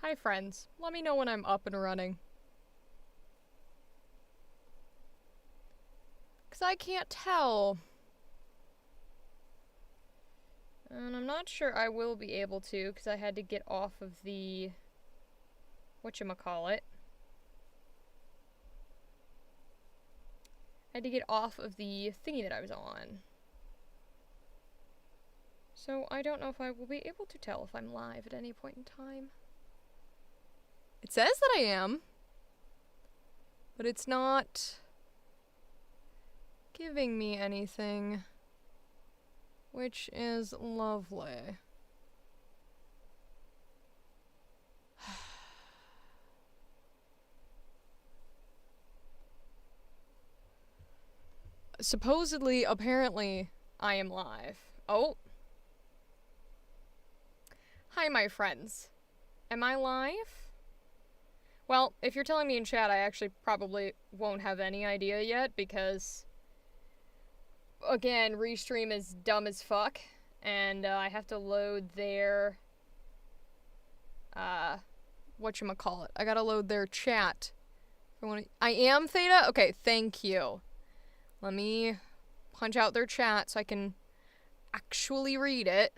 Hi friends, let me know when I'm up and running. Cause I can't tell. And I'm not sure I will be able to, because I had to get off of the... whatchamacallit. I had to get off of the thingy that I was on. So I don't know if I will be able to tell if I'm live at any point in time. It says that I am, but it's not giving me anything, which is lovely. Supposedly, apparently, I am live. Oh. Hi, my friends. Am I live? Well, if you're telling me in chat, I actually probably won't have any idea yet, because, again, Restream is dumb as fuck, and I have to load their, whatchamacallit. I gotta load their chat. I am Theta? Okay, thank you. Let me punch out their chat so I can actually read it.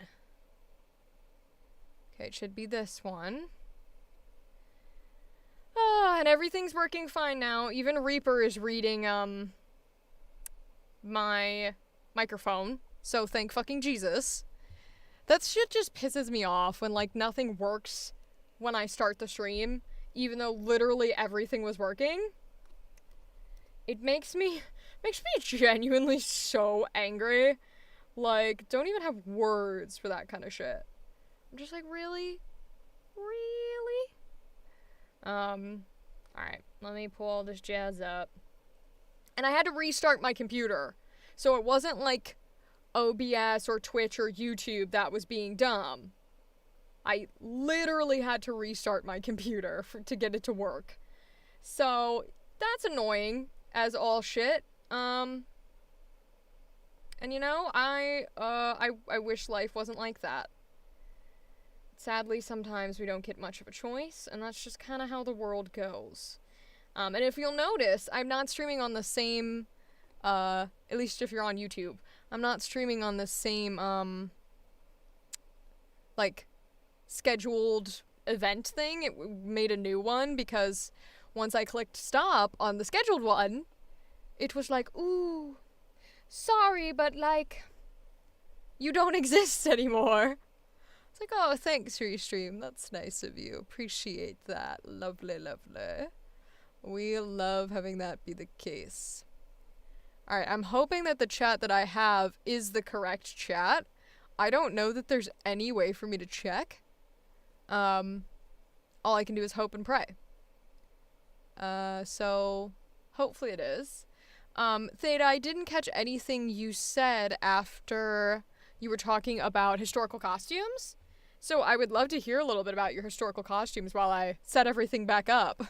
Okay, it should be this one. And everything's working fine now. Even Reaper is reading, my microphone. So thank fucking Jesus. That shit just pisses me off when, like, nothing works when I start the stream, even though literally everything was working. It makes me genuinely so angry. Like, don't even have words for that kind of shit. I'm just like, really? Really? Alright, let me pull all this jazz up. And I had to restart my computer. So it wasn't like OBS or Twitch or YouTube that was being dumb. I literally had to restart my computer to get it to work. So, that's annoying as all shit. And you know, I wish life wasn't like that. Sadly, sometimes we don't get much of a choice, and that's just kind of how the world goes. And if you'll notice, I'm not streaming on the same, at least if you're on YouTube, I'm not streaming on the same, like, scheduled event thing. It made a new one, because once I clicked stop on the scheduled one, it was like, ooh, sorry, but, like, you don't exist anymore. It's like, oh, thanks, Restream. That's nice of you. Appreciate that. Lovely, lovely. We love having that be the case. Alright, I'm hoping that the chat that I have is the correct chat. I don't know that there's any way for me to check. All I can do is hope and pray. So, hopefully it is. Theta, I didn't catch anything you said after you were talking about historical costumes. So I would love to hear a little bit about your historical costumes while I set everything back up.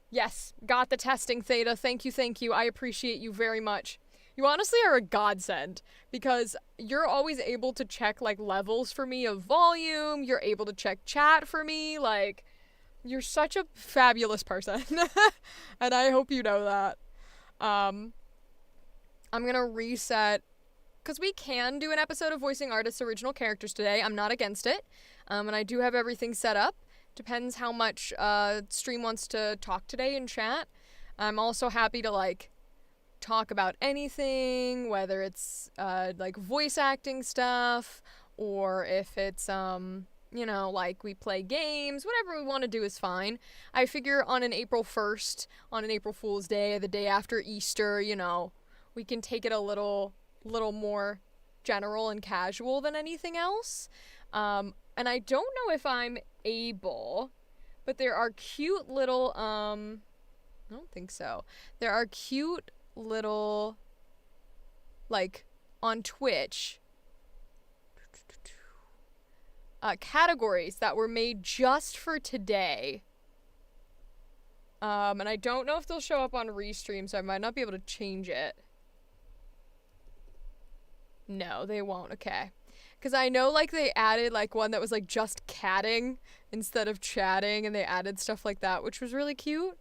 Yes, got the testing, Theta. Thank you, thank you. I appreciate you very much. You honestly are a godsend, because you're always able to check, like, levels for me of volume. You're able to check chat for me. Like, you're such a fabulous person. And I hope you know that. I'm gonna reset, because we can do an episode of Voicing Artists' Original Characters today. I'm not against it. And I do have everything set up. Depends how much Stream wants to talk today in chat. I'm also happy to, like, talk about anything, whether it's, like, voice acting stuff, or if it's, you know, like, we play games. Whatever we want to do is fine. I figure on an April 1st, on an April Fool's Day, the day after Easter, you know, we can take it a little more general and casual than anything else. And I don't know if I'm able, but there are cute little, I don't think so. There are cute little, like, on Twitch, categories that were made just for today. And I don't know if they'll show up on Restream, so I might not be able to change it. No, they won't, okay. Because I know, like, they added, like, one that was, like, just catting instead of chatting, and they added stuff like that, which was really cute.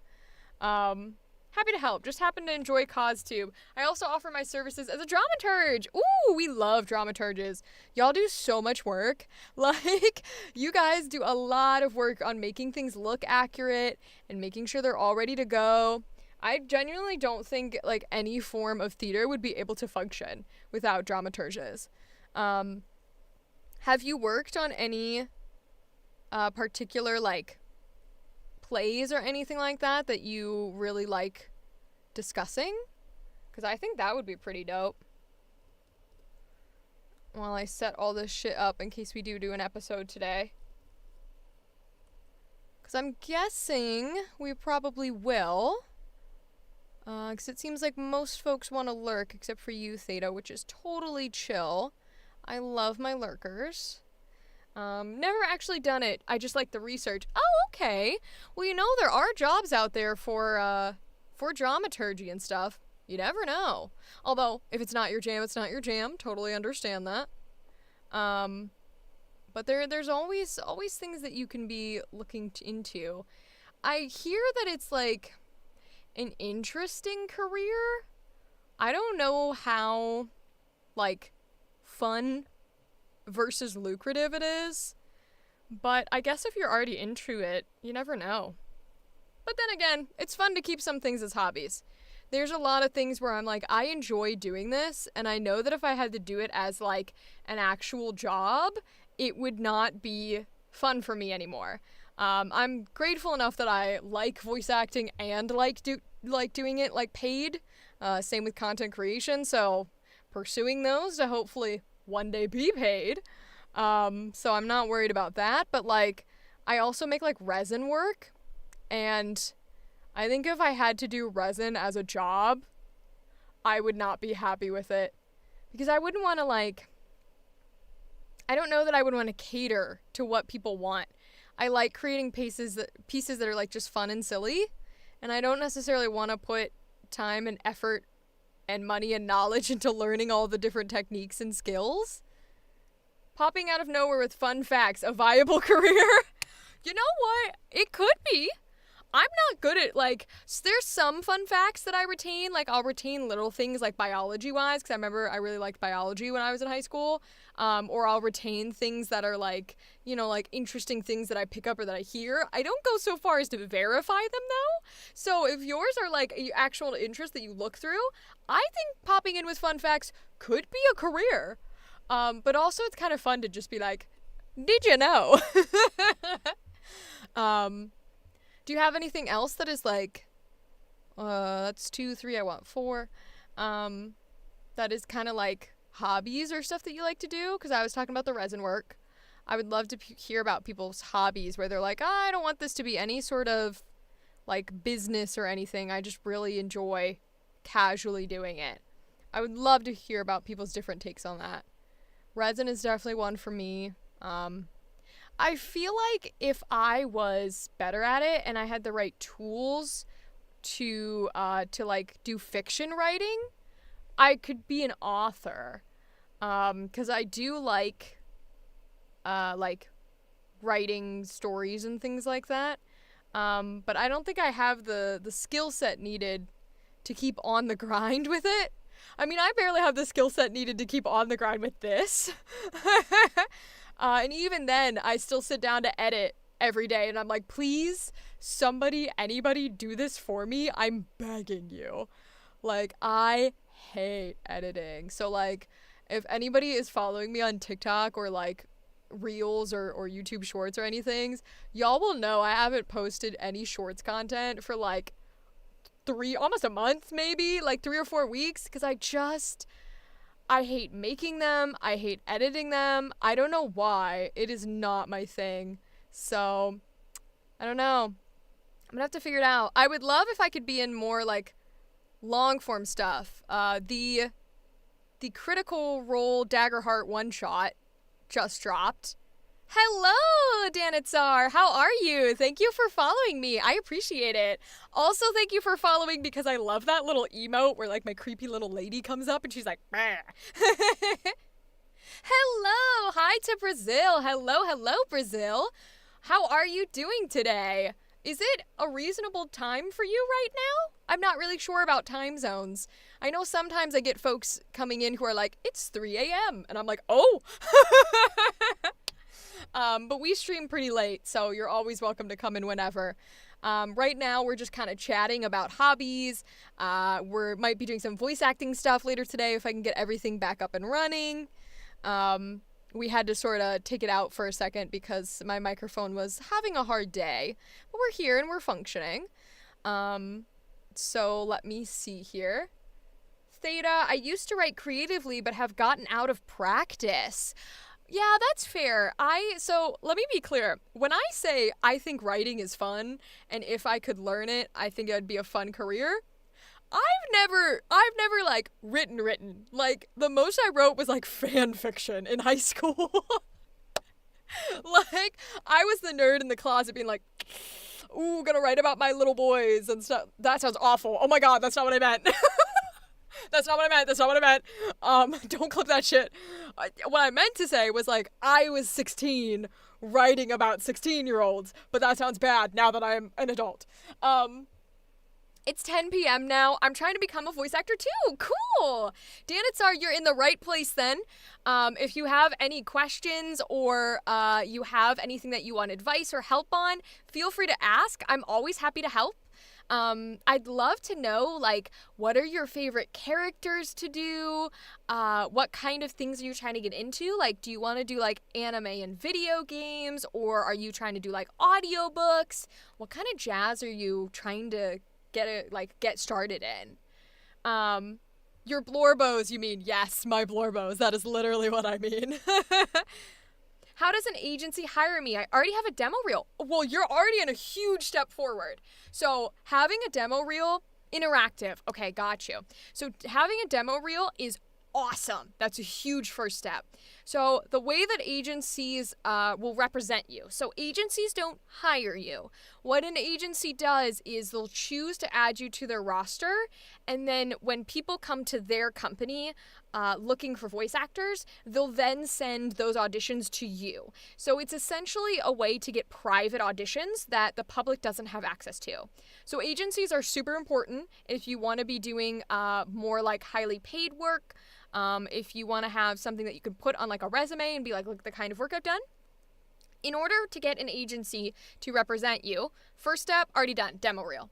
Happy to help. Just happen to enjoy CosTube. I also offer my services as a dramaturge. Ooh, we love dramaturges. Y'all do so much work. Like, you guys do a lot of work on making things look accurate and making sure they're all ready to go. I genuinely don't think, like, any form of theater would be able to function without dramaturges. Have you worked on any particular, like, plays or anything like that you really like discussing? Because I think that would be pretty dope. While I set all this shit up in case we do an episode today. Because I'm guessing we probably will. Because it seems like most folks want to lurk except for you, Theta, which is totally chill. I love my lurkers. Never actually done it. I just like the research. Oh, okay. Well, you know, there are jobs out there for dramaturgy and stuff. You never know. Although, if it's not your jam, it's not your jam. Totally understand that. But there's always things that you can be looking into. I hear that it's, like, an interesting career. I don't know how, like, fun versus lucrative it is, but I guess if you're already into it, you never know. But then again, it's fun to keep some things as hobbies. There's a lot of things where I'm like, I enjoy doing this, and I know that if I had to do it as, like, an actual job, it would not be fun for me anymore. I'm grateful enough that I like voice acting and like doing it, like, paid. Same with content creation, so pursuing those to hopefully one day be paid. So I'm not worried about that. But, like, I also make, like, resin work. And I think if I had to do resin as a job, I would not be happy with it. Because I wouldn't want to, like, I don't know that I would want to cater to what people want. I like creating pieces that are, like, just fun and silly. And I don't necessarily want to put time and effort and money and knowledge into learning all the different techniques and skills. Popping out of nowhere with fun facts, a viable career? You know what? It could be. I'm not good at, like, there's some fun facts that I retain. Like, I'll retain little things, like, biology-wise, because I remember I really liked biology when I was in high school. Or I'll retain things that are, like, you know, like, interesting things that I pick up or that I hear. I don't go so far as to verify them, though. So if yours are, like, an actual interest that you look through, I think popping in with fun facts could be a career. But also it's kind of fun to just be like, did you know? Do you have anything else that is, like, that's 2, 3, I want 4, that is kind of like hobbies or stuff that you like to do? Because I was talking about the resin work. I would love to hear about people's hobbies where they're like, I don't want this to be any sort of, like, business or anything. I just really enjoy casually doing it. I would love to hear about people's different takes on that. Resin is definitely one for me. I feel like if I was better at it and I had the right tools to like, do fiction writing, I could be an author. 'Cause I do like writing stories and things like that. But I don't think I have the skill set needed to keep on the grind with it. I mean, I barely have the skill set needed to keep on the grind with this. And even then, I still sit down to edit every day, and I'm like, please, anybody do this for me? I'm begging you. Like, I hate editing. So, like, if anybody is following me on TikTok or, like, Reels or YouTube Shorts or anything, y'all will know I haven't posted any Shorts content for, like, almost a month, maybe, like 3 or 4 weeks, because I hate making them. I hate editing them. I don't know why. It is not my thing. So, I don't know. I'm gonna have to figure it out. I would love if I could be in more, like, long form stuff. The Critical Role Daggerheart one-shot just dropped. Hello, Danitsar. How are you? Thank you for following me. I appreciate it. Also, thank you for following because I love that little emote where, like, my creepy little lady comes up and she's like, bah. Hello! Hi to Brazil. Hello, Brazil. How are you doing today? Is it a reasonable time for you right now? I'm not really sure about time zones. I know sometimes I get folks coming in who are like, it's 3 a.m. And I'm like, oh! But we stream pretty late, so you're always welcome to come in whenever. Right now, we're just kind of chatting about hobbies. We might be doing some voice acting stuff later today if I can get everything back up and running. We had to sort of take it out for a second because my microphone was having a hard day. But we're here and we're functioning. So let me see here. Theta, I used to write creatively but have gotten out of practice. Yeah, that's fair. So let me be clear. When I say I think writing is fun, and if I could learn it, I think it would be a fun career, I've never like written. Like, the most I wrote was like fan fiction in high school. Like, I was the nerd in the closet being like, ooh, gonna write about my little boys and stuff. That sounds awful. Oh my god, that's not what I meant. That's not what I meant. Don't clip that shit. What I meant to say was, like, I was 16 writing about 16-year-olds, but that sounds bad now that I'm an adult. It's 10 p.m. now. I'm trying to become a voice actor too. Cool. Danitsar, you're in the right place then. If you have any questions or you have anything that you want advice or help on, feel free to ask. I'm always happy to help. I'd love to know, like, what are your favorite characters to do? What kind of things are you trying to get into? Like, do you want to do, like, anime and video games? Or are you trying to do, like, audiobooks? What kind of jazz are you trying to get started in? Your Blorbos, you mean? Yes, my Blorbos. That is literally what I mean. How does an agency hire me? I already have a demo reel. Well, you're already in a huge step forward. So having a demo reel, interactive. Okay, got you. So having a demo reel is awesome. That's a huge first step. So the way that agencies will represent you. So agencies don't hire you. What an agency does is they'll choose to add you to their roster. And then when people come to their company looking for voice actors, they'll then send those auditions to you. So it's essentially a way to get private auditions that the public doesn't have access to. So agencies are super important if you want to be doing more like highly paid work. If you want to have something that you can put on like a resume and be like, look, the kind of work I've done. In order to get an agency to represent you, first step, already done, demo reel.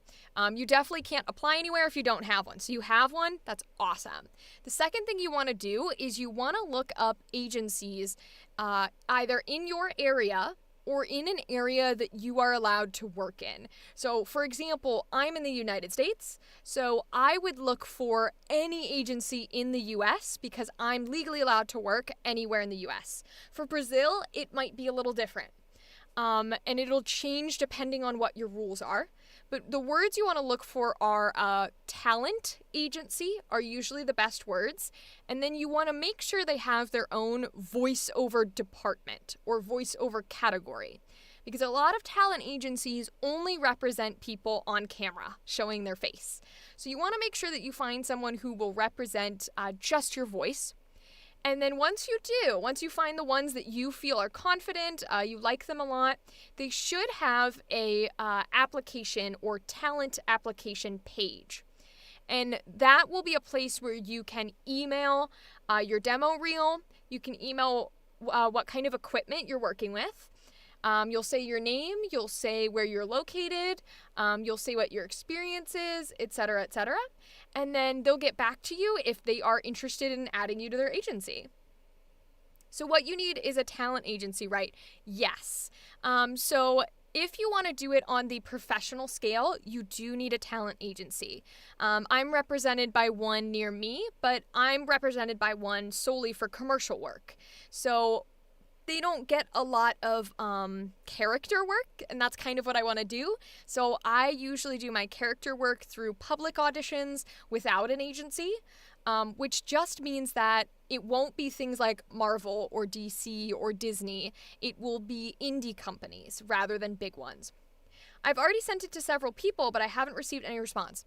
You definitely can't apply anywhere if you don't have one. So you have one, that's awesome. The second thing you want to do is you want to look up agencies either in your area or in an area that you are allowed to work in. So, for example, I'm in the United States, so I would look for any agency in the US because I'm legally allowed to work anywhere in the US. For Brazil, it might be a little different. And it'll change depending on what your rules are. But the words you want to look for are talent agency are usually the best words. And then you want to make sure they have their own voiceover department or voiceover category. Because a lot of talent agencies only represent people on camera, showing their face. So you want to make sure that you find someone who will represent just your voice. And then once you find the ones that you feel are confident, you like them a lot, they should have a application or talent application page. And that will be a place where you can email your demo reel. You can email what kind of equipment you're working with. You'll say your name, you'll say where you're located, you'll say what your experience is, etc., etc. And then they'll get back to you if they are interested in adding you to their agency. So what you need is a talent agency, right? Yes. So if you want to do it on the professional scale, you do need a talent agency. I'm represented by one near me, but I'm represented by one solely for commercial work. So they don't get a lot of character work, and that's kind of what I want to do. So I usually do my character work through public auditions without an agency, which just means that it won't be things like Marvel or DC or Disney. It will be indie companies rather than big ones. I've already sent it to several people, but I haven't received any response.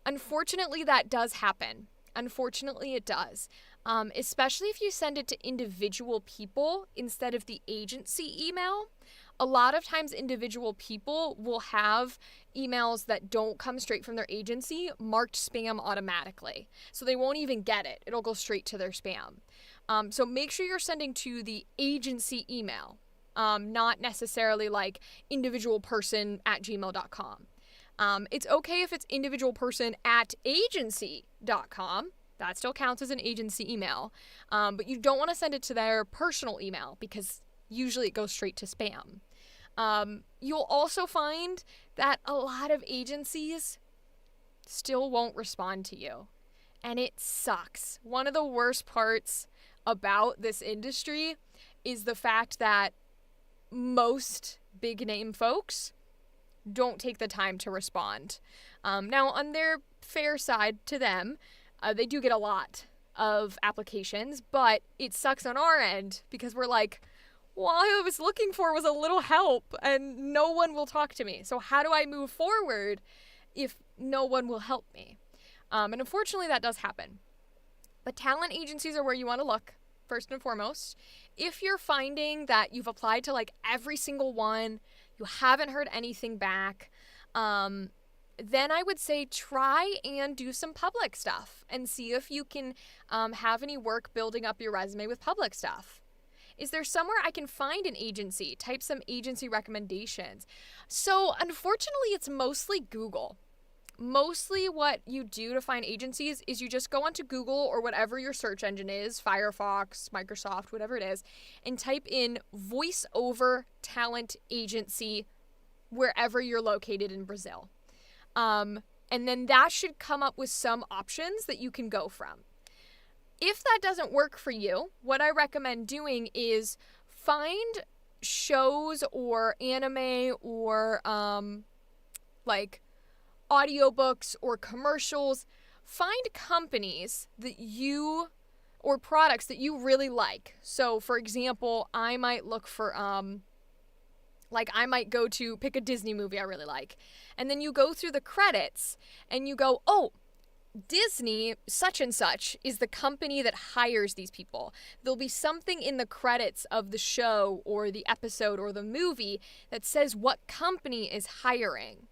Unfortunately, that does happen. Unfortunately, it does. Especially if you send it to individual people instead of the agency email. A lot of times individual people will have emails that don't come straight from their agency marked spam automatically. So they won't even get it. It'll go straight to their spam. So make sure you're sending to the agency email, not necessarily like individualperson@gmail.com. It's okay if it's individualperson@agency.com. That still counts as an agency email. But you don't want to send it to their personal email because usually it goes straight to spam. You'll also find that a lot of agencies still won't respond to you. And it sucks. One of the worst parts about this industry is the fact that most big name folks don't take the time to respond. Now, on their fair side to them, they do get a lot of applications, but it sucks on our end because we're like, well, all I was looking for was a little help and no one will talk to me. So how do I move forward if no one will help me? And unfortunately, that does happen. But talent agencies are where you want to look, first and foremost. If you're finding that you've applied to like every single one, you haven't heard anything back, then I would say try and do some public stuff and see if you can have any work building up your resume with public stuff. Is there somewhere I can find an agency? Type some agency recommendations. So unfortunately, it's mostly Google. Mostly what you do to find agencies is you just go onto Google or whatever your search engine is, Firefox, Microsoft, whatever it is, and type in voiceover talent agency wherever you're located in Brazil. And then that should come up with some options that you can go from. If that doesn't work for you, what I recommend doing is find shows or anime or like audiobooks or commercials. Find companies that you or products that you really like. So for example, I might look for I might go to pick a Disney movie I really like. And then you go through the credits and you go, oh, Disney such and such is the company that hires these people. There'll be something in the credits of the show or the episode or the movie that says what company is hiring.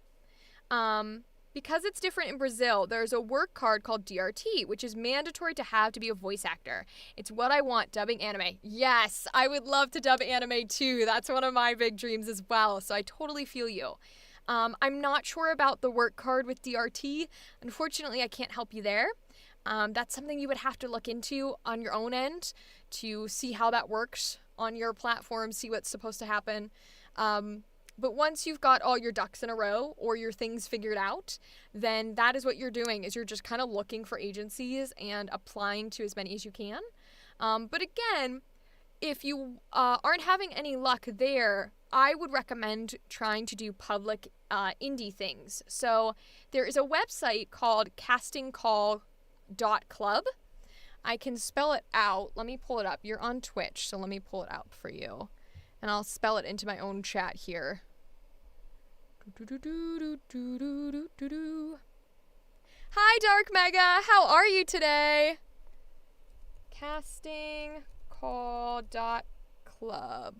Because it's different in Brazil, there's a work card called DRT, which is mandatory to have to be a voice actor. It's what I want, dubbing anime. Yes, I would love to dub anime too. That's one of my big dreams as well, so I totally feel you. I'm not sure about the work card with DRT. Unfortunately, I can't help you there. That's something you would have to look into on your own end to see how that works on your platform, see what's supposed to happen. But once you've got all your ducks in a row or your things figured out, then that is what you're doing, is you're just kind of looking for agencies and applying to as many as you can. But again, if you aren't having any luck there, I would recommend trying to do public indie things. So there is a website called castingcall.club. I can spell it out. Let me pull it up. You're on Twitch, so let me pull it out for you. And I'll spell it into my own chat here. Hi, Dark Mega. How are you today? Castingcall.club.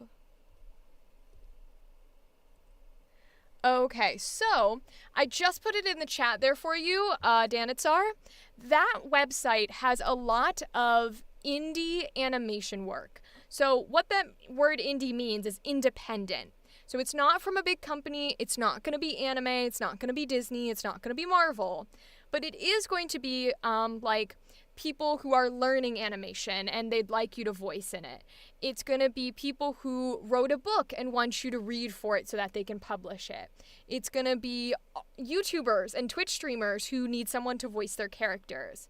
Okay, so I just put it in the chat there for you, Danitsar. That website has a lot of indie animation work. So what that word indie means is independent. So it's not from a big company, it's not going to be anime, it's not going to be Disney, it's not going to be Marvel, but it is going to be like people who are learning animation and they'd like you to voice in it. It's going to be people who wrote a book and want you to read for it so that they can publish it. It's going to be YouTubers and Twitch streamers who need someone to voice their characters.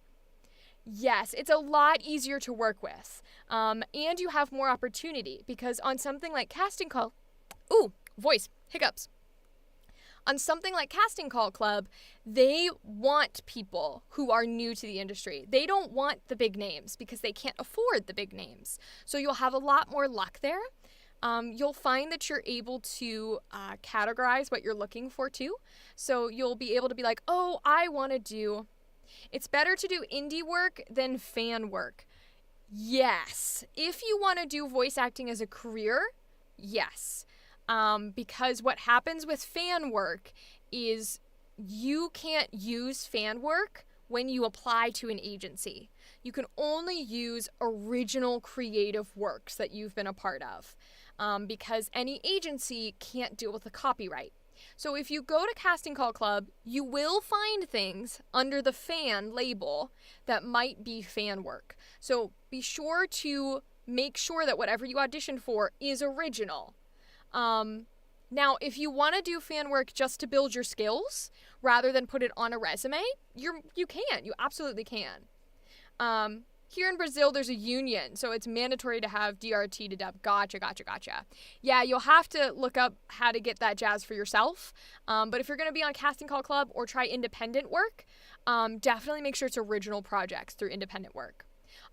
Yes, it's a lot easier to work with. And you have more opportunity because on something like Casting Call, voice, hiccups. On something like Casting Call Club, they want people who are new to the industry. They don't want the big names because they can't afford the big names. So you'll have a lot more luck there. You'll find that you're able to categorize what you're looking for too. So you'll be able to be like, oh, I want to do It's better to do indie work than fan work. Yes. If you want to do voice acting as a career, yes. Because what happens with fan work is you can't use fan work when you apply to an agency. You can only use original creative works that you've been a part of, because any agency can't deal with the copyright. So if you go to Casting Call Club, you will find things under the fan label that might be fan work. So be sure to make sure that whatever you audition for is original. Now, if you want to do fan work just to build your skills rather than put it on a resume, you can. You absolutely can. Here in Brazil, there's a union, so it's mandatory to have DRT to dub. Gotcha. Yeah, you'll have to look up how to get that jazz for yourself. But if you're going to be on Casting Call Club or try independent work, definitely make sure it's original projects through independent work.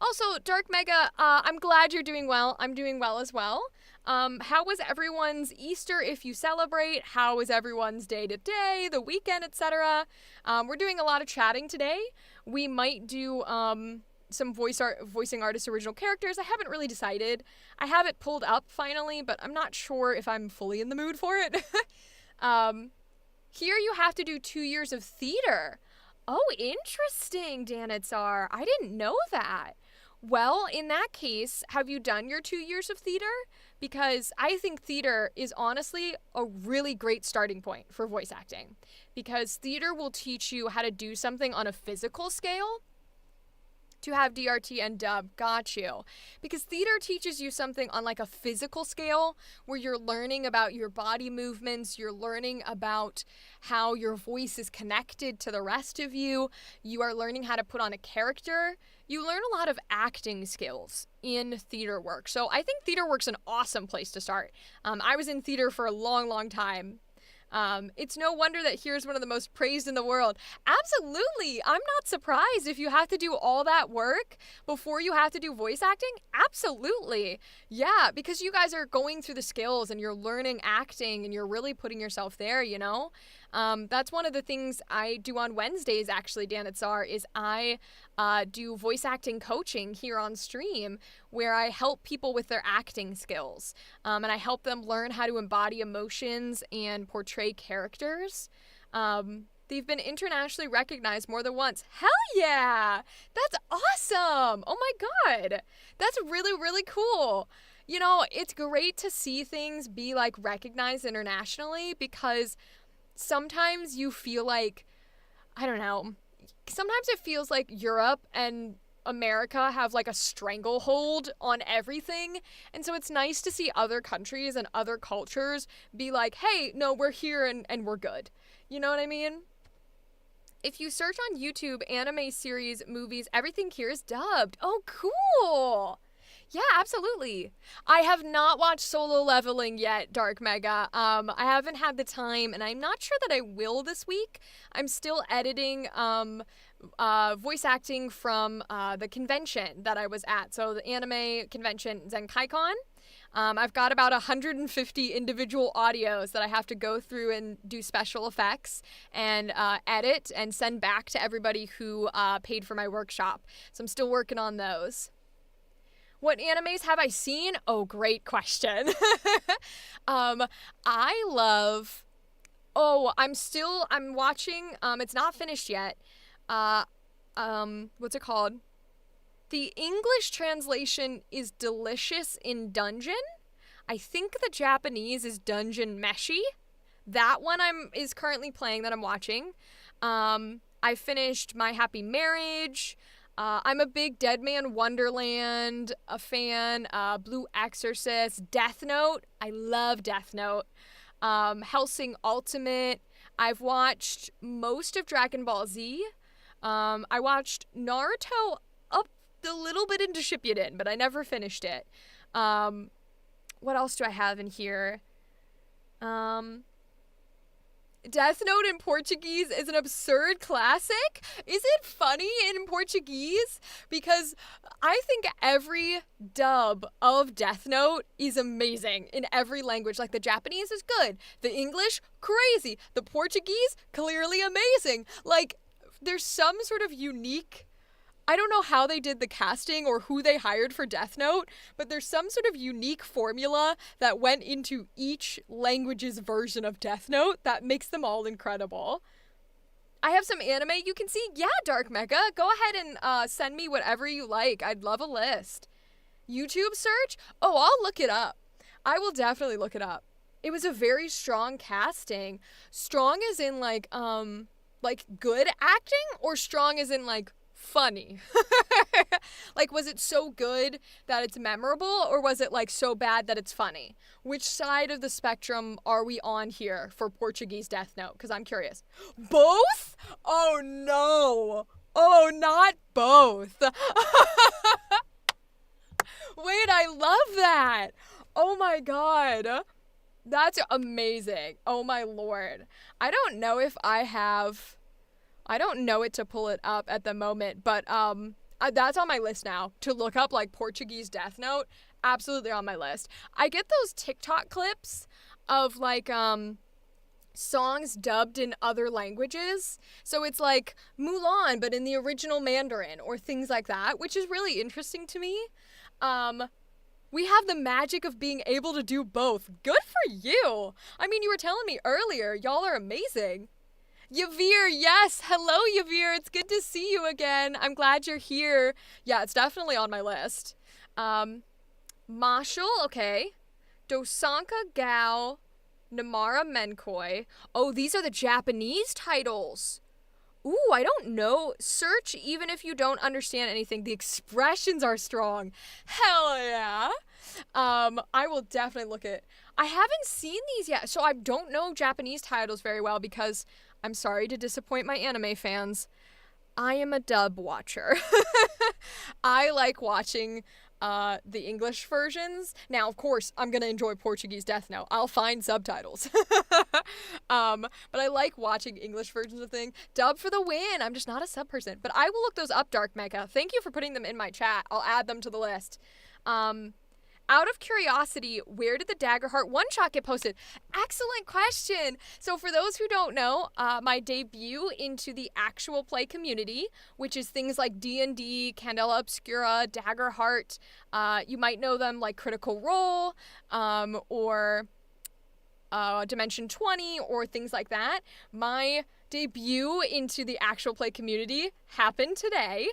Also, Dark Mega, I'm glad you're doing well. I'm doing well as well. How was everyone's Easter if you celebrate? How was everyone's day-to-day, the weekend, etc.? We're doing a lot of chatting today. We might do some voicing artist original characters. I haven't really decided. I have it pulled up finally, but I'm not sure if I'm fully in the mood for it. Here you have to do 2 years of theater. Oh, interesting, Danitsar. I didn't know that. Well, in that case, have you done your 2 years of theater? Because I think theater is honestly a really great starting point for voice acting. Because theater will teach you how to do something on a physical scale. To have DRT and dub, got you. Because theater teaches you something on like a physical scale where you're learning about your body movements, you're learning about how your voice is connected to the rest of you, you are learning how to put on a character. You learn a lot of acting skills in theater work. So I think theater work's an awesome place to start. I was in theater for a long time. It's no wonder that here's one of the most praised in the world. Absolutely. I'm not surprised if you have to do all that work before you have to do voice acting. Absolutely. Yeah, because you guys are going through the skills and you're learning acting and you're really putting yourself there, you know? That's one of the things I do on Wednesdays, actually, Danitsar, is I do voice acting coaching here on stream where I help people with their acting skills. And I help them learn how to embody emotions and portray characters. They've been internationally recognized more than once. Hell yeah! That's awesome! Oh my god! That's really cool. You know, it's great to see things be like recognized internationally because sometimes you feel like, I don't know, sometimes it feels like Europe and America have like a stranglehold on everything. And so it's nice to see other countries and other cultures be like, hey, no, we're here and we're good. You know what I mean? If you search on YouTube, anime series, movies, everything here is dubbed. Oh, cool. Yeah, absolutely. I have not watched Solo Leveling yet, Dark Mega. I haven't had the time, and I'm not sure that I will this week. I'm still editing voice acting from the convention that I was at. So the anime convention, ZenkaiCon. I've got about 150 individual audios that I have to go through and do special effects and edit and send back to everybody who paid for my workshop. So I'm still working on those. What animes have I seen? Oh, great question. I love... I'm watching, it's not finished yet. What's it called? The English translation is Delicious in Dungeon. I think the Japanese is Dungeon Meshi. That one is currently playing that I'm watching. I finished My Happy Marriage. I'm a big Dead Man Wonderland fan. Blue Exorcist. Death Note. I love Death Note. Hellsing Ultimate. I've watched most of Dragon Ball Z. I watched Naruto up a little bit into Shippuden, but I never finished it. What else do I have in here? Death Note in Portuguese is an absurd classic. Is it funny in Portuguese? Because I think every dub of Death Note is amazing in every language. Like the Japanese is good. The English, crazy. The Portuguese, clearly amazing. Like there's some sort of unique, I don't know how they did the casting or who they hired for Death Note, but there's some sort of unique formula that went into each language's version of Death Note that makes them all incredible. I have some anime you can see. Yeah, Dark Mecha, go ahead and send me whatever you like. I'd love a list. YouTube search? Oh, I'll look it up. I will definitely look it up. It was a very strong casting. Strong as in like good acting, or strong as in like funny? Like, was it so good that it's memorable, or was it like so bad that it's funny? Which side of the spectrum are we on here for Portuguese Death Note? Because I'm curious. Both? Oh no. Oh, not both. Wait, I love that. Oh my god. That's amazing. Oh my lord. I don't know if I don't know it to pull it up at the moment, but that's on my list now. To look up like Portuguese Death Note, absolutely on my list. I get those TikTok clips of like songs dubbed in other languages. So it's like Mulan, but in the original Mandarin or things like that, which is really interesting to me. We have the magic of being able to do both. Good for you. I mean, you were telling me earlier, y'all are amazing. Yavir, yes. Hello, Yavir. It's good to see you again. I'm glad you're here. Yeah, it's definitely on my list. Mashal, okay. Dosanka Gao, Namara Menkoi. Oh, these are the Japanese titles. Ooh, I don't know. Search even if you don't understand anything. The expressions are strong. Hell yeah. I will definitely look at. I haven't seen these yet, so I don't know Japanese titles very well because I'm sorry to disappoint my anime fans. I am a dub watcher. I like watching the English versions. Now, of course, I'm going to enjoy Portuguese Death Note. I'll find subtitles. But I like watching English versions of things. Dub for the win. I'm just not a sub person. But I will look those up, Dark Mecha. Thank you for putting them in my chat. I'll add them to the list. Out of curiosity, where did the Daggerheart one-shot get posted? Excellent question. So for those who don't know, my debut into the actual play community, which is things like D&D, Candela Obscura, Daggerheart, you might know them like Critical Role, or Dimension 20, or things like that. My debut into the actual play community happened today.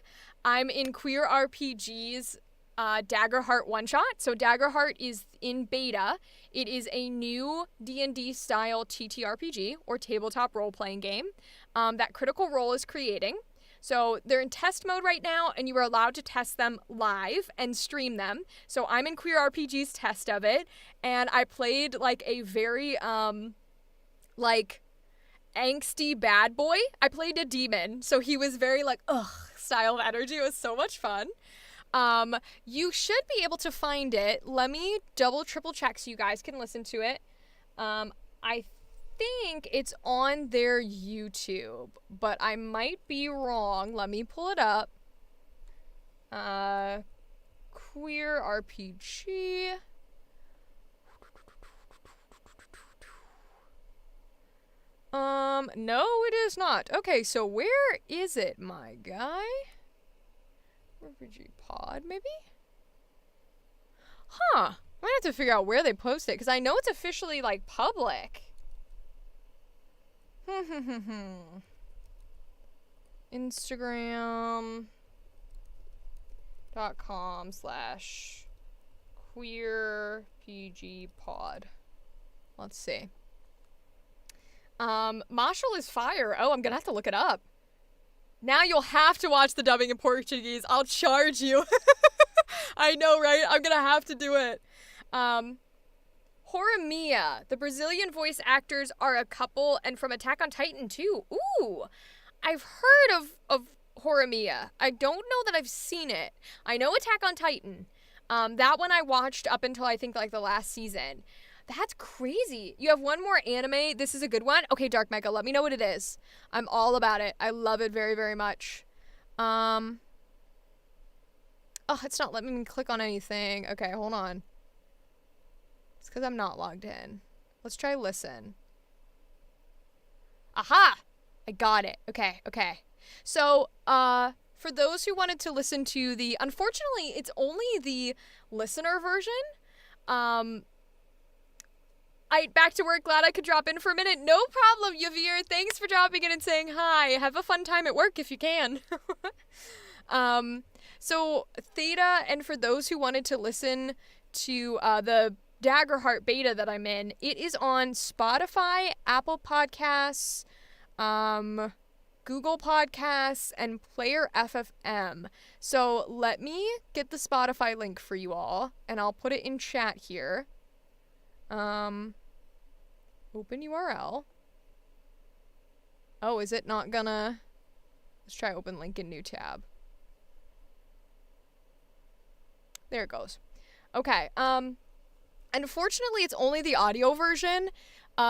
I'm in Queer RPG's Daggerheart one-shot. So Daggerheart is in beta. It is a new D&D style TTRPG, or tabletop role-playing game, that Critical Role is creating. So they're in test mode right now, and you are allowed to test them live and stream them. So I'm in Queer RPG's test of it, and I played like a very like angsty bad boy. I played a demon, so he was very like ugh style of energy. It was so much fun. You should be able to find it. Let me double, triple check so you guys can listen to it. I think it's on their YouTube, but I might be wrong. Let me pull it up. Queer RPG. No, it is not. Okay, so where is it, my guy? RPG Pod, maybe? Huh. I might have to figure out where they post it, because I know it's officially, like, public. Instagram.com/queerpgpod. Let's see. Marshall is fire. Oh, I'm gonna have to look it up. Now you'll have to watch the dubbing in Portuguese. I'll charge you. I know, right? I'm gonna have to do it. Horimiya. The Brazilian voice actors are a couple, and from Attack on Titan too. Ooh, I've heard of Horimiya. I don't know that I've seen it. I know Attack on Titan. That one I watched up until I think like the last season. That's crazy. You have one more anime. This is a good one. Okay, Dark Mecha, let me know what it is. I'm all about it. I love it very, very much. Oh, it's not letting me click on anything. Okay, hold on. It's because I'm not logged in. Let's try listen. Aha! I got it. Okay. So, for those who wanted to listen to unfortunately, it's only the listener version. Back to work, glad I could drop in for a minute. No problem, Yavir. Thanks for dropping in and saying hi. Have a fun time at work if you can. So Theta, and for those who wanted to listen to the Daggerheart beta that I'm in, it is on Spotify, Apple Podcasts, Google Podcasts, and Player FFM. So let me get the Spotify link for you all, and I'll put it in chat here. Open URL. Oh, is it not gonna... Let's try open link in new tab. There it goes. Okay, unfortunately, it's only the audio version.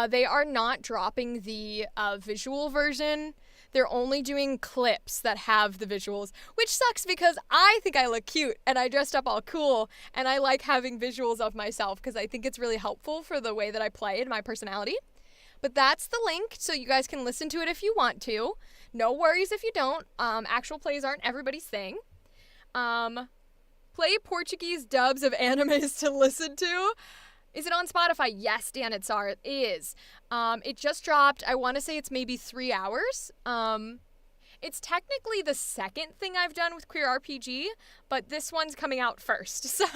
They are not dropping the visual version. They're only doing clips that have the visuals, which sucks because I think I look cute and I dressed up all cool and I like having visuals of myself because I think it's really helpful for the way that I play and my personality. But that's the link, so you guys can listen to it if you want to. No worries if you don't. Actual plays aren't everybody's thing. Play Portuguese dubs of animes to listen to. Is it on Spotify? Yes, Dan Itzar, it is. It just dropped. I want to say it's maybe 3 hours. It's technically the second thing I've done with Queer RPG, but this one's coming out first. So,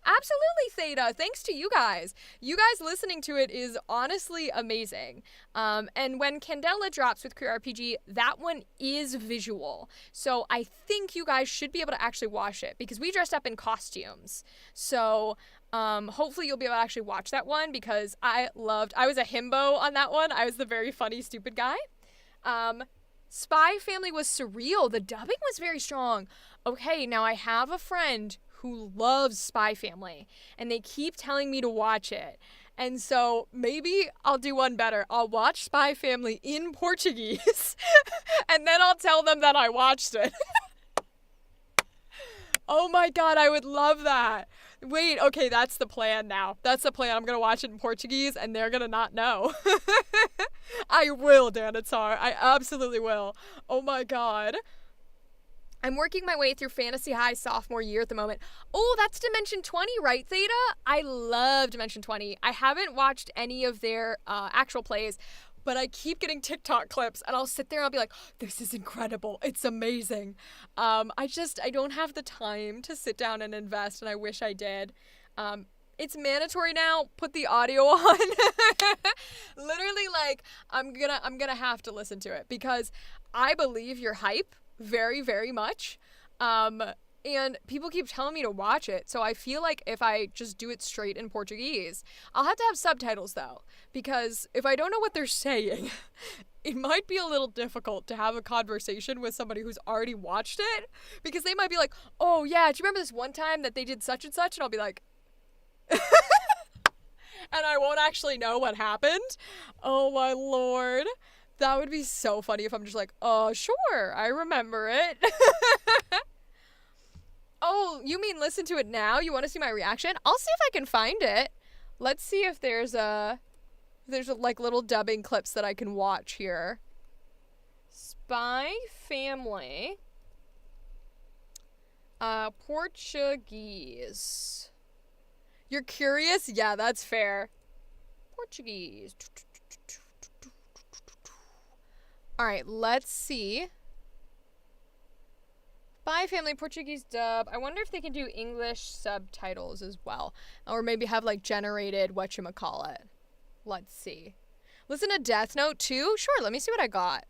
absolutely, Theta. Thanks to you guys. You guys listening to it is honestly amazing. And when Candela drops with Queer RPG, that one is visual. So I think you guys should be able to actually watch it because we dressed up in costumes. So hopefully you'll be able to actually watch that one because I was a himbo on that one. I was the very funny, stupid guy. Spy Family was surreal. The dubbing was very strong. Okay, now I have a friend who loves Spy Family, and they keep telling me to watch it. And so maybe I'll do one better. I'll watch Spy Family in Portuguese, and then I'll tell them that I watched it. Oh my god, I would love that. Wait, okay, that's the plan now. That's the plan. I'm gonna watch it in Portuguese, and they're gonna not know. I will, Danitzar. I absolutely will. Oh my god. I'm working my way through Fantasy High sophomore year at the moment. Oh, that's Dimension 20, right, Theta? I love Dimension 20. I haven't watched any of their actual plays, but I keep getting TikTok clips, and I'll sit there and I'll be like, this is incredible. It's amazing. I don't have the time to sit down and invest, and I wish I did. It's mandatory now. Put the audio on. Literally, like, I'm gonna have to listen to it because I believe your hype very, very much. And people keep telling me to watch it, so I feel like if I just do it straight in Portuguese, I'll have to have subtitles though, because if I don't know what they're saying, it might be a little difficult to have a conversation with somebody who's already watched it, because they might be like, oh yeah, do you remember this one time that they did such and such? And I'll be like, and I won't actually know what happened. Oh my lord. That would be so funny if I'm just like, oh, sure, I remember it. Oh, you mean listen to it now? You want to see my reaction? I'll see if I can find it. Let's see if there's like little dubbing clips that I can watch here. Spy Family. Portuguese. You're curious? Yeah, that's fair. Portuguese. Alright, let's see. Spy Family Portuguese dub. I wonder if they can do English subtitles as well. Or maybe have like generated whatchamacallit. Let's see. Listen to Death Note too? Sure, let me see what I got.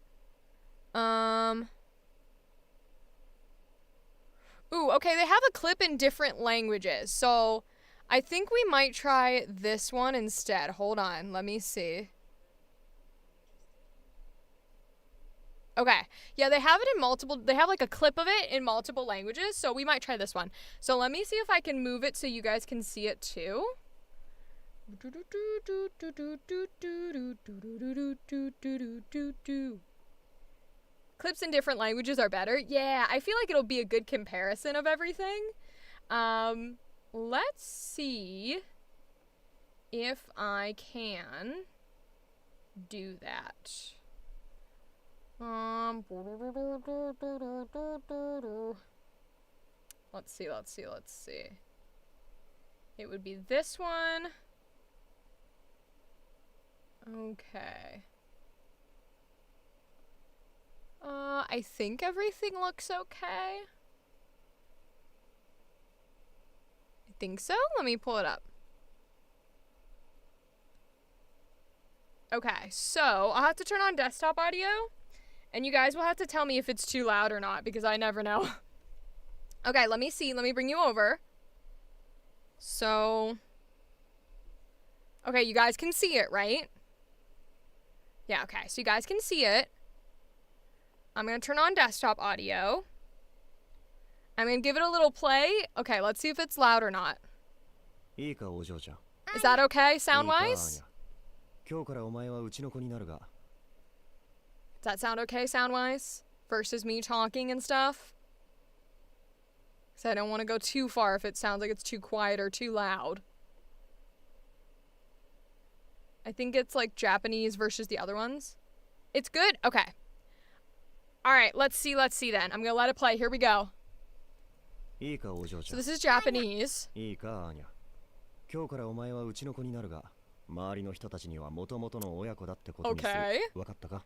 Ooh, okay, they have a clip in different languages. So I think we might try this one instead. Hold on, let me see. Okay, yeah, they have it in they have like a clip of it in multiple languages, so we might try this one. So let me see if I can move it so you guys can see it too. Clips in different languages are better. Yeah, I feel like it'll be a good comparison of everything. Let's see if I can do that. Let's see. It would be this one. Okay. I think everything looks okay. I think so. Let me pull it up. Okay, so I'll have to turn on desktop audio, and you guys will have to tell me if it's too loud or not, because I never know. Okay, let me see. Let me bring you over. So, okay, you guys can see it, right? Yeah, okay, so you guys can see it. I'm going to turn on desktop audio. I'm going to give it a little play. Okay, let's see if it's loud or not. Is that okay, sound-wise? Does that sound okay, sound-wise? Versus me talking and stuff? So I don't want to go too far if it sounds like it's too quiet or too loud. I think it's like Japanese versus the other ones. It's good? Okay. Alright, let's see then. I'm gonna let it play. Here we go. So this is Japanese.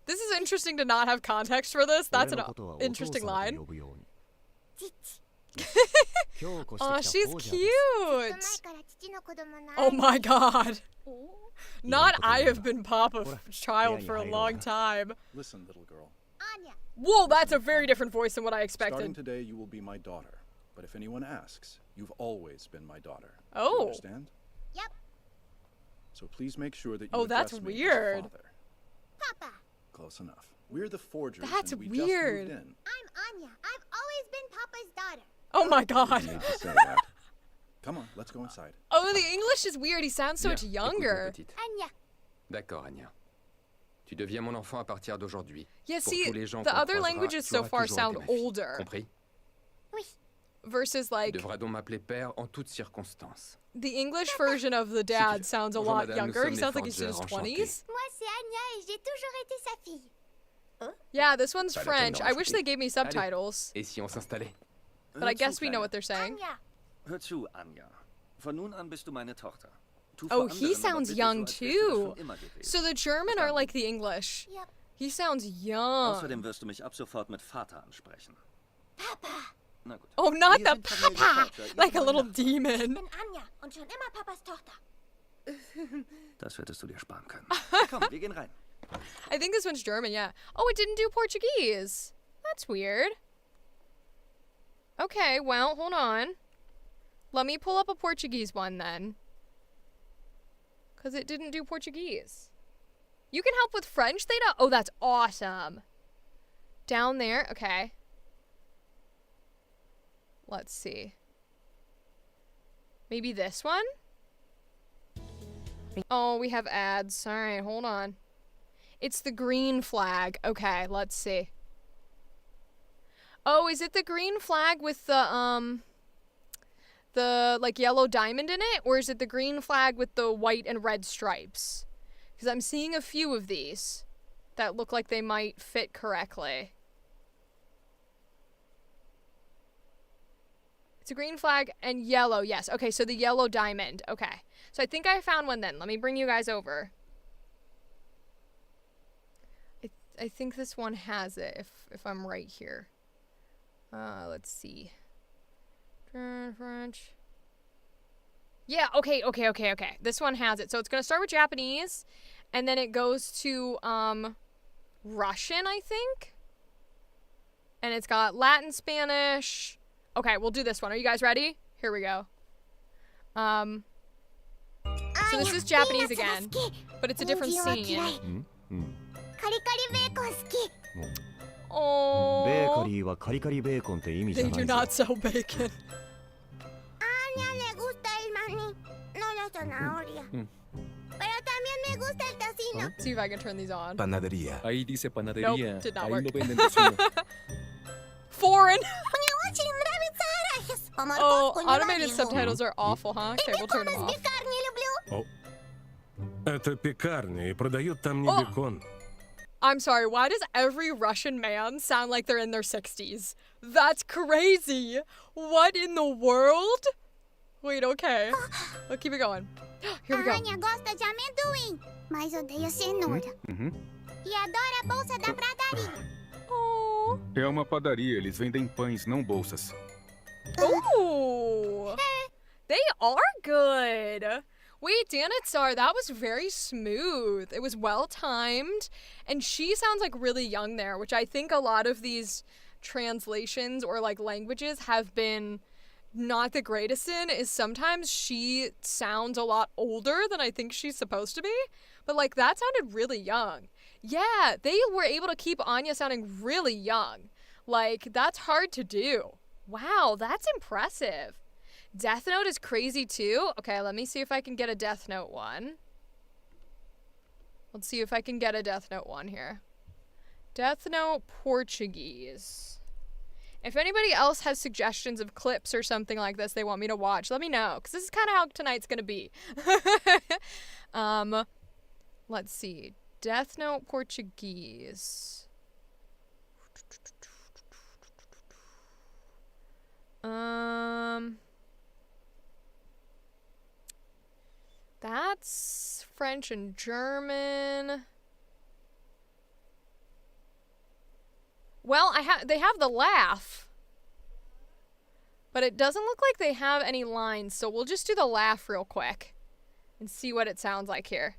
This is interesting to not have context for this. That's an interesting line. Oh, she's cute. Oh my god. Not I have been Papa Child for a long time. Listen, little girl. Whoa, that's a very different voice than what I expected. Starting today, you will be my daughter. But if anyone asks, you've always been my daughter. Oh. You understand? Yep. So please make sure that you Oh, that's address me weird. as father. Papa. Close enough. We're the forgers. That's and we weird. Just moved in. I'm Anya. I've always been Papa's daughter. Oh my You god. didn't need to say that. Come on, let's go inside. Oh, the English is weird. He sounds so much younger. Anya. D'accord, Anya. Tu deviens mon enfant à partir d'aujourd'hui. Yeah, Pour see, tous les gens the qu'on other croisera, languages tu so auras far toujours sound été ma fille. older. Compris? Oui. Versus Tu like devras donc m'appeler père en toutes circonstances. the English version of the dad sounds a Bonjour, lot madame, younger. nous He sommes sounds les like he's in his forgeurs, 20s. Moi, c'est Anya et j'ai toujours été sa fille. Yeah, this one's Pas la peine French. d'en I wish rajouter. they gave me subtitles. Et si on s'installait? But I guess we know what they're saying. Anya. Hör zu, Anja. Von nun an bist du meine Tochter. Tu Oh, vor he anderen, aber sounds bitte young so, als wärst du das too. schon immer gewesen. So the German are like the English. Yep. He sounds young. Außerdem wirst du mich ab sofort mit Vater ansprechen. Papa. Na gut. Oh, not Wir the sind Familie papa! Forger, ihr Like a wollt little nach- demon. Ich bin Anya und schon immer Papas Tochter. Das hättest du dir sparen können. Komm, wir gehen rein. I think this one's German, yeah. Oh, it didn't do Portuguese. That's weird. Okay, well, hold on. Let me pull up a Portuguese one then. Because it didn't do Portuguese. You can help with French, Theta? Oh, that's awesome. Down there, okay. Let's see. Maybe this one? Oh, we have ads. All right, hold on. It's the green flag. Okay, let's see. Oh, is it the green flag with the like yellow diamond in it? Or is it the green flag with the white and red stripes? Because I'm seeing a few of these that look like they might fit correctly. It's a green flag and yellow, yes. Okay, so the yellow diamond. Okay. So I think I found one then. Let me bring you guys over. I think this one has it, if I'm right here. Let's see. French. Yeah, okay. This one has it. So it's gonna start with Japanese, and then it goes to, Russian, I think? And it's got Latin, Spanish. Okay, we'll do this one. Are you guys ready? Here we go. So this is Japanese again, but it's a different scene. カリカリベーコン好き。 Oh, ベーカリーはカリカリベーコンって意味じ they ゃな do いぞ。 not sell bacon. Anya le gusta el maní. No la zanahoria. Pero también me gusta el tocino. See if I can turn these on. Panadería. Ahí dice panadería. Nope, did not Ahí work. no venden tocino. Foreign. Oh, Oh, automated subtitles are awful, huh? Okay, we'll turn them off. Это пекарня, и продают там не О! бекон. I'm sorry, why does every Russian man sound like they're in their 60s? That's crazy. What in the world? Wait, okay. We'll keep it going. Here we go. A Anya gosta de amendoim, mas odeia cenoura. E adora a bolsa da pradaria. Oh. É uma padaria, eles vendem pães, não bolsas. Ooh. They are good. Wait, Danitsar, that was very smooth. It was well timed. And she sounds like really young there, which I think a lot of these translations or like languages have been not the greatest in, is sometimes she sounds a lot older than I think she's supposed to be. But like that sounded really young. Yeah, they were able to keep Anya sounding really young. Like that's hard to do. Wow, that's impressive. Death Note is crazy too. Okay, let me see if I can get a Death Note one. Let's see if I can get a Death Note one here. Death Note Portuguese. If anybody else has suggestions of clips or something like this they want me to watch, let me know, because this is kind of how tonight's gonna be. Let's see. Death Note Portuguese. That's French and German. Well, they have the laugh. But it doesn't look like they have any lines, so we'll just do the laugh real quick and see what it sounds like here.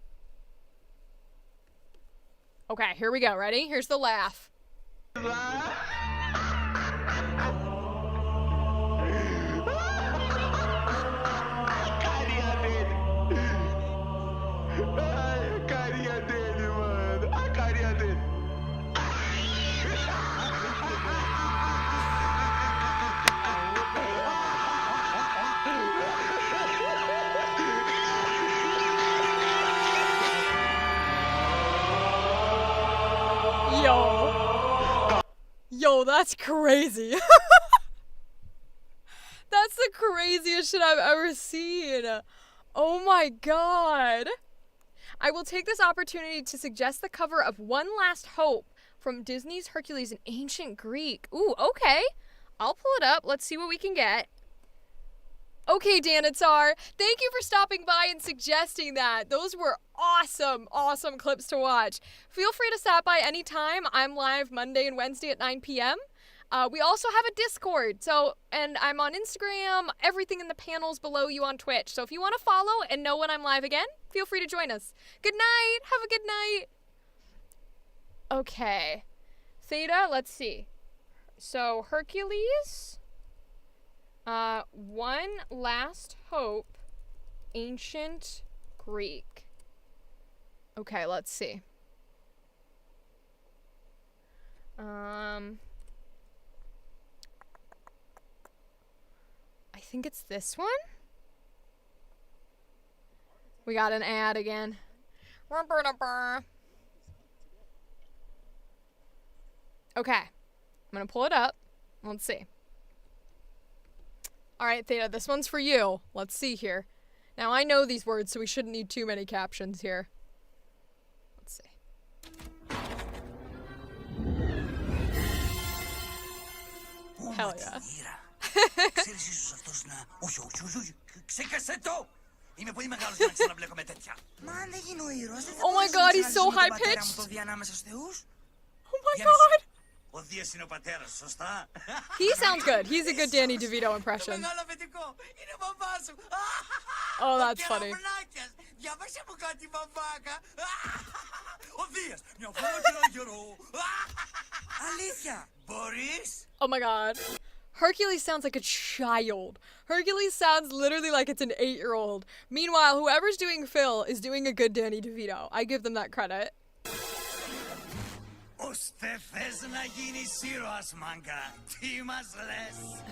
Okay, here we go. Ready? Here's the laugh. Yo, that's crazy. That's the craziest shit I've ever seen. Oh my god. I will take this opportunity to suggest the cover of One Last Hope from Disney's Hercules in Ancient Greek. Ooh, okay. I'll pull it up. Let's see what we can get. Okay, Danitsar, thank you for stopping by and suggesting that. Those were awesome, awesome clips to watch. Feel free to stop by anytime. I'm live Monday and Wednesday at 9 p.m. We also have a Discord, and I'm on Instagram, everything in the panels below you on Twitch. So if you want to follow and know when I'm live again, feel free to join us. Good night. Have a good night. Okay. Theta, let's see. So Hercules... One Last Hope, Ancient Greek. Okay, let's see. I think it's this one? We got an ad again. Okay, I'm gonna pull it up. Let's see. Alright, Theta, this one's for you. Let's see here. Now, I know these words, so we shouldn't need too many captions here. Let's see. Hell yeah. Oh my god, he's so high-pitched! Oh my god! He sounds good. He's a good Danny DeVito impression. Oh, that's funny. Oh my god. Hercules sounds like a child. Hercules sounds literally like it's an 8-year-old. Meanwhile, whoever's doing Phil is doing a good Danny DeVito. I give them that credit. Ωστε θες να γίνεις ήρωας, μάγκα, τι μας λες?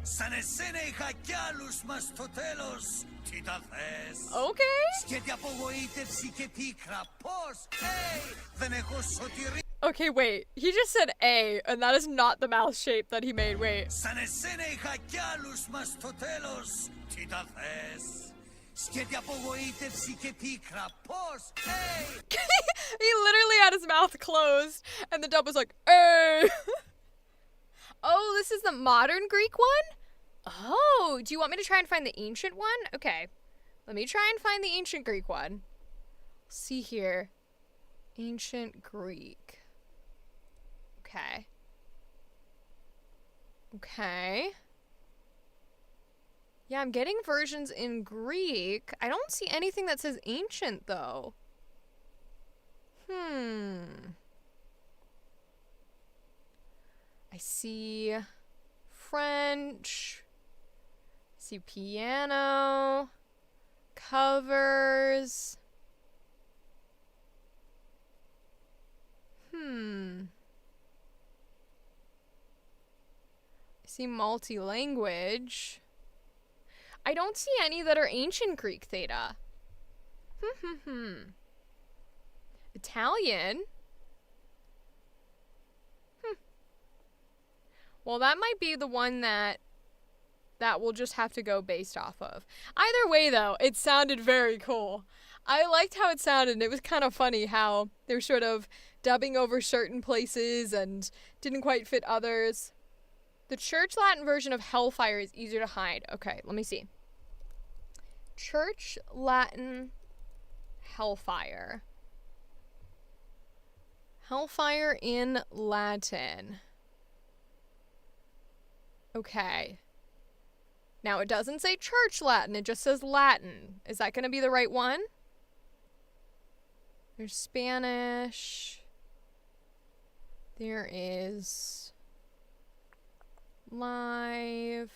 Σαν εσένα είχα κι άλλους, μας στο τέλος, τι τα θες? Okay. Σκέτη απογοήτευση και πίκρα, πώς, δεν έχω σωτηρία. Okay, wait. He just said A, and that is not the mouth shape that he made. Wait. Σαν εσένα είχα κι άλλους, μας στο τέλος, τι τα θες? Σκέτη απογοήτευση και πίκρα. Πώς, He literally had his mouth closed, and the dub was like, "Hey." Oh, this is the modern Greek one? Oh, do you want me to try and find the ancient one? Okay. Let me try and find the ancient Greek one. Let's see here. Ancient Greek. Okay. Okay. Yeah, I'm getting versions in Greek. I don't see anything that says ancient, though. I see French. I see piano. Covers. I see multi-language. I don't see any that are ancient Greek theta. Italian. Well, that might be the one that we'll just have to go based off of. Either way, though, it sounded very cool. I liked how it sounded, and it was kind of funny how they're sort of dubbing over certain places and didn't quite fit others. The Church Latin version of Hellfire is easier to hide. Okay, let me see. Church Latin Hellfire. Hellfire in Latin. Okay. Now it doesn't say Church Latin, it just says Latin. Is that going to be the right one? There's Spanish. There is live.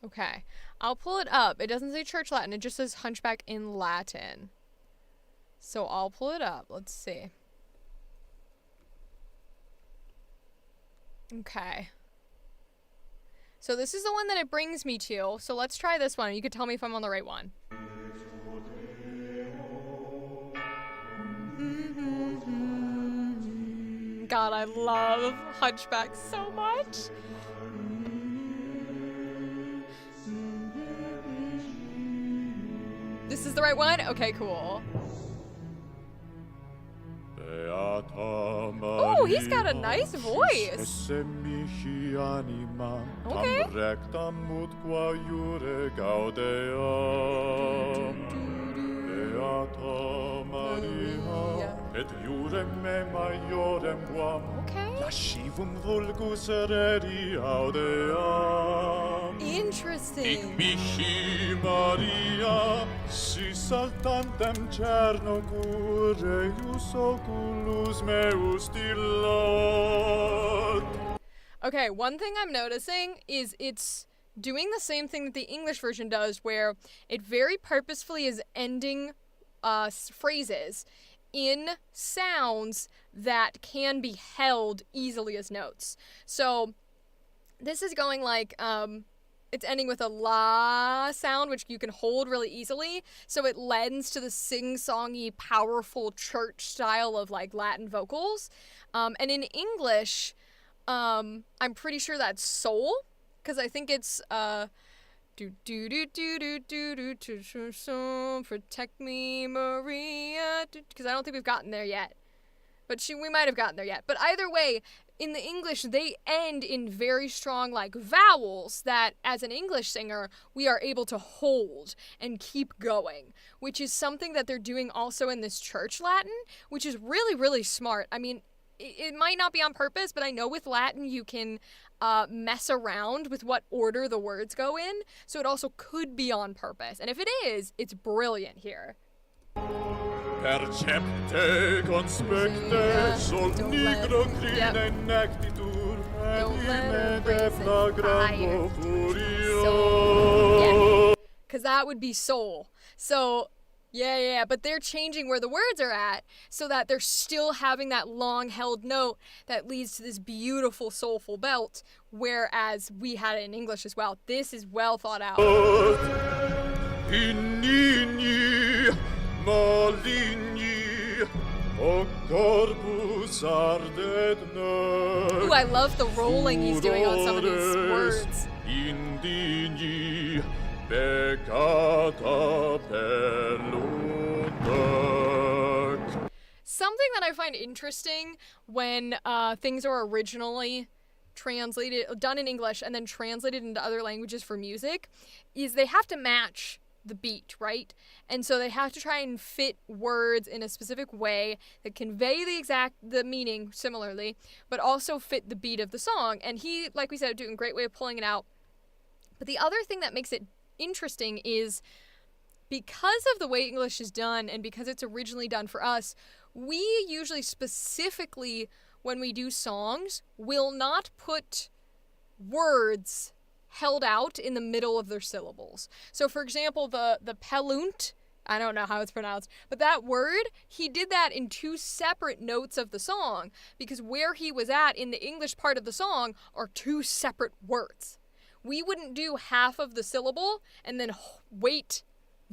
Okay. I'll pull it up. It doesn't say Church Latin, it just says Hunchback in Latin. So I'll pull it up. Let's see. Okay. So this is the one that it brings me to. So let's try this one. You could tell me if I'm on the right one. God, I love Hunchback so much. This is the right one? Okay, cool. Oh, he's got a nice voice. Okay. Interesting. Okay, one thing I'm noticing is it's doing the same thing that the English version does, where it very purposefully is ending phrases in sounds that can be held easily as notes. So this is going like, it's ending with a la sound, which you can hold really easily. So it lends to the sing-songy, powerful church style of like Latin vocals. And in English, I'm pretty sure that's soul, because I think it's do do do do do do do do protect me, Maria, because I don't think we've gotten there yet. But we might have gotten there yet. But either way, in the English, they end in very strong, like, vowels that, as an English singer, we are able to hold and keep going, which is something that they're doing also in this church Latin, which is really, really smart. I mean, it might not be on purpose, but I know with Latin you can mess around with what order the words go in, so it also could be on purpose. And if it is, it's brilliant here. Percepte conspecte sol nigro crine nectitur et de flagrando furio. Because that would be soul. So, yeah, but they're changing where the words are at so that they're still having that long held note that leads to this beautiful soulful belt, whereas we had it in English as well. This is well thought out. Maligni, o corpus ardet ne. Ooh, I love the rolling he's doing on some of these words. indigni, peccata perludac. Something that I find interesting when things are originally done in English and then translated into other languages for music is they have to match the beat, right? And so they have to try and fit words in a specific way that convey the meaning similarly, but also fit the beat of the song. And he, like we said, doing a great way of pulling it out. But the other thing that makes it interesting is because of the way English is done and because it's originally done for us, we usually specifically, when we do songs, will not put words held out in the middle of their syllables. So for example, the pelunt, I don't know how it's pronounced, but that word, he did that in 2 separate notes of the song because where he was at in the English part of the song are 2 separate words. We wouldn't do half of the syllable and then wait,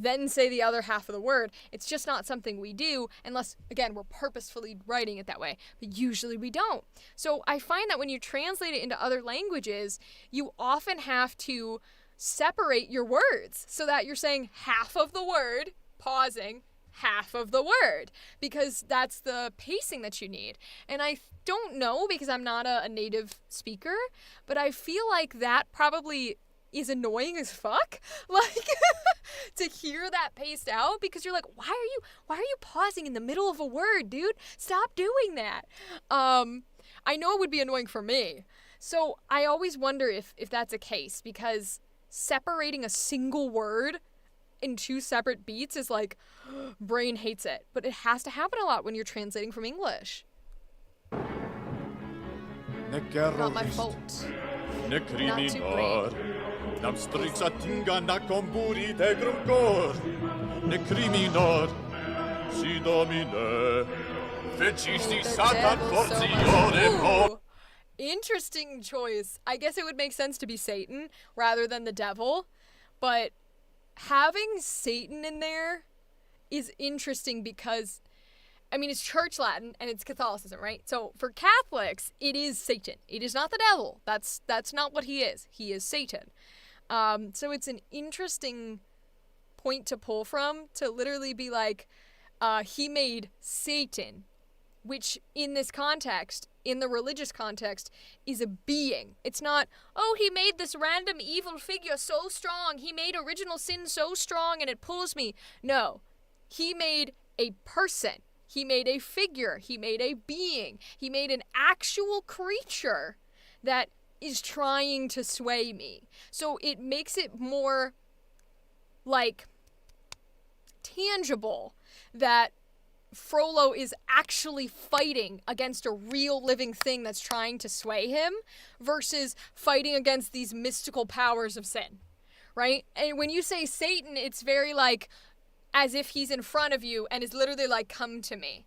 then say the other half of the word. It's just not something we do unless, again, we're purposefully writing it that way. But usually we don't. So I find that when you translate it into other languages, you often have to separate your words so that you're saying half of the word, pausing, half of the word, because that's the pacing that you need. And I don't know because I'm not a native speaker, but I feel like that probably is annoying as fuck, like to hear that paced out, because you're like, why are you pausing in the middle of a word, dude? Stop doing that. I know it would be annoying for me. So I always wonder if that's a case, because separating a single word in 2 separate beats is like, brain hates it. But it has to happen a lot when you're translating from English. Not my fault. Ne criminor, nam strixa tinga na comburi tegrum cor. Ne criminor, si domine, fecisti satan forzione po. Interesting choice. I guess it would make sense to be Satan rather than the devil, but having Satan in there is interesting because, I mean, it's church Latin and it's Catholicism, right? So for Catholics, it is Satan. It is not the devil. That's not what he is. He is Satan. So it's an interesting point to pull from, to literally be like, he made Satan, which in this context, in the religious context, is a being. It's not, oh, he made this random evil figure so strong. He made original sin so strong and it pulls me. No, he made a person. He made a figure. He made a being. He made an actual creature that is trying to sway me. So it makes it more, like, tangible that Frollo is actually fighting against a real living thing that's trying to sway him versus fighting against these mystical powers of sin, right? And when you say Satan, it's very like as if he's in front of you and is literally like, come to me.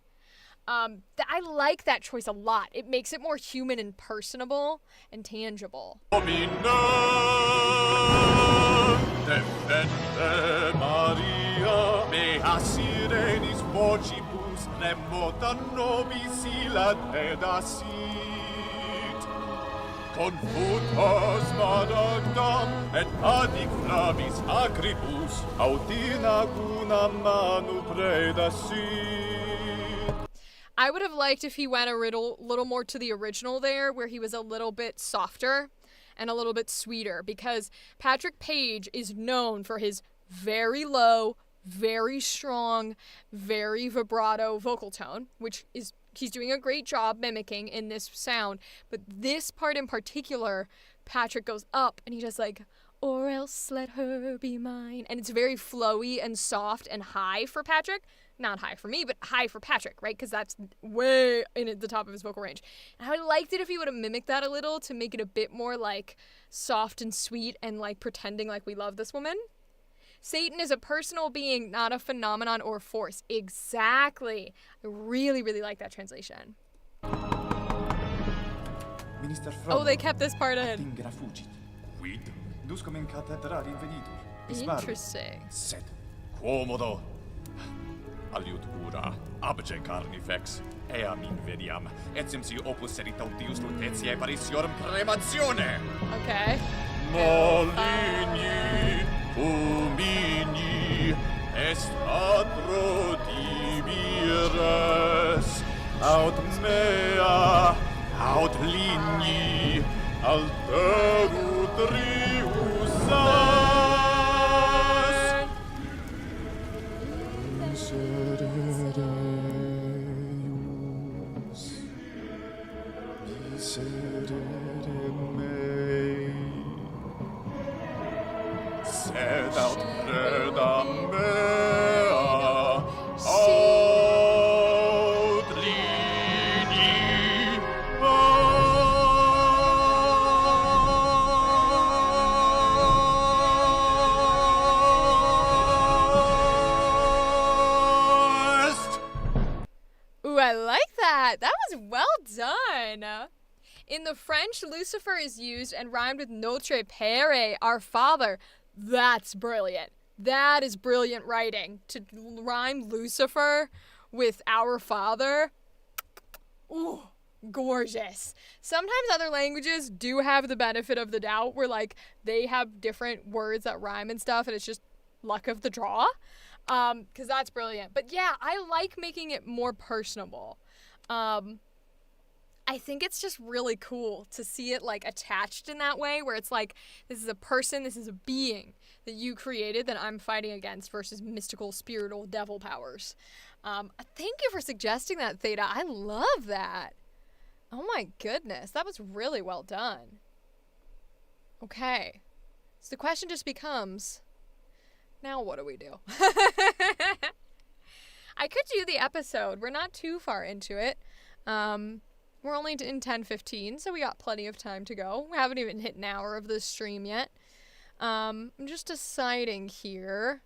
I like that choice a lot. It makes it more human and personable and tangible. Defende Maria, mea sirenis vocibus, remota nobis illa pedasit. Confutas madagdam, et adic flavis acribus, autina cuna manu predasit. I would have liked if he went a little more to the original there, where he was a little bit softer and a little bit sweeter, because Patrick Page is known for his very low, very strong, very vibrato vocal tone, which is he's doing a great job mimicking in this sound. But this part in particular, Patrick goes up and he does like, or else let her be mine. And it's very flowy and soft and high for Patrick. Not high for me, but high for Patrick, right? Because that's way in at the top of his vocal range. And I liked it if he would have mimicked that a little to make it a bit more like soft and sweet and like pretending like we love this woman. Satan is a personal being, not a phenomenon or force. Exactly. I really, really like that translation. Oh, they kept this part in. Interesting. Sed quomodo aliut cura abce carnifex eam inveniam et si opus serit autius lutetiae parisiorum crematione. Okay. Maligni, humini, est atro divires, aut mea, aut ligni, alterut riusas. Miserere mei, sed aut creda mea, aut ligni est. Ooh, I like that. That was well done. In the French, Lucifer is used and rhymed with Notre Père, our Father. That's brilliant. That is brilliant writing. To rhyme Lucifer with our Father. Ooh, gorgeous. Sometimes other languages do have the benefit of the doubt where, like, they have different words that rhyme and stuff, and it's just luck of the draw. Because that's brilliant. But yeah, I like making it more personable. I think it's just really cool to see it like attached in that way where it's like, this is a person, this is a being that you created that I'm fighting against versus mystical, spiritual, devil powers. Thank you for suggesting that, Theta. I love that. Oh my goodness, that was really well done. Okay, so the question just becomes, now what do we do? I could do the episode. We're not too far into it. We're only in 10:15, so we got plenty of time to go. We haven't even hit an hour of this stream yet. I'm just deciding here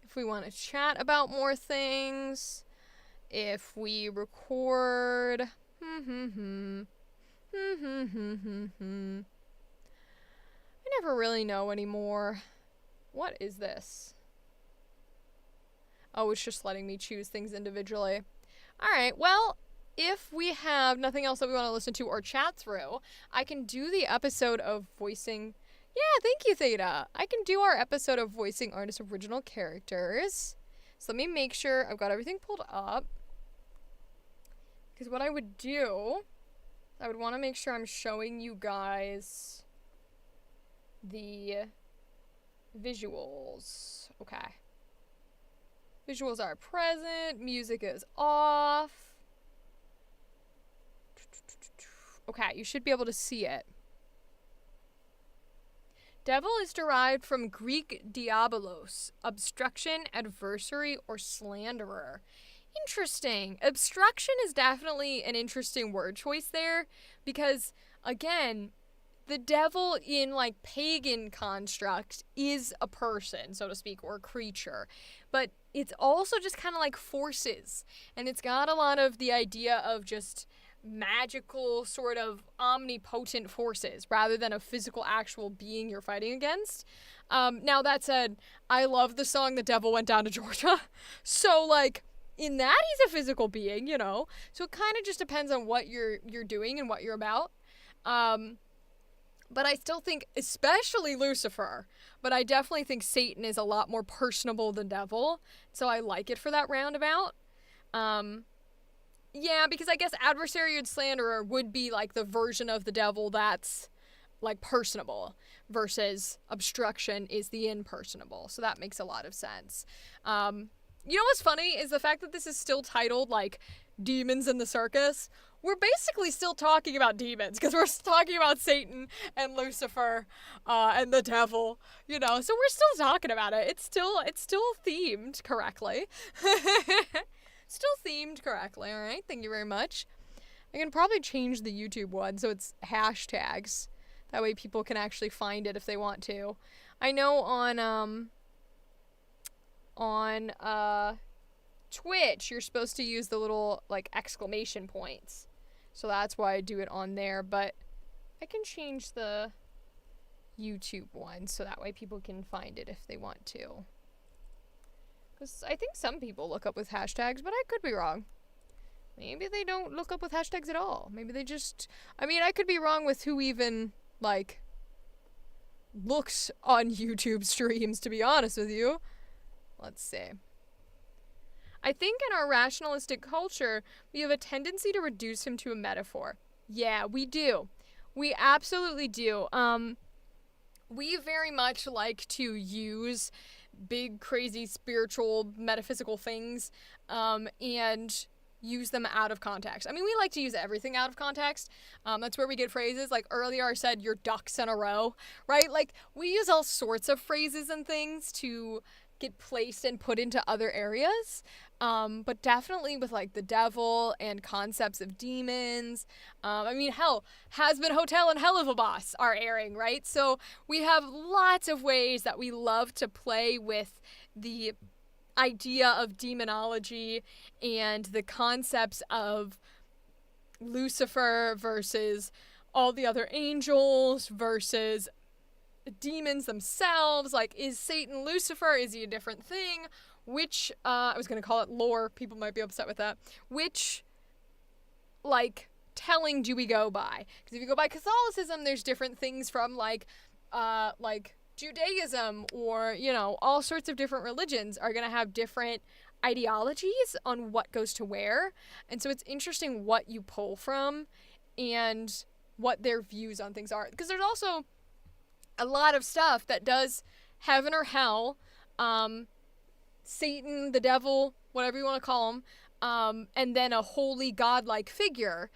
if we want to chat about more things, if we record. I never really know anymore. What is this? Oh, it's just letting me choose things individually. Alright, well, if we have nothing else that we want to listen to or chat through, I can do the episode of voicing... Yeah, thank you, Theta. I can do our episode of voicing artist original characters. So let me make sure I've got everything pulled up. Because what I would do, I would want to make sure I'm showing you guys the visuals. Okay. Visuals are present. Music is off. Okay, you should be able to see it. Devil is derived from Greek diabolos, obstruction, adversary, or slanderer. Interesting. Obstruction is definitely an interesting word choice there because, again, the devil in, like, pagan construct is a person, so to speak, or a creature. But it's also just kind of like forces. And it's got a lot of the idea of just magical sort of omnipotent forces rather than a physical actual being you're fighting against. Now that said, I love the song The Devil Went Down to Georgia. So, like, in that he's a physical being, you know. So it kind of just depends on what you're doing and what you're about. But I still think, especially Lucifer, but I definitely think Satan is a lot more personable than devil. So I like it for that roundabout. Yeah, because I guess adversary and slanderer would be like the version of the devil that's like personable versus obstruction is the impersonable. So that makes a lot of sense. You know what's funny is the fact that this is still titled like Demons in the Circus. We're basically still talking about demons because we're talking about Satan and Lucifer and the devil, you know. So we're still talking about it. It's still themed correctly. Still themed correctly, all right? Thank you very much. I can probably change the YouTube one so it's hashtags. That way people can actually find it if they want to. I know on Twitch, you're supposed to use the little, like, exclamation points. So that's why I do it on there, but I can change the YouTube one so that way people can find it if they want to. Because I think some people look up with hashtags, but I could be wrong. Maybe they don't look up with hashtags at all. Maybe they just... I mean, I could be wrong with who even, like, looks on YouTube streams, to be honest with you. Let's see. I think in our rationalistic culture, we have a tendency to reduce him to a metaphor. Yeah, we do. We absolutely do. We very much like to use big, crazy, spiritual, metaphysical things, and use them out of context. I mean, we like to use everything out of context. That's where we get phrases like earlier I said, your ducks in a row, right? Like, we use all sorts of phrases and things to get placed and put into other areas. But definitely with like the devil and concepts of demons. I mean, hell, Has-Been Hotel and Helluva are airing, right? So we have lots of ways that we love to play with the idea of demonology and the concepts of Lucifer versus all the other angels versus demons themselves. Like, is Satan Lucifer? Is he a different thing? Which, I was going to call it lore. People might be upset with that. Which, like, telling do we go by? Because if you go by Catholicism, there's different things from, like Judaism or, you know, all sorts of different religions are going to have different ideologies on what goes to where. And so it's interesting what you pull from and what their views on things are. Because there's also a lot of stuff that does heaven or hell, Satan, the devil, whatever you want to call him, and then a holy godlike figure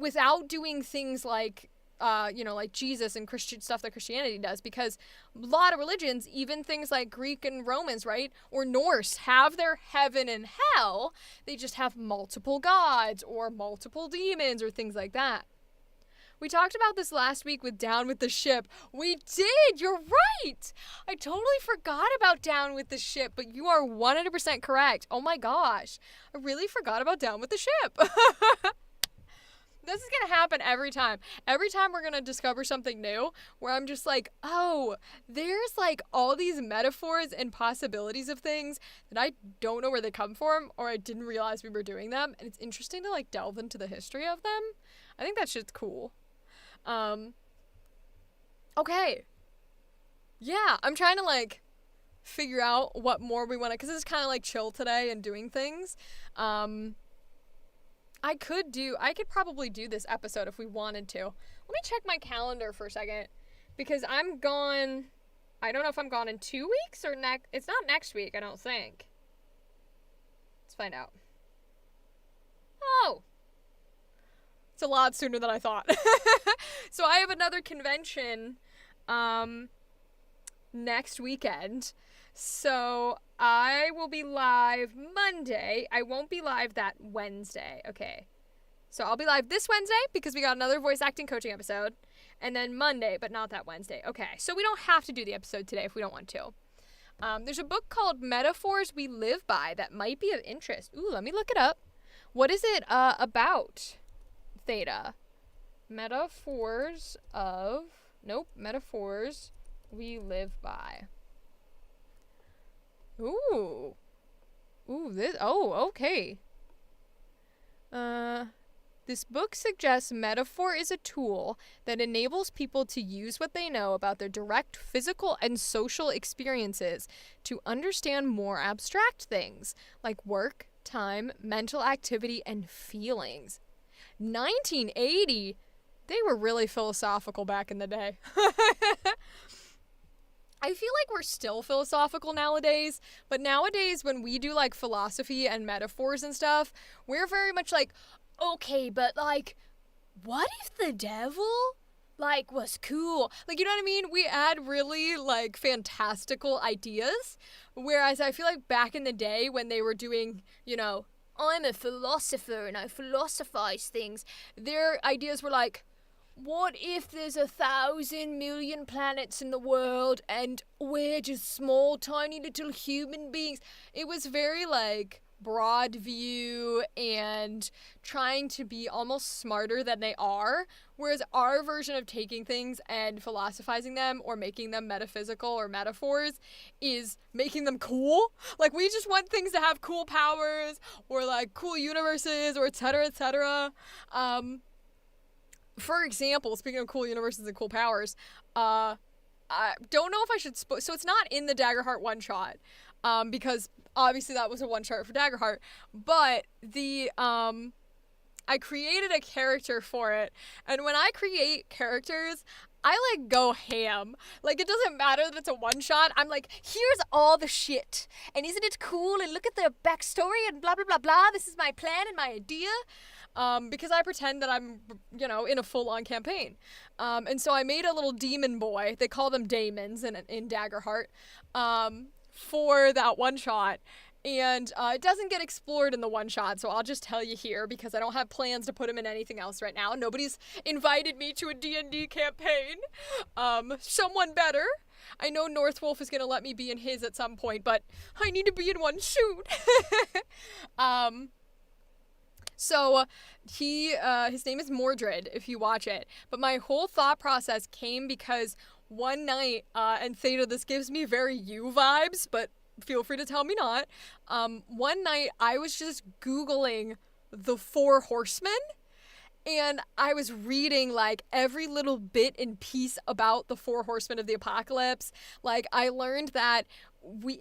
without doing things like, like Jesus and Christian stuff that Christianity does, because a lot of religions, even things like Greek and Romans, right, or Norse, have their heaven and hell. They just have multiple gods or multiple demons or things like that. We talked about this last week with Down with the Ship. We did! You're right! I totally forgot about Down with the Ship, but you are 100% correct. Oh my gosh. I really forgot about Down with the Ship. This is going to happen every time. Every time we're going to discover something new where I'm just like, oh, there's like all these metaphors and possibilities of things that I don't know where they come from, or I didn't realize we were doing them. And it's interesting to like delve into the history of them. I think that shit's cool. Okay. Yeah, I'm trying to like figure out what more we want to, because it's kind of like chill today and doing things. I could probably do this episode if we wanted to. Let me check my calendar for a second, because I'm gone. I don't know if I'm gone in 2 weeks or next. It's not next week, I don't think. Let's find out. Oh. It's a lot sooner than I thought. So I have another convention next weekend. So I will be live Monday. I won't be live that Wednesday. Okay. So I'll be live this Wednesday because we got another voice acting coaching episode. And then Monday, but not that Wednesday. Okay. So we don't have to do the episode today if we don't want to. There's a book called Metaphors We Live By that might be of interest. Ooh, let me look it up. What is it about? Theta. Metaphors We Live By. Ooh. Okay. This book suggests metaphor is a tool that enables people to use what they know about their direct physical and social experiences to understand more abstract things like work, time, mental activity, and feelings. 1980, they were really philosophical back in the day. I feel like we're still philosophical nowadays, but nowadays when we do like philosophy and metaphors and stuff, we're very much like, okay, but like, what if the devil like was cool? Like, you know what I mean? We add really like fantastical ideas, whereas I feel like back in the day when they were doing, you know, I'm a philosopher and I philosophize things, their ideas were like, what if there's 1,000 million planets in the world and we're just small, tiny little human beings? It was very like broad view and trying to be almost smarter than they are, whereas our version of taking things and philosophizing them or making them metaphysical or metaphors is making them cool. Like, we just want things to have cool powers or like cool universes or etc. for example, speaking of cool universes and cool powers, I don't know if I should so it's not in the Daggerheart one shot, because obviously that was a one shot for Daggerheart, but the I created a character for it, and when I create characters, I like go ham. Like, it doesn't matter that it's a one shot. I'm like, here's all the shit, and isn't it cool? And look at the backstory and blah blah blah blah. This is my plan and my idea. Because I pretend that I'm, you know, in a full-on campaign. And so I made a little demon boy. They call them daemons in Daggerheart, for that one shot. And it doesn't get explored in the one shot, so I'll just tell you here because I don't have plans to put him in anything else right now. Nobody's invited me to a D&D campaign. Someone better. I know Northwolf is going to let me be in his at some point, but I need to be in one shoot. So his name is Mordred, if you watch it. But my whole thought process came because one night, and Theta, this gives me very you vibes, but feel free to tell me not. One night I was just Googling the Four Horsemen, and I was reading like every little bit and piece about the Four Horsemen of the Apocalypse. Like, I learned that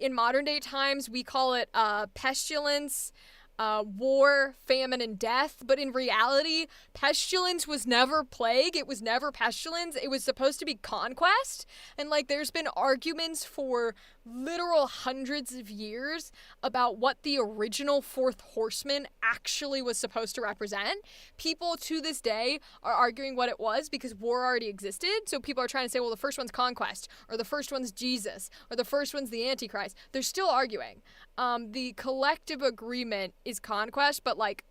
in modern day times we call it pestilence, war, famine, and death, but in reality, pestilence was never plague, it was never pestilence, it was supposed to be conquest, and like there's been arguments for literal hundreds of years about what the original Fourth Horseman actually was supposed to represent. People to this day are arguing what it was because war already existed, so people are trying to say, well, the first one's conquest, or the first one's Jesus, or the first one's the Antichrist. They're still arguing. The collective agreement is conquest, but like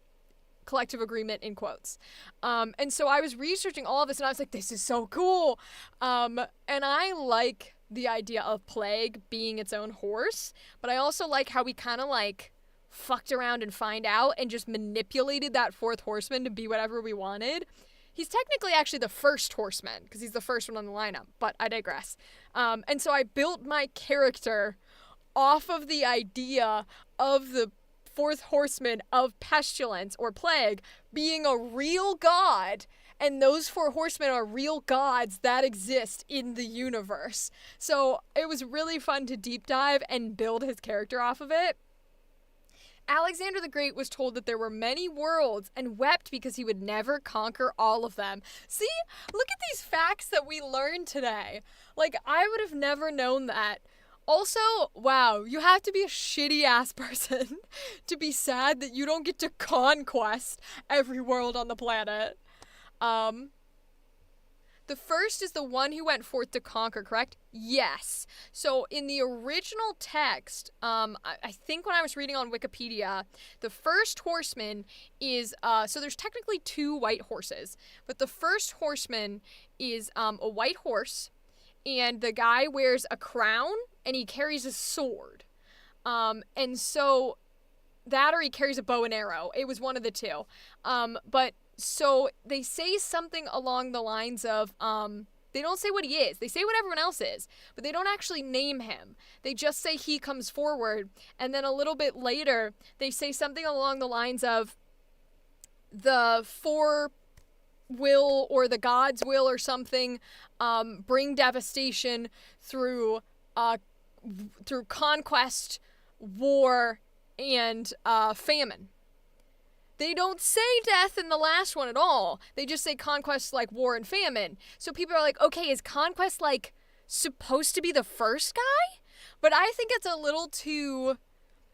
collective agreement in quotes. And so I was researching all of this and I was like, this is so cool. And I like the idea of plague being its own horse, but I also like how we kind of like fucked around and find out and just manipulated that Fourth Horseman to be whatever we wanted. He's technically actually the first horseman because he's the first one on the lineup, but I digress. And so I built my character off of the idea of the Fourth Horseman of pestilence or plague being a real god, and those Four Horsemen are real gods that exist in the universe. So it was really fun to deep dive and build his character off of it. Alexander the Great was told that there were many worlds and wept because he would never conquer all of them. See, look at these facts that we learned today. Like, I would have never known that. Also, wow, you have to be a shitty ass person to be sad that you don't get to conquest every world on the planet. The first is the one who went forth to conquer, correct? Yes. So in the original text, I think when I was reading on Wikipedia, the first horseman is, so there's technically two white horses, but the first horseman is a white horse, and the guy wears a crown, and he carries a sword. And so that or he carries a bow and arrow. It was one of the two. But so they say something along the lines of, they don't say what he is. They say what everyone else is, but they don't actually name him. They just say he comes forward. And then a little bit later, they say something along the lines of the four will or the gods will or something bring devastation through conquest, war, and famine. They don't say death in the last one at all. They just say conquest, like war and famine. So people are like, okay, is conquest like supposed to be the first guy? But I think it's a little too,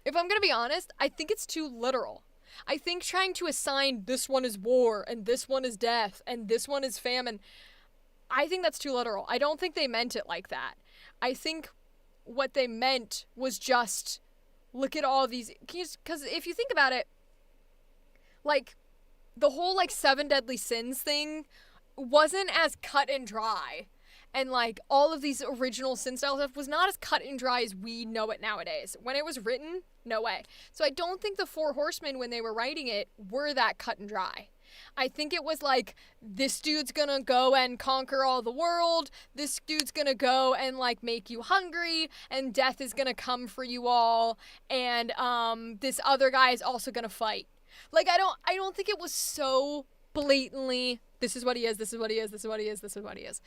if I'm gonna be honest, I think it's too literal. I think trying to assign this one is war and this one is death and this one is famine, I think that's too literal. I don't think they meant it like that. I think what they meant was just look at all these, because if you think about it, like the whole like 7 deadly sins thing wasn't as cut and dry, and like all of these original sin style stuff was not as cut and dry as we know it nowadays. When it was written, no way. So I don't think the Four Horsemen, when they were writing it, were that cut and dry. I think it was like, this dude's gonna go and conquer all the world, this dude's gonna go and like make you hungry, and death is gonna come for you all, and this other guy is also gonna fight. Like, I don't think it was so blatantly This is what he is, this is what he is, this is what he is, this is what he is.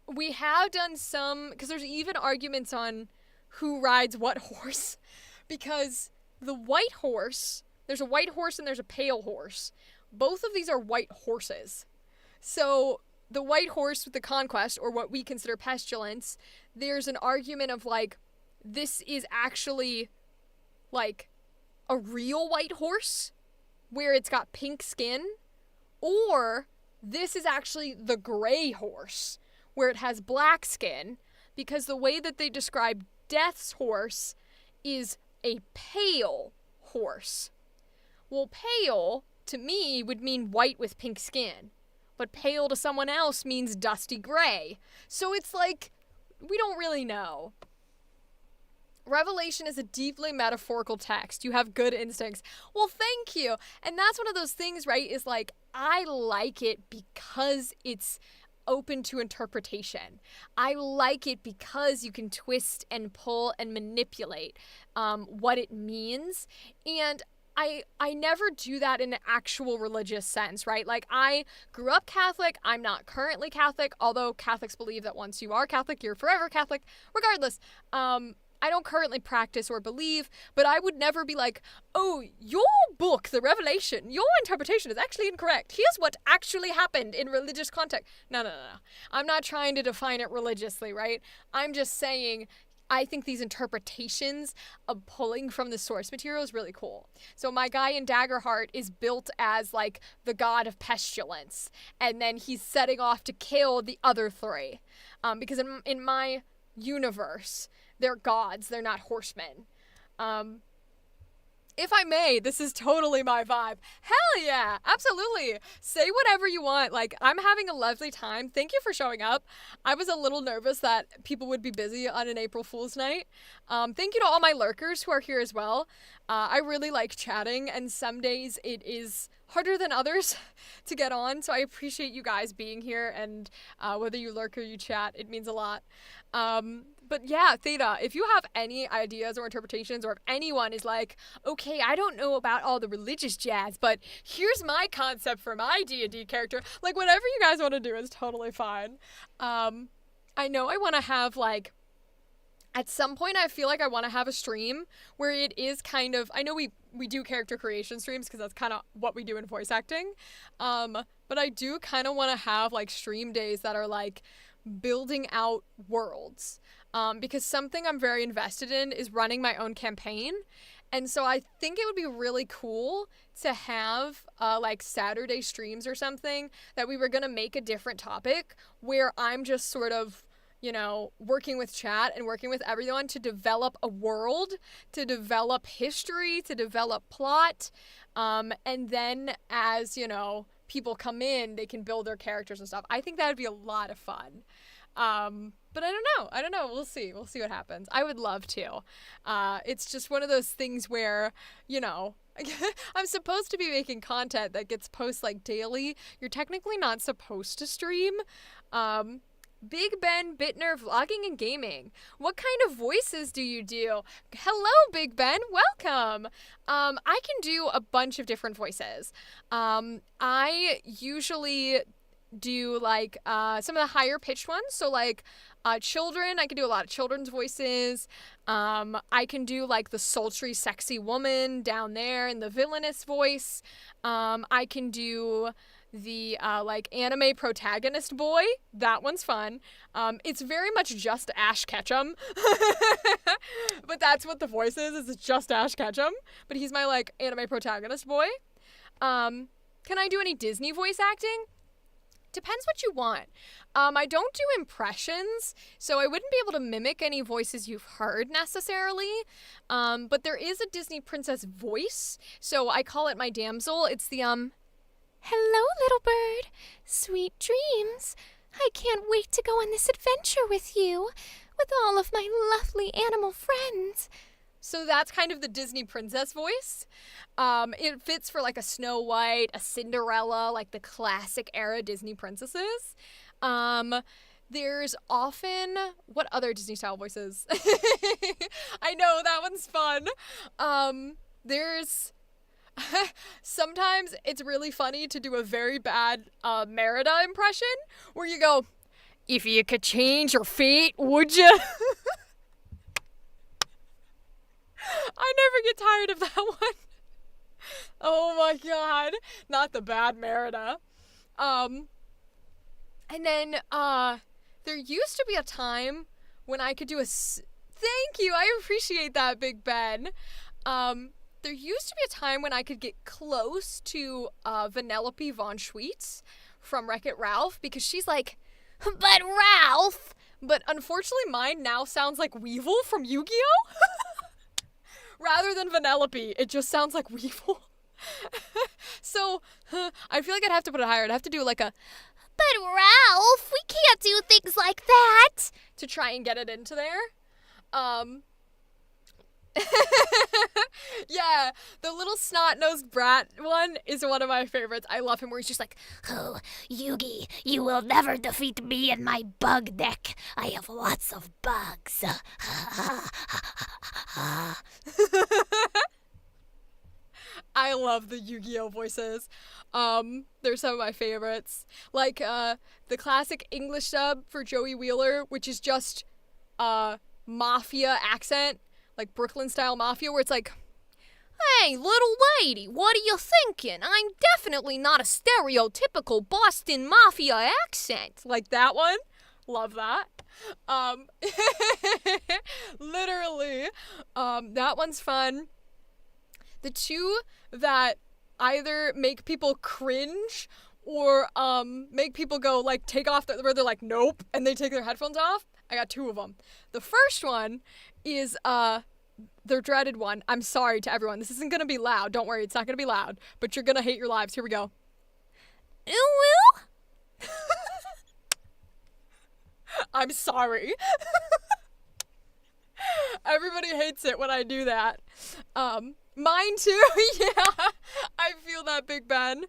We have done some, because there's even arguments on who rides what horse, because the white horse, there's a white horse and there's a pale horse. Both of these are white horses. So the white horse with the conquest, or what we consider pestilence, there's an argument of like, this is actually like a real white horse where it's got pink skin, or this is actually the gray horse where it has black skin, because the way that they describe Death's horse is a pale horse. Well, pale to me would mean white with pink skin, but pale to someone else means dusty gray. So it's like, we don't really know. Revelation is a deeply metaphorical text. You have good instincts. Well, thank you. And that's one of those things, right, is like, I like it because it's open to interpretation. I like it because you can twist and pull and manipulate what it means. And I never do that in an actual religious sense, right? Like, I grew up Catholic. I'm not currently Catholic, although Catholics believe that once you are Catholic, you're forever Catholic. Regardless, I don't currently practice or believe, but I would never be like, oh, your book, the Revelation, your interpretation is actually incorrect. Here's what actually happened in religious context. No. I'm not trying to define it religiously, right? I'm just saying I think these interpretations of pulling from the source material is really cool. So my guy in Daggerheart is built as like the god of pestilence, and then he's setting off to kill the other three. Because in my universe, they're gods, they're not horsemen. If I may, this is totally my vibe. Hell yeah, absolutely. Say whatever you want. Like, I'm having a lovely time. Thank you for showing up. I was a little nervous that people would be busy on an April Fool's night. Thank you to all my lurkers who are here as well. I really like chatting, and some days it is harder than others to get on, so I appreciate you guys being here, and whether you lurk or you chat, it means a lot. But yeah, Theta, if you have any ideas or interpretations, or if anyone is like, okay, I don't know about all the religious jazz, but here's my concept for my D&D character, like, whatever you guys want to do is totally fine. I know I want to have, like, at some point I feel like I want to have a stream where it is kind of, I know we do character creation streams because that's kind of what we do in voice acting, but I do kind of want to have, like, stream days that are, like, building out worlds. Because something I'm very invested in is running my own campaign. And so I think it would be really cool to have like Saturday streams or something that we were going to make a different topic where I'm just sort of, you know, working with chat and working with everyone to develop a world, to develop history, to develop plot. And then as, you know, people come in, they can build their characters and stuff. I think that would be a lot of fun. But I don't know. We'll see what happens. I would love to. It's just one of those things where, you know, I'm supposed to be making content that gets posted like daily. You're technically not supposed to stream. Big Ben Bittner vlogging and gaming. What kind of voices do you do? Hello, Big Ben. Welcome. I can do a bunch of different voices. I usually do like some of the higher pitched ones, so like children. I can do a lot of children's voices. I can do like the sultry sexy woman down there in the villainous voice. I can do the like anime protagonist boy. That one's fun. It's very much just Ash Ketchum. But that's what the voice is it's just Ash Ketchum, but he's my like anime protagonist boy. Can I do any Disney voice acting? Depends what you want. I don't do impressions, so I wouldn't be able to mimic any voices you've heard necessarily. But there is a Disney princess voice, so I call it my damsel. It's the hello, little bird. Sweet dreams. I can't wait to go on this adventure with you, with all of my lovely animal friends. So that's kind of the Disney princess voice. It fits for like a Snow White, a Cinderella, like the classic era Disney princesses. There's often, what other Disney style voices? I know, that one's fun. There's Sometimes it's really funny to do a very bad Merida impression where you go, if you could change your fate, would you? I never get tired of that one. Oh my god. Not the bad Merida. And then, there used to be a time when I could do thank you, I appreciate that, Big Ben. There used to be a time when I could get close to Vanellope von Schweetz from Wreck-It Ralph, because she's like, but Ralph! But unfortunately mine now sounds like Weevil from Yu-Gi-Oh! Rather than Vanellope, it just sounds like Weevil. So, I feel like I'd have to put it higher. I'd have to do like a, but Ralph, we can't do things like that, to try and get it into there. Yeah, the little snot-nosed brat one is one of my favorites. I love him where he's just like, Oh, Yugi, you will never defeat me in my bug deck. I have lots of bugs. I love the Yu-Gi-Oh voices. They're some of my favorites. Like, the classic English dub for Joey Wheeler, which is just, mafia accent, like Brooklyn-style mafia, where it's like, hey, little lady, what are you thinking? I'm definitely not a stereotypical Boston mafia accent. Like that one. Love that. Literally. That one's fun. The two that either make people cringe or make people go, like, take off, where they're like, nope, and they take their headphones off. I got two of them. The first one is their dreaded one. I'm sorry to everyone. This isn't going to be loud. Don't worry. It's not going to be loud. But you're going to hate your lives. Here we go. Ooh. I'm sorry. Everybody hates it when I do that. Mine too. Yeah. I feel that, Big Ben.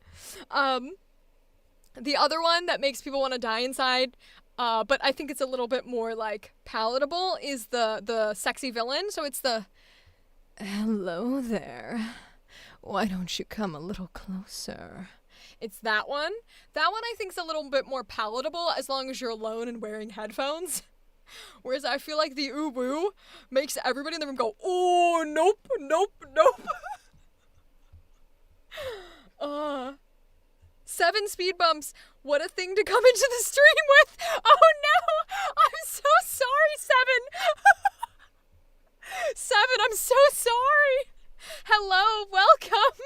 The other one that makes people want to die inside, but I think it's a little bit more, like, palatable, is the sexy villain. So it's the, hello there. Why don't you come a little closer? It's that one. That one I think is a little bit more palatable as long as you're alone and wearing headphones. Whereas I feel like the ooh woo makes everybody in the room go, oh, nope, nope, nope. 7 speed bumps. What a thing to come into the stream with. Oh no, I'm so sorry, 7. 7, I'm so sorry. Hello, welcome.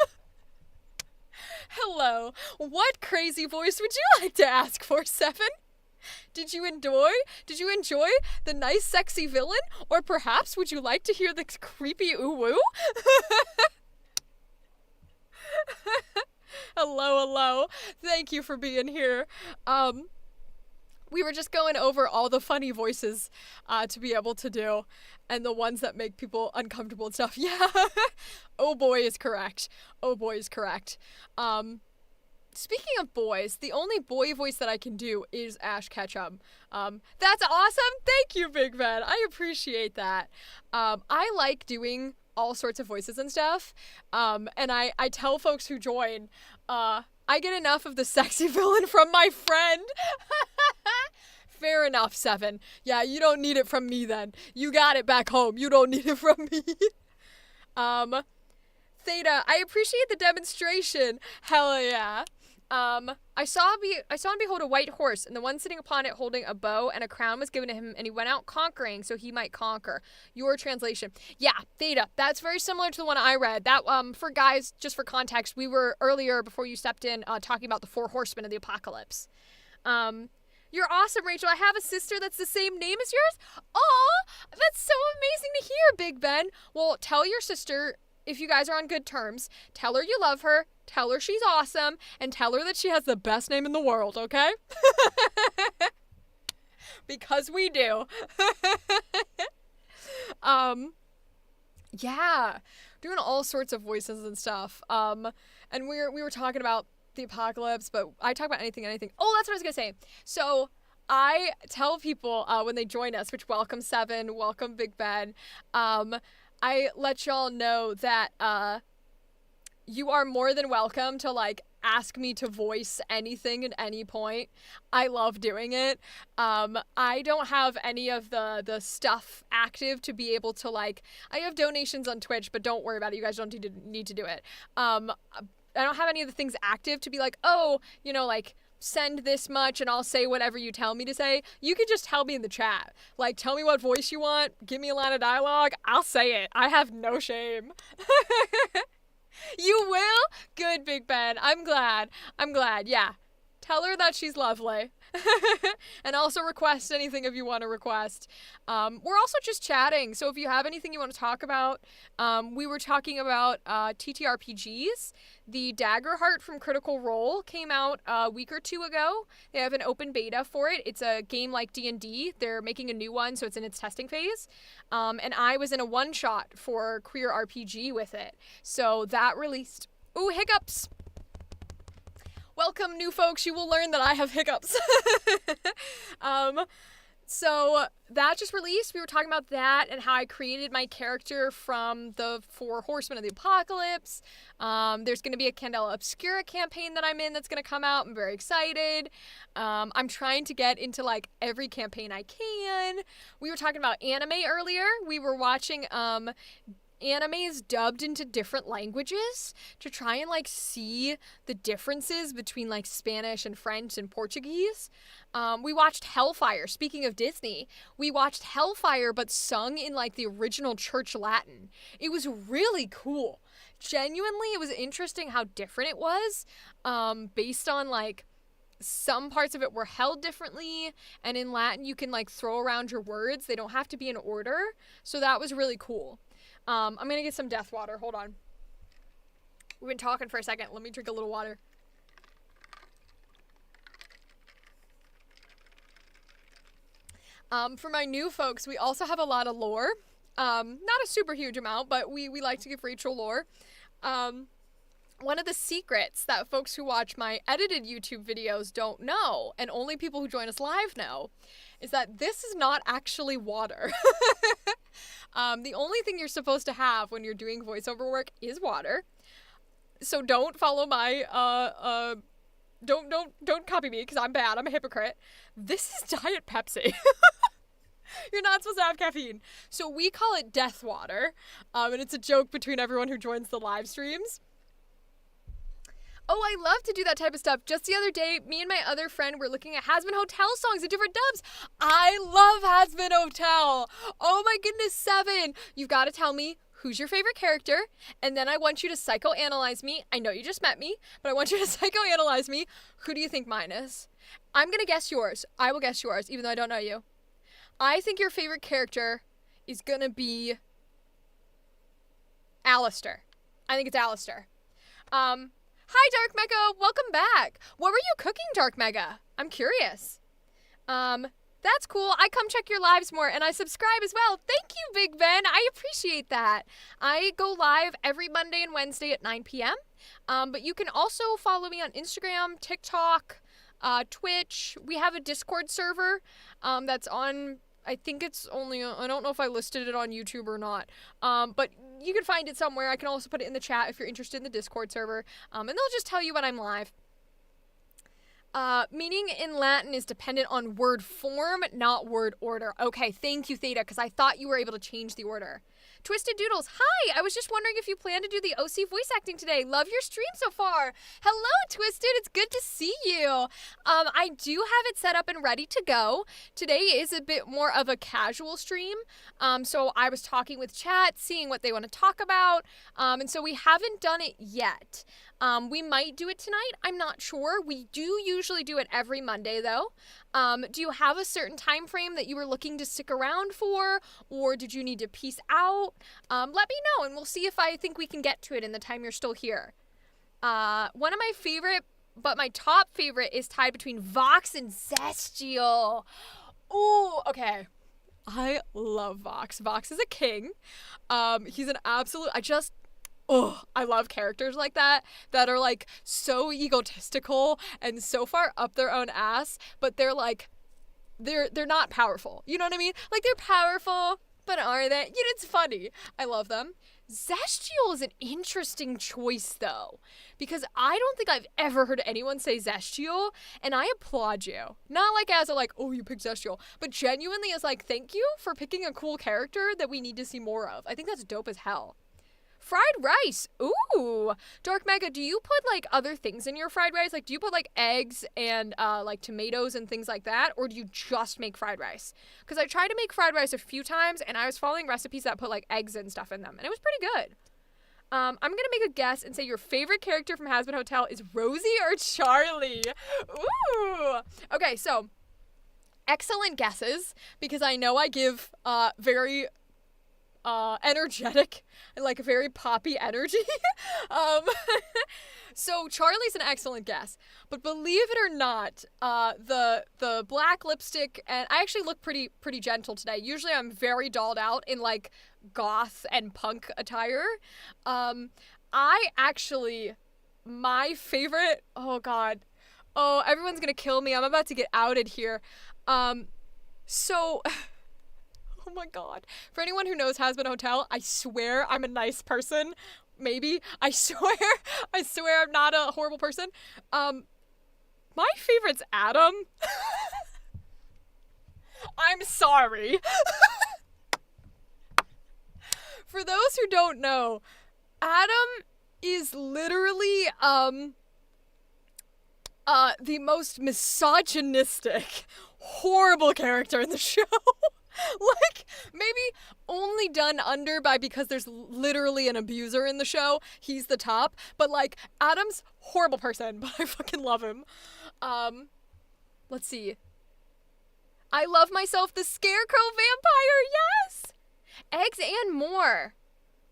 Hello. What crazy voice would you like to ask for, 7? Did you enjoy the nice sexy villain? Or perhaps would you like to hear the creepy ooh woo? Hello. Thank you for being here. We were just going over all the funny voices to be able to do, and the ones that make people uncomfortable and stuff. Yeah. Oh boy is correct. Speaking of boys, the only boy voice that I can do is Ash Ketchum. That's awesome. Thank you, Big Ben. I appreciate that. I like doing all sorts of voices and stuff. And I tell folks who join, I get enough of the sexy villain from my friend. Fair enough, 7. Yeah, you don't need it from me then. You got it back home. You don't need it from me. Theta, I appreciate the demonstration. Hell yeah. I saw and behold a white horse, and the one sitting upon it holding a bow and a crown was given to him, and he went out conquering, so he might conquer. Your translation. Yeah, Theta, that's very similar to the one I read. That, for guys, just for context, we were earlier, before you stepped in, talking about the 4 horsemen of the apocalypse. You're awesome, Rachel. I have a sister that's the same name as yours. Aw, that's so amazing to hear, Big Ben. Well, tell your sister, if you guys are on good terms, tell her you love her, tell her she's awesome, and tell her that she has the best name in the world, okay? Because we do. Yeah, doing all sorts of voices and stuff. And we were talking about the apocalypse, but I talk about anything. Oh, that's what I was gonna say. So I tell people when they join us, which welcome 7, welcome Big Ben, I let y'all know that you are more than welcome to like ask me to voice anything at any point. I love doing it. I don't have any of the stuff active to be able to like, I have donations on Twitch, but don't worry about it. You guys don't need to do it. I don't have any of the things active to be like, oh, you know, like send this much and I'll say whatever you tell me to say. You can just tell me in the chat. Like, tell me what voice you want. Give me a line of dialogue. I'll say it. I have no shame. You will? Good, Big Ben. I'm glad. Yeah. Tell her that she's lovely. And also request anything if you want to request. We're also just chatting, so if you have anything you want to talk about, we were talking about TTRPGs. The Dagger Heart from Critical Role came out a week or two ago. They have an open beta for it. It's a game like D&D. They're making a new one, so it's in its testing phase. And I was in a one-shot for Queer RPG with it. So that released... Ooh, hiccups! Welcome, new folks. You will learn that I have hiccups. So that just released. We were talking about that and how I created my character from the 4 Horsemen of the Apocalypse. There's going to be a Candela Obscura campaign that I'm in that's going to come out. I'm very excited. I'm trying to get into like every campaign I can. We were talking about anime earlier. We were watching animes dubbed into different languages to try and like see the differences between like Spanish and French and Portuguese. We watched Hellfire. Speaking of Disney, we watched Hellfire but sung in like the original Church Latin. It was really cool. Genuinely, it was interesting how different it was, based on like some parts of it were held differently, and in Latin you can like throw around your words. They don't have to be in order. So that was really cool. I'm gonna get some death water. Hold on. We've been talking for a second. Let me drink a little water. For my new folks, we also have a lot of lore. Not a super huge amount, but we like to give Rachel lore. One of the secrets that folks who watch my edited YouTube videos don't know, and only people who join us live know, is that this is not actually water. The only thing you're supposed to have when you're doing voiceover work is water. So don't follow my, don't copy me because I'm bad. I'm a hypocrite. This is Diet Pepsi. You're not supposed to have caffeine. So we call it death water. And it's a joke between everyone who joins the live streams. Oh, I love to do that type of stuff. Just the other day, me and my other friend were looking at Has Been Hotel songs in different dubs. I love Has Been Hotel. Oh my goodness, 7. You've got to tell me who's your favorite character, and then I want you to psychoanalyze me. I know you just met me, but I want you to psychoanalyze me. Who do you think mine is? I'm going to guess yours. I will guess yours, even though I don't know you. I think your favorite character is going to be Alistair. I think it's Alistair. Hi, Dark Mega. Welcome back. What were you cooking, Dark Mega? I'm curious. That's cool. I come check your lives more, and I subscribe as well. Thank you, Big Ben. I appreciate that. I go live every Monday and Wednesday at 9 p.m. But you can also follow me on Instagram, TikTok, Twitch. We have a Discord server that's on... I think it's only, I don't know if I listed it on YouTube or not, but you can find it somewhere. I can also put it in the chat if you're interested in the Discord server, and they'll just tell you when I'm live. Meaning in Latin is dependent on word form, not word order. Okay, thank you, Theta, because I thought you were able to change the order. Twisted Doodles, hi! I was just wondering if you plan to do the OC voice acting today. Love your stream so far. Hello, Twisted. It's good to see you. I do have it set up and ready to go. Today is a bit more of a casual stream. So I was talking with chat, seeing what they want to talk about. And so we haven't done it yet. We might do it tonight. I'm not sure. We do usually do it every Monday, though. Do you have a certain time frame that you were looking to stick around for, or did you need to peace out? Let me know, and we'll see if I think we can get to it in the time you're still here. One of my favorite, but my top favorite, is tied between Vox and Zestial. Ooh, okay. I love Vox. Vox is a king. He's an absolute... I love characters like that are like so egotistical and so far up their own ass, but they're like, they're not powerful. You know what I mean? Like, they're powerful, but are they? You know, it's funny. I love them. Zestial is an interesting choice, though, because I don't think I've ever heard anyone say Zestial, and I applaud you. Not like as a like, oh, you picked Zestial, but genuinely as like, thank you for picking a cool character that we need to see more of. I think that's dope as hell. Fried rice. Ooh. Dark Mega, do you put like other things in your fried rice? Like, do you put like eggs and like tomatoes and things like that? Or do you just make fried rice? Because I tried to make fried rice a few times and I was following recipes that put like eggs and stuff in them. And it was pretty good. I'm going to make a guess and say your favorite character from Hazbin Hotel is Rosie or Charlie. Ooh. Okay, so excellent guesses because I know I give very energetic and like very poppy energy. So Charlie's an excellent guess, but believe it or not, the black lipstick, and I actually look pretty gentle today. Usually I'm very dolled out in like goth and punk attire. I actually, my favorite, oh god, oh, everyone's gonna kill me. I'm about to get outed here. So oh my god. For anyone who knows Hazbin Hotel, I swear I'm a nice person. Maybe. I swear I'm not a horrible person. My favorite's Adam. I'm sorry. For those who don't know, Adam is literally, the most misogynistic, horrible character in the show. Like, maybe only done under by because there's literally an abuser in the show. He's the top. But, like, Adam's horrible person, but I fucking love him. Let's see. I love myself the Scarecrow Vampire, yes! Eggs and more.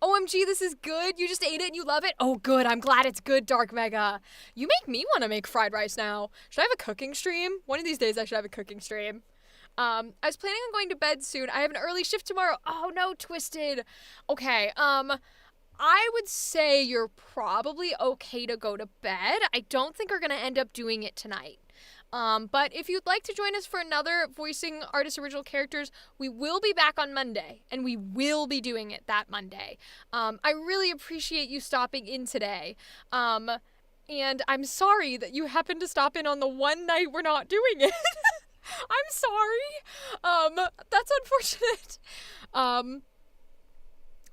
OMG, this is good. You just ate it and you love it? Oh, good. I'm glad it's good, Dark Mega. You make me want to make fried rice now. Should I have a cooking stream? One of these days I should have a cooking stream. I was planning on going to bed soon. I have an early shift tomorrow. Oh, no, Twisted. Okay, I would say you're probably okay to go to bed. I don't think we're going to end up doing it tonight. But if you'd like to join us for another Voicing Artist Original Characters, we will be back on Monday, and we will be doing it that Monday. I really appreciate you stopping in today. And I'm sorry that you happened to stop in on the one night we're not doing it. I'm sorry. That's unfortunate.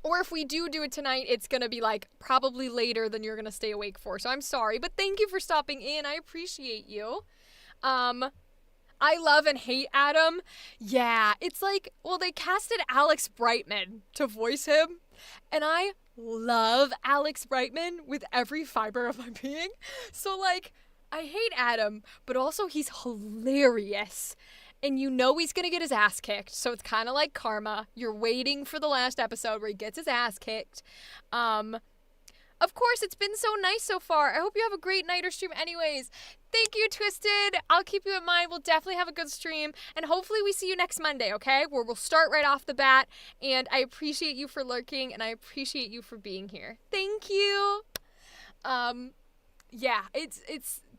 Or if we do it tonight, it's gonna be like probably later than you're gonna stay awake for. So I'm sorry, but thank you for stopping in. I appreciate you. I love and hate Adam. Yeah, it's like, well, they casted Alex Brightman to voice him, and I love Alex Brightman with every fiber of my being. So like, I hate Adam, but also he's hilarious. And you know he's gonna get his ass kicked, so it's kind of like karma. You're waiting for the last episode where he gets his ass kicked. Of course, it's been so nice so far. I hope you have a great night or stream anyways. Thank you, Twisted. I'll keep you in mind. We'll definitely have a good stream. And hopefully we see you next Monday, okay? Where we'll start right off the bat. And I appreciate you for lurking, and I appreciate you for being here. Thank you. Yeah,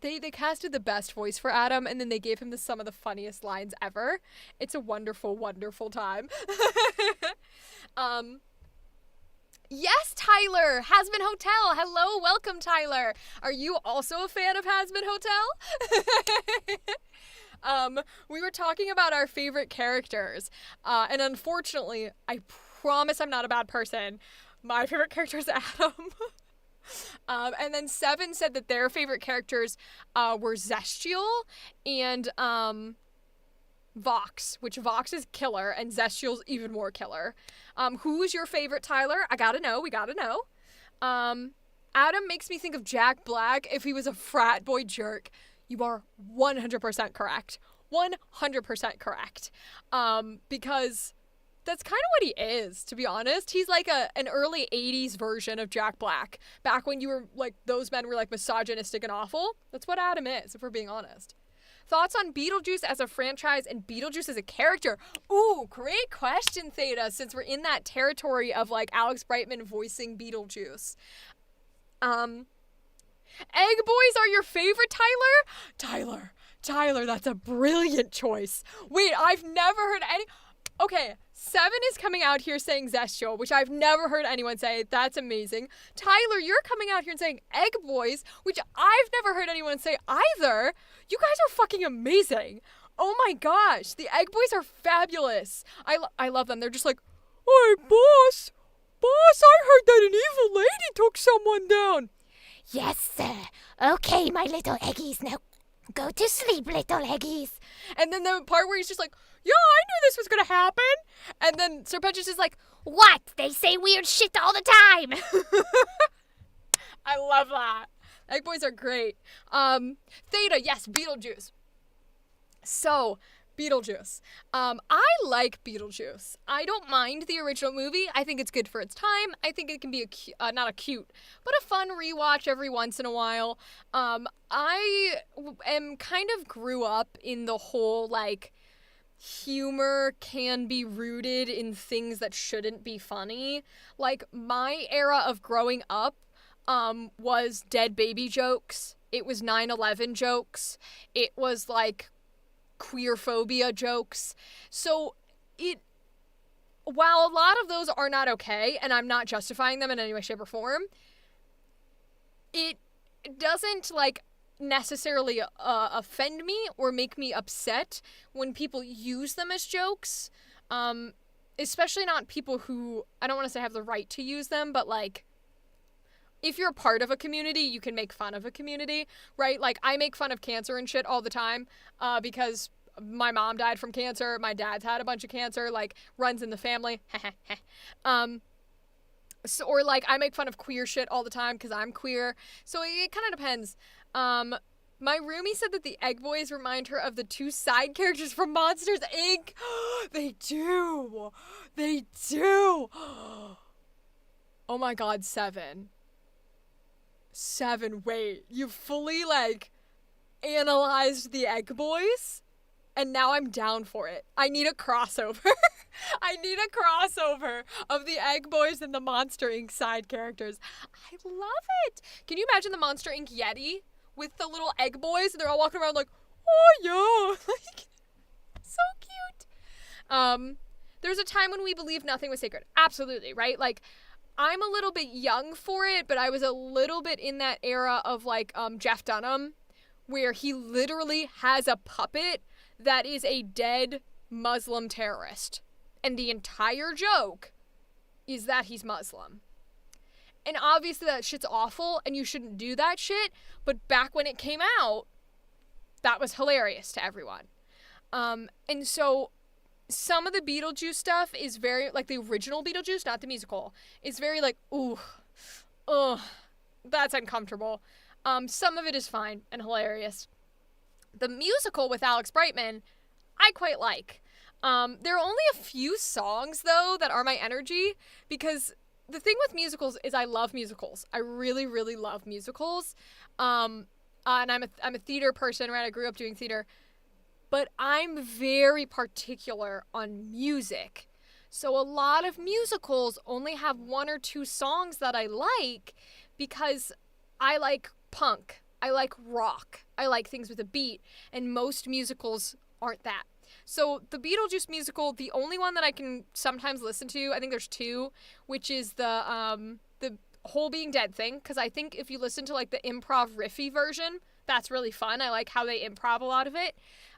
they casted the best voice for Adam, and then they gave him some of the funniest lines ever. It's a wonderful, wonderful time. Yes, Tyler! Hazbin Hotel! Hello, welcome, Tyler! Are you also a fan of Hazbin Hotel? We were talking about our favorite characters, and unfortunately, I promise I'm not a bad person. My favorite character is Adam. And then Seven said that their favorite characters were Zestial and Vox, which Vox is killer and Zestial's even more killer. Who's your favorite, Tyler? I gotta know. We gotta know. Adam makes me think of Jack Black if he was a frat boy jerk. You are 100% correct. 100% correct. Because that's kind of what he is, to be honest. He's like an early 80s version of Jack Black. Back when you were like, those men were like misogynistic and awful. That's what Adam is, if we're being honest. Thoughts on Beetlejuice as a franchise and Beetlejuice as a character? Ooh, great question, Theta, since we're in that territory of like Alex Brightman voicing Beetlejuice. Egg Boys are your favorite, Tyler? Tyler, that's a brilliant choice. Wait, I've never heard any... Okay, Seven is coming out here saying Zestio, which I've never heard anyone say. That's amazing. Tyler, you're coming out here and saying Egg Boys, which I've never heard anyone say either. You guys are fucking amazing. Oh my gosh, the Egg Boys are fabulous. I love them. They're just like, hey, boss, I heard that an evil lady took someone down. Yes, sir. Okay, my little eggies. Now go to sleep, little eggies. And then the part where he's just like, yeah, I knew this was gonna happen. And then Sir Petrus is like, What? They say weird shit all the time. I love that. Egg Boys are great. Theta, yes, Beetlejuice. So, Beetlejuice. I like Beetlejuice. I don't mind the original movie. I think it's good for its time. I think it can be not a cute, but a fun rewatch every once in a while. I am kind of grew up in the whole, like, humor can be rooted in things that shouldn't be funny. Like, my era of growing up was dead baby jokes. It was 9/11 jokes. It was, like, queer phobia jokes. So while a lot of those are not okay, and I'm not justifying them in any way, shape, or form, it doesn't, like, necessarily offend me or make me upset when people use them as jokes. Especially not people who, I don't want to say have the right to use them, but, like, if you're a part of a community, you can make fun of a community, right? Like, I make fun of cancer and shit all the time because my mom died from cancer. My dad's had a bunch of cancer, like, runs in the family. Or, like, I make fun of queer shit all the time because I'm queer. So it kind of depends. My roomie said that the Egg Boys remind her of the two side characters from Monsters, Inc. They do. They do. Oh my god, Seven, wait, you fully, like, analyzed the Egg Boys, and now I'm down for it. I need a crossover. I need a crossover of the Egg Boys and the Monster Inc. side characters. I love it. Can you imagine the Monster Inc. Yeti with the little Egg Boys, and they're all walking around like, oh yeah, like, so cute. There's a time when we believed nothing was sacred. Absolutely, right? Like, I'm a little bit young for it, but I was a little bit in that era of, like, Jeff Dunham, where he literally has a puppet that is a dead Muslim terrorist. And the entire joke is that he's Muslim. And obviously that shit's awful, and you shouldn't do that shit, but back when it came out, that was hilarious to everyone. And so some of the Beetlejuice stuff is very, like, the original Beetlejuice, not the musical, is very, like, ooh, ugh, that's uncomfortable. Some of it is fine and hilarious. The musical with Alex Brightman, I quite like. There are only a few songs, though, that are my energy, because the thing with musicals is I love musicals. I really, really love musicals. And I'm a theater person, right? I grew up doing theater. But I'm very particular on music. So a lot of musicals only have one or two songs that I like because I like punk. I like rock. I like things with a beat. And most musicals aren't that. So the Beetlejuice musical, the only one that I can sometimes listen to, I think there's two, which is the whole being dead thing. Because I think if you listen to, like, the improv riffy version, that's really fun. I like how they improv a lot of it.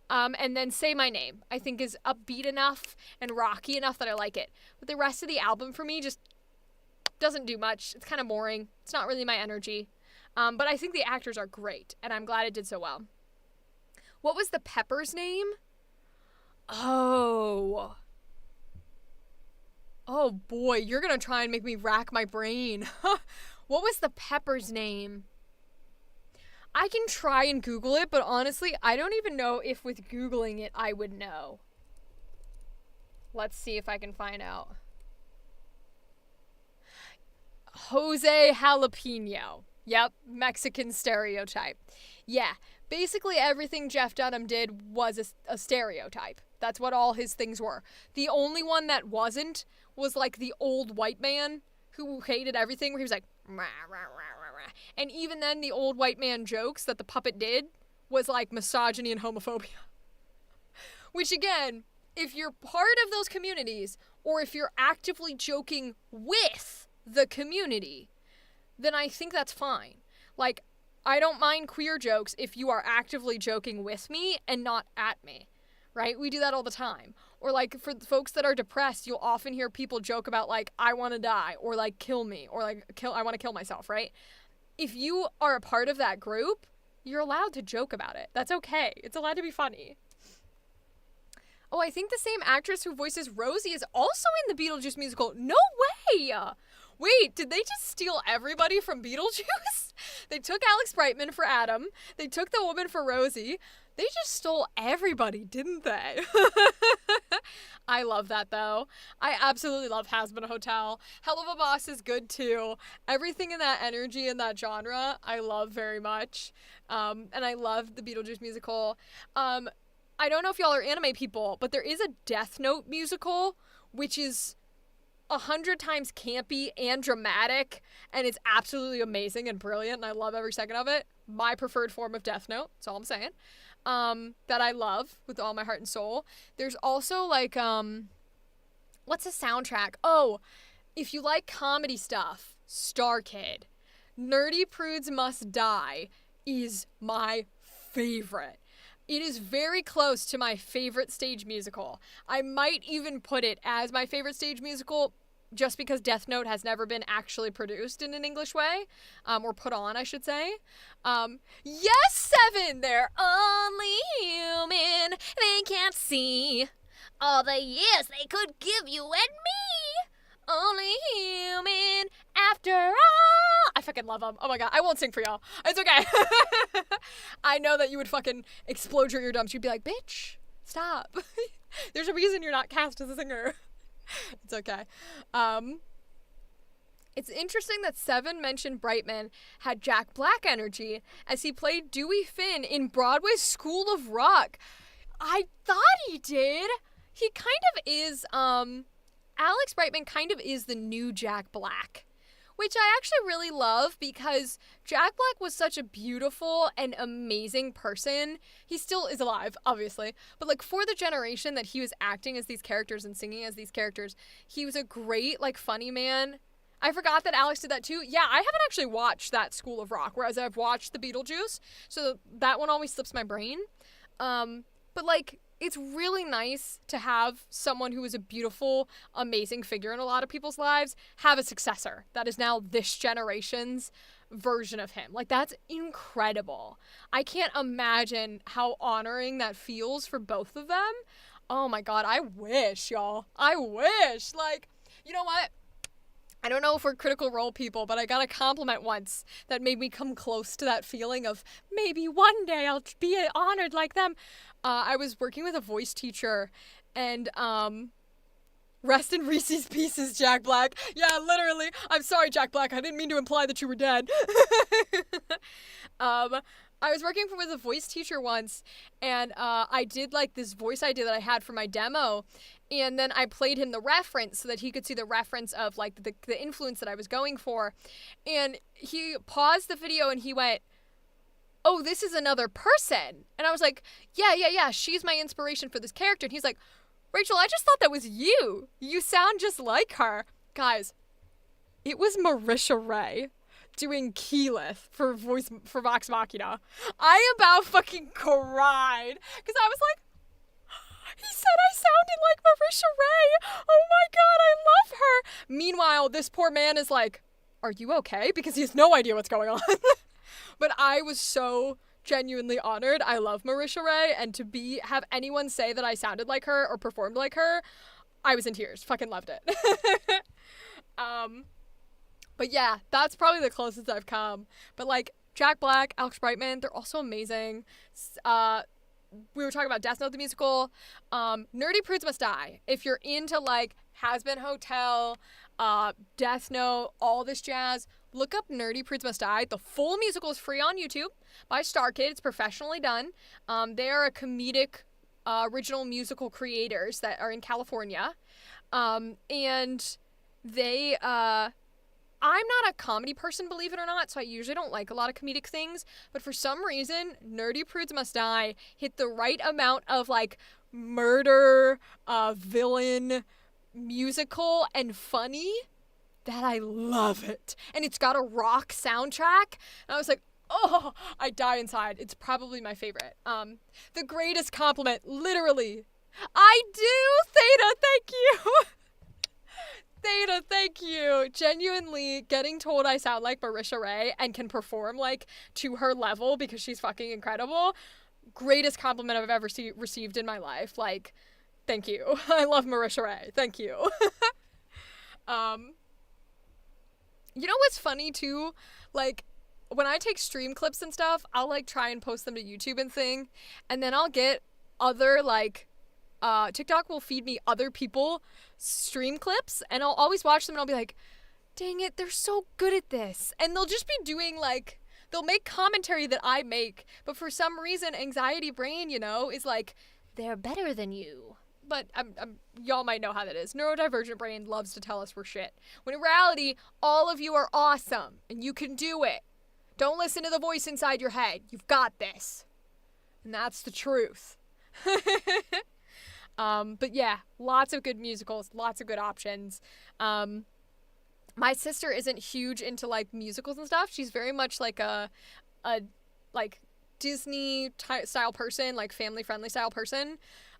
And then Say My Name, I think, is upbeat enough and rocky enough that I like it. But the rest of the album for me just doesn't do much. It's kind of boring. It's not really my energy. But I think the actors are great, and I'm glad it did so well. What was the Pepper's name? Oh boy, you're gonna try and make me rack my brain. What was the Pepper's name? I can try and Google it, but honestly, I don't even know if with Googling it I would know. Let's see if I can find out. Jose Jalapeno. Yep, Mexican stereotype. Yeah, basically everything Jeff Dunham did was a stereotype. That's what all his things were. The only one that wasn't was, like, the old white man who hated everything, where he was like, rah, rah, rah, rah, rah. And even then, the old white man jokes that the puppet did was, like, misogyny and homophobia. Which, again, if you're part of those communities, or if you're actively joking with the community, then I think that's fine. Like, I don't mind queer jokes if you are actively joking with me and not at me, right? We do that all the time. Or like for folks that are depressed, you'll often hear people joke about like, I want to die, or like kill me, or like I want to kill myself, right? If you are a part of that group, you're allowed to joke about it. That's okay. It's allowed to be funny. Oh, I think the same actress who voices Rosie is also in the Beetlejuice musical. No way! Wait, did they just steal everybody from Beetlejuice? They took Alex Brightman for Adam. They took the woman for Rosie. They just stole everybody, didn't they? I love that, though. I absolutely love Has Been a Hotel. Hell of a Boss is good, too. Everything in that energy and that genre, I love very much. And I love the Beetlejuice musical. I don't know if y'all are anime people, but there is a Death Note musical, which is 100 times campy and dramatic, and it's absolutely amazing and brilliant, and I love every second of it. My preferred form of Death Note, that's all I'm saying. That I love with all my heart and soul. There's also like, what's a soundtrack? Oh, if you like comedy stuff, Star Kid. Nerdy Prudes Must Die is my favorite. It is very close to my favorite stage musical. I might even put it as my favorite stage musical just because Death Note has never been actually produced in an English way, or put on, I should say. Yes, Seven! They're only human. They can't see all the years they could give you and me. Only human after all. I fucking love them. Oh my god, I won't sing for y'all. It's okay. I know that you would fucking explode your eardrums. You'd be like, bitch, stop. There's a reason you're not cast as a singer. It's okay. It's interesting that Seven mentioned Brightman had Jack Black energy as he played Dewey Finn in Broadway's School of Rock. I thought he did. He kind of is, Alex Brightman kind of is the new Jack Black, which I actually really love because Jack Black was such a beautiful and amazing person. He still is alive, obviously, but like for the generation that he was acting as these characters and singing as these characters, he was a great, like, funny man. I forgot that Alex did that too. Yeah, I haven't actually watched that School of Rock, whereas I've watched the Beetlejuice, so that one always slips my brain. But like, it's really nice to have someone who is a beautiful, amazing figure in a lot of people's lives have a successor that is now this generation's version of him. Like, that's incredible. I can't imagine how honoring that feels for both of them. Oh my god, I wish, y'all. I wish. Like, you know what? I don't know if we're Critical Role people, but I got a compliment once that made me come close to that feeling of maybe one day I'll be honored like them. I was working with a voice teacher, and rest in Reese's Pieces, Jack Black. Yeah, literally. I'm sorry, Jack Black. I didn't mean to imply that you were dead. I was working with a voice teacher once, and I did like this voice idea that I had for my demo, and then I played him the reference so that he could see the reference of like the influence that I was going for, and he paused the video and he went, "Oh, this is another person." And I was like, yeah, she's my inspiration for this character. And he's like, "Rachel, I just thought that was you. You sound just like her." Guys, it was Marisha Ray doing Keyleth for Vox Machina. I about fucking cried because I was like, he said I sounded like Marisha Ray. Oh my god, I love her. Meanwhile, this poor man is like, "Are you okay?" Because he has no idea what's going on. But I was so genuinely honored. I love Marisha Ray, and to have anyone say that I sounded like her or performed like her, I was in tears. Fucking loved it. But yeah, that's probably the closest I've come. But like Jack Black, Alex Brightman, they're also amazing. We were talking about Death Note the musical. Nerdy Prudes Must Die. If you're into like Has Been Hotel, Death Note, all this jazz, look up Nerdy Prudes Must Die. The full musical is free on YouTube by Star Kid. It's professionally done. They are a comedic original musical creators that are in California. And they I'm not a comedy person, believe it or not, so I usually don't like a lot of comedic things, but for some reason, Nerdy Prudes Must Die hit the right amount of, like, murder, villain, musical, and funny that I love it. And it's got a rock soundtrack, and I was like, oh, I die inside. It's probably my favorite. The greatest compliment, literally. I do, Theta, thank you. Theta, thank you. Genuinely getting told I sound like Marisha Ray and can perform, like, to her level because she's fucking incredible. Greatest compliment I've ever received in my life. Like, thank you. I love Marisha Ray. Thank you. You know what's funny, too? Like, when I take stream clips and stuff, I'll, like, try and post them to YouTube and thing, and then I'll get other, like, TikTok will feed me other people stream clips, and I'll always watch them, and I'll be like, dang it, they're so good at this. And they'll just be doing, like, they'll make commentary that I make, but for some reason, anxiety brain, you know, is like, they're better than you. But y'all might know how that is. Neurodivergent brain loves to tell us we're shit. When in reality, all of you are awesome, and you can do it. Don't listen to the voice inside your head. You've got this. And that's the truth. But yeah, lots of good musicals, lots of good options. My sister isn't huge into, like, musicals and stuff. She's very much like a like Disney style person, like family friendly style person.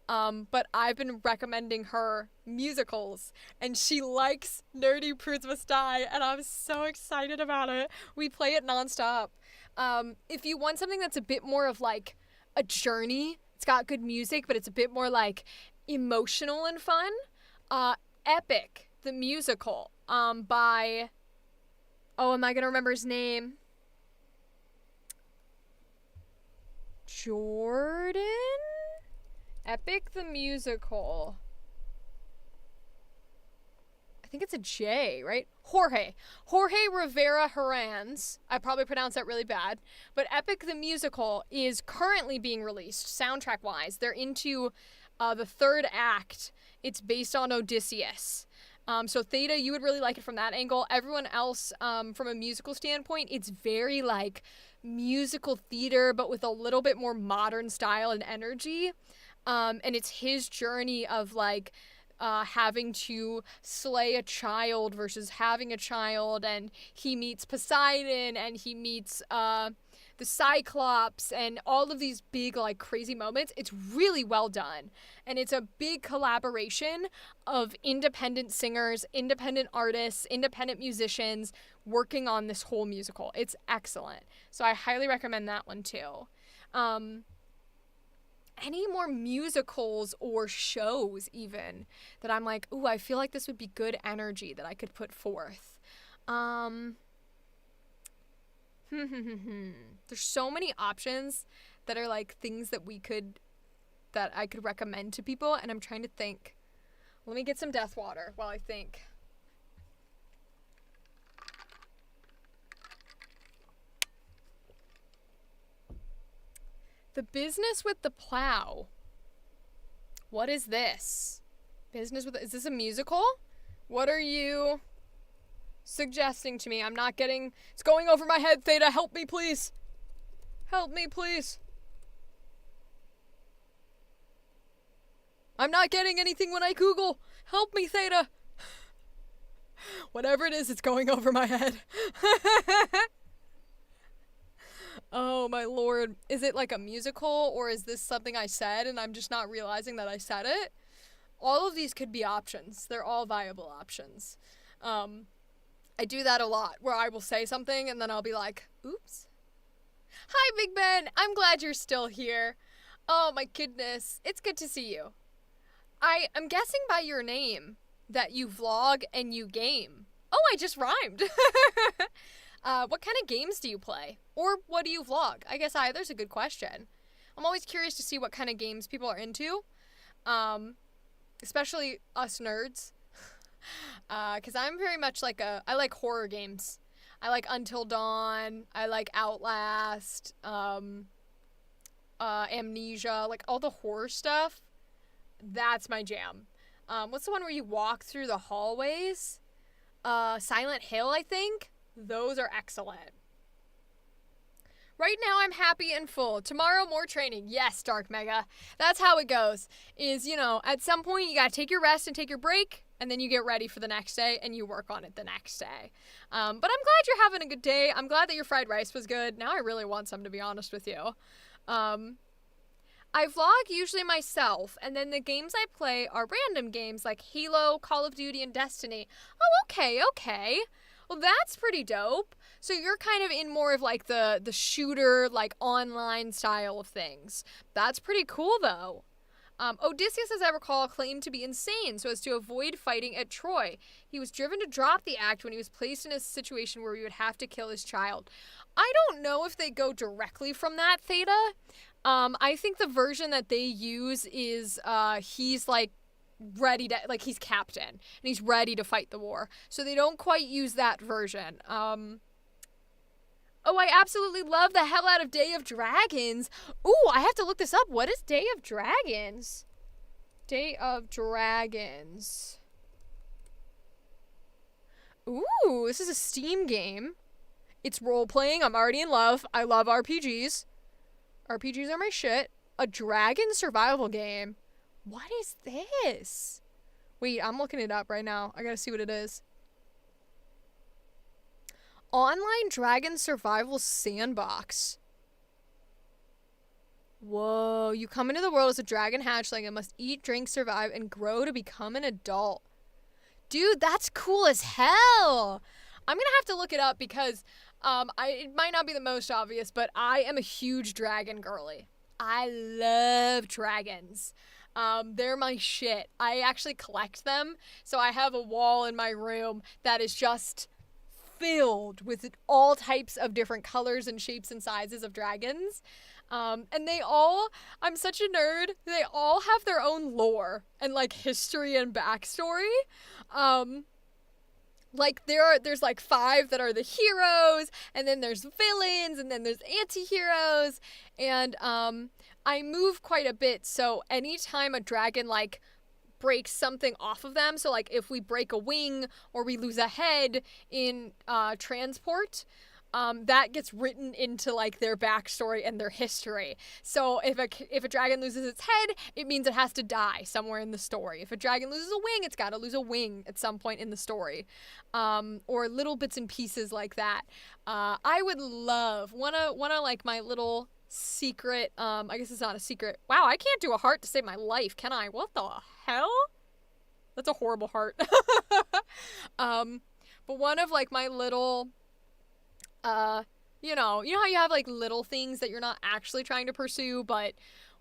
But I've been recommending her musicals, and she likes Nerdy Prudes Must Die, and I'm so excited about it. We play it nonstop. If you want something that's a bit more of, like, a journey, it's got good music, but it's a bit more, like, emotional and fun, Epic, the musical, by, oh, am I gonna remember his name? Jordan? Epic, the musical. I think it's a J, right? Jorge Rivera Herranz. I probably pronounced that really bad. But Epic, the musical, is currently being released, soundtrack-wise. They're into the third act. It's based on Odysseus. So Theta, you would really like it from that angle. Everyone else, from a musical standpoint, it's very, like, musical theater, but with a little bit more modern style and energy. And it's his journey of, like, having to slay a child versus having a child, and he meets Poseidon, and he meets the Cyclops, and all of these big, like, crazy moments. It's really well done, and it's a big collaboration of independent singers, independent artists, independent musicians working on this whole musical. It's excellent, so I highly recommend that one too. Any more musicals or shows even that I'm like, ooh, I feel like this would be good energy that I could put forth. There's so many options that are, like, things that I could recommend to people, and I'm trying to think. Let me get some death water while I think. The Business with the Plow. What is this? Is this a musical? What are you suggesting to me? I'm not getting, it's going over my head, Theta, help me please. Help me please. I'm not getting anything when I Google. Help me, Theta. Whatever it is, it's going over my head. Oh my lord. Is it like a musical, or is this something I said and I'm just not realizing that I said it? All of these could be options. They're all viable options. I do that a lot, where I will say something and then I'll be like, oops. Hi, Big Ben. I'm glad you're still here. Oh my goodness. It's good to see you. I'm guessing by your name that you vlog and you game. Oh, I just rhymed. What kind of games do you play? Or what do you vlog? I guess either's a good question. I'm always curious to see what kind of games people are into. Especially us nerds. Because I'm very much like I like horror games. I like Until Dawn. I like Outlast. Amnesia. Like all the horror stuff. That's my jam. What's the one where you walk through the hallways? Silent Hill, I think. Those are excellent. Right now, I'm happy and full. Tomorrow, more training. Yes, Dark Mega. That's how it goes. Is, you know, at some point, you gotta take your rest and take your break, and then you get ready for the next day, and you work on it the next day. But I'm glad you're having a good day. I'm glad that your fried rice was good. Now I really want some, to be honest with you. I vlog usually myself, and then the games I play are random games like Halo, Call of Duty, and Destiny. Oh, okay. Well, that's pretty dope. So you're kind of in more of like the shooter, like online style of things. That's pretty cool, though. Odysseus, as I recall, claimed to be insane so as to avoid fighting at Troy. He was driven to drop the act when he was placed in a situation where he would have to kill his child. I don't know if they go directly from that, Theta. I think the version that they use is he's like ready to, like, he's captain and he's ready to fight the war. So they don't quite use that version. Oh, I absolutely love the hell out of Day of Dragons. Ooh, I have to look this up. What is Day of Dragons? Day of Dragons. Ooh, this is a Steam game. It's role-playing. I'm already in love. I love RPGs. RPGs are my shit. A dragon survival game. What is this? Wait, I'm looking it up right now. I gotta see what it is. Online Dragon Survival Sandbox. Whoa, you come into the world as a dragon hatchling and must eat, drink, survive, and grow to become an adult. Dude, that's cool as hell. I'm gonna have to look it up because it might not be the most obvious, but I am a huge dragon girly. I love dragons. They're my shit. I actually collect them, so I have a wall in my room that is just filled with all types of different colors and shapes and sizes of dragons. And they all, I'm such a nerd, they all have their own lore and like history and backstory. Like there's like 5 that are the heroes, and then there's villains, and then there's anti-heroes, and I move quite a bit, so anytime a dragon like breaks something off of them, so like if we break a wing or we lose a head in transport, that gets written into like their backstory and their history. So if a dragon loses its head, it means it has to die somewhere in the story. If a dragon loses a wing, it's got to lose a wing at some point in the story, or little bits and pieces like that. I would love one of like my little secret. I guess it's not a secret. Wow, I can't do a heart to save my life, can I? What the hell? That's a horrible heart. But one of like my little. You know how you have like little things that you're not actually trying to pursue, but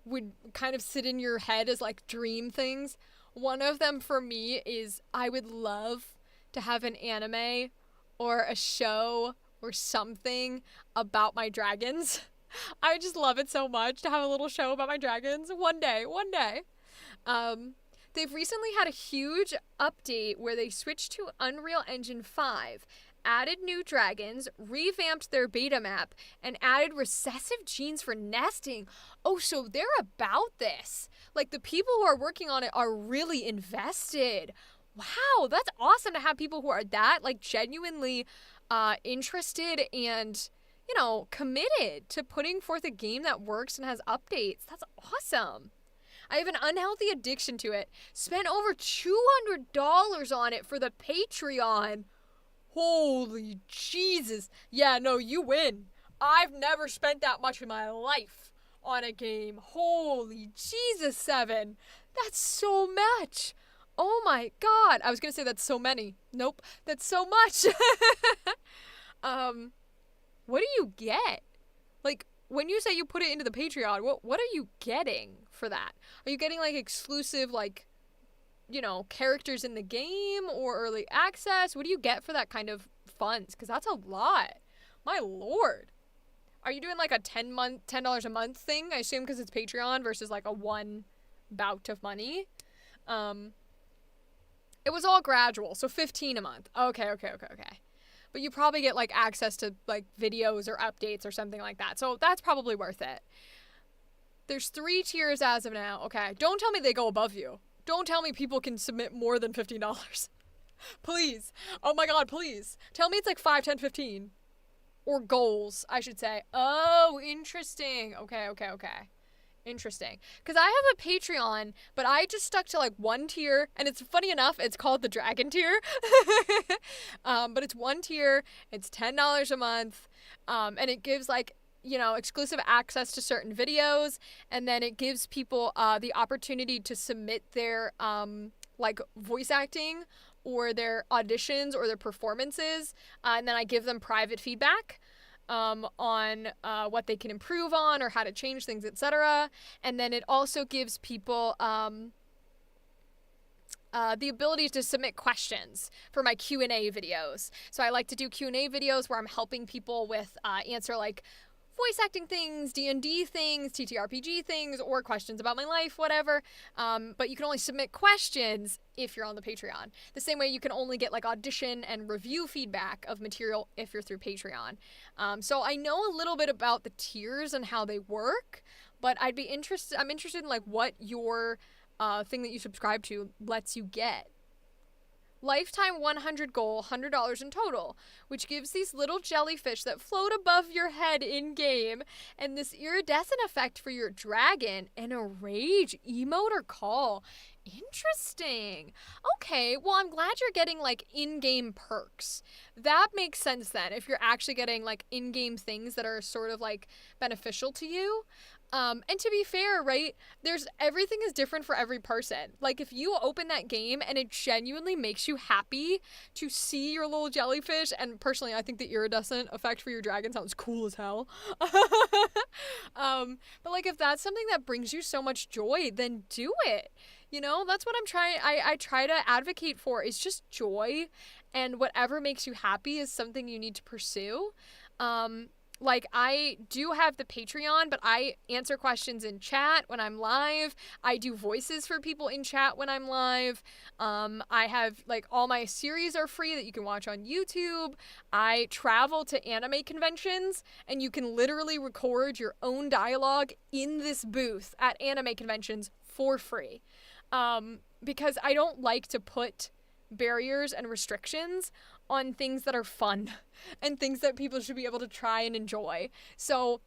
would kind of sit in your head as like dream things. One of them for me is I would love to have an anime or a show or something about my dragons. I just love it so much to have a little show about my dragons. One day. They've recently had a huge update where they switched to Unreal Engine 5, added new dragons, revamped their beta map, and added recessive genes for nesting. Oh, so they're about this. Like, the people who are working on it are really invested. Wow, that's awesome to have people who are that, like, genuinely interested and, you know, committed to putting forth a game that works and has updates. That's awesome. I have an unhealthy addiction to it. Spent over $200 on it for the Patreon. Holy Jesus. Yeah, no, you win. I've never spent that much in my life on a game. Holy Jesus, 7. That's so much. Oh my God. I was going to say that's so many. Nope. That's so much. What do you get? Like, when you say you put it into the Patreon, what are you getting for that? Are you getting, like, exclusive, like, you know, characters in the game or early access? What do you get for that kind of funds? Because that's a lot. My Lord. Are you doing, like, a $10 a month thing? I assume because it's Patreon versus, like, a one bout of money. It was all gradual, so $15 a month. Okay. But you probably get, like, access to, like, videos or updates or something like that. So that's probably worth it. There's 3 tiers as of now. Okay, don't tell me they go above you. Don't tell me people can submit more than $15. Please. Oh my god, please. Tell me it's like 5, 10, 15. Or goals, I should say. Oh, interesting. Okay. Interesting. Because I have a Patreon, but I just stuck to like one tier. And it's funny enough, it's called the Dragon tier. But it's one tier. It's $10 a month. And it gives like, exclusive access to certain videos. And then it gives people the opportunity to submit their like voice acting or their auditions or their performances. And then I give them private feedback. On what they can improve on or how to change things, etc. And then it also gives people the ability to submit questions for my Q&A videos. So I like to do Q&A videos where I'm helping people with answer like voice acting things, D&D things, TTRPG things, or questions about my life, whatever. But you can only submit questions if you're on the Patreon. The same way you can only get like audition and review feedback of material if you're through Patreon. So I know a little bit about the tiers and how they work, but I'm interested in like what your thing that you subscribe to lets you get. Lifetime 100 goal, $100 in total, which gives these little jellyfish that float above your head in-game, and this iridescent effect for your dragon, and a rage emote or call. Interesting. Okay, well, I'm glad you're getting, like, in-game perks. That makes sense, then, if you're actually getting, like, in-game things that are sort of, like, beneficial to you. And to be fair, right, everything is different for every person. Like, if you open that game and it genuinely makes you happy to see your little jellyfish, and personally, I think the iridescent effect for your dragon sounds cool as hell. But, like, if that's something that brings you so much joy, then do it. That's what I try to advocate for, is just joy, and whatever makes you happy is something you need to pursue. Like, I do have the Patreon, but I answer questions in chat when I'm live. I do voices for people in chat when I'm live. I have, like, all my series are free that you can watch on YouTube. I travel to anime conventions, and you can literally record your own dialogue in this booth at anime conventions for free. Because I don't like to put barriers and restrictions on things that are fun and things that people should be able to try and enjoy. So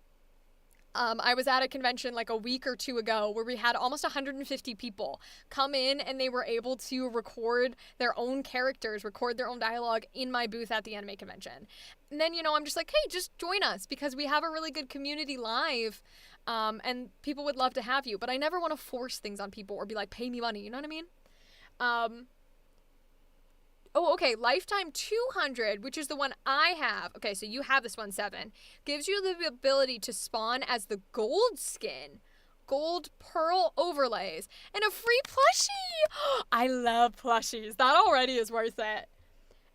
I was at a convention like a week or two ago where we had almost 150 people come in, and they were able to record their own characters, record their own dialogue in my booth at the anime convention. And then, I'm just like, hey, just join us, because we have a really good community live, and people would love to have you. But I never want to force things on people or be like, pay me money, you know what I mean? Oh, okay, Lifetime 200, which is the one I have. Okay, so you have this one, 7. Gives you the ability to spawn as the gold skin. Gold pearl overlays. And a free plushie! I love plushies. That already is worth it.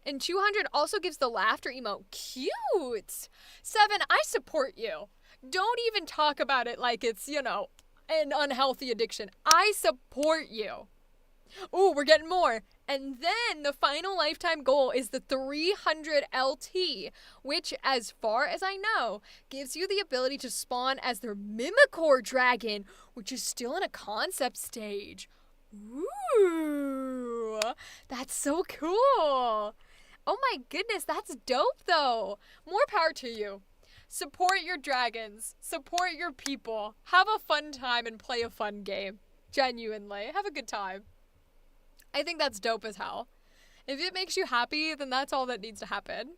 And 200 also gives the laughter emote. Cute! 7, I support you. Don't even talk about it like it's, an unhealthy addiction. I support you. Ooh, we're getting more. And then the final lifetime goal is the 300 LT, which, as far as I know, gives you the ability to spawn as their Mimicore dragon, which is still in a concept stage. Ooh, that's so cool. Oh my goodness, that's dope though. More power to you. Support your dragons. Support your people. Have a fun time and play a fun game. Genuinely. Have a good time. I think that's dope as hell. If it makes you happy, then that's all that needs to happen.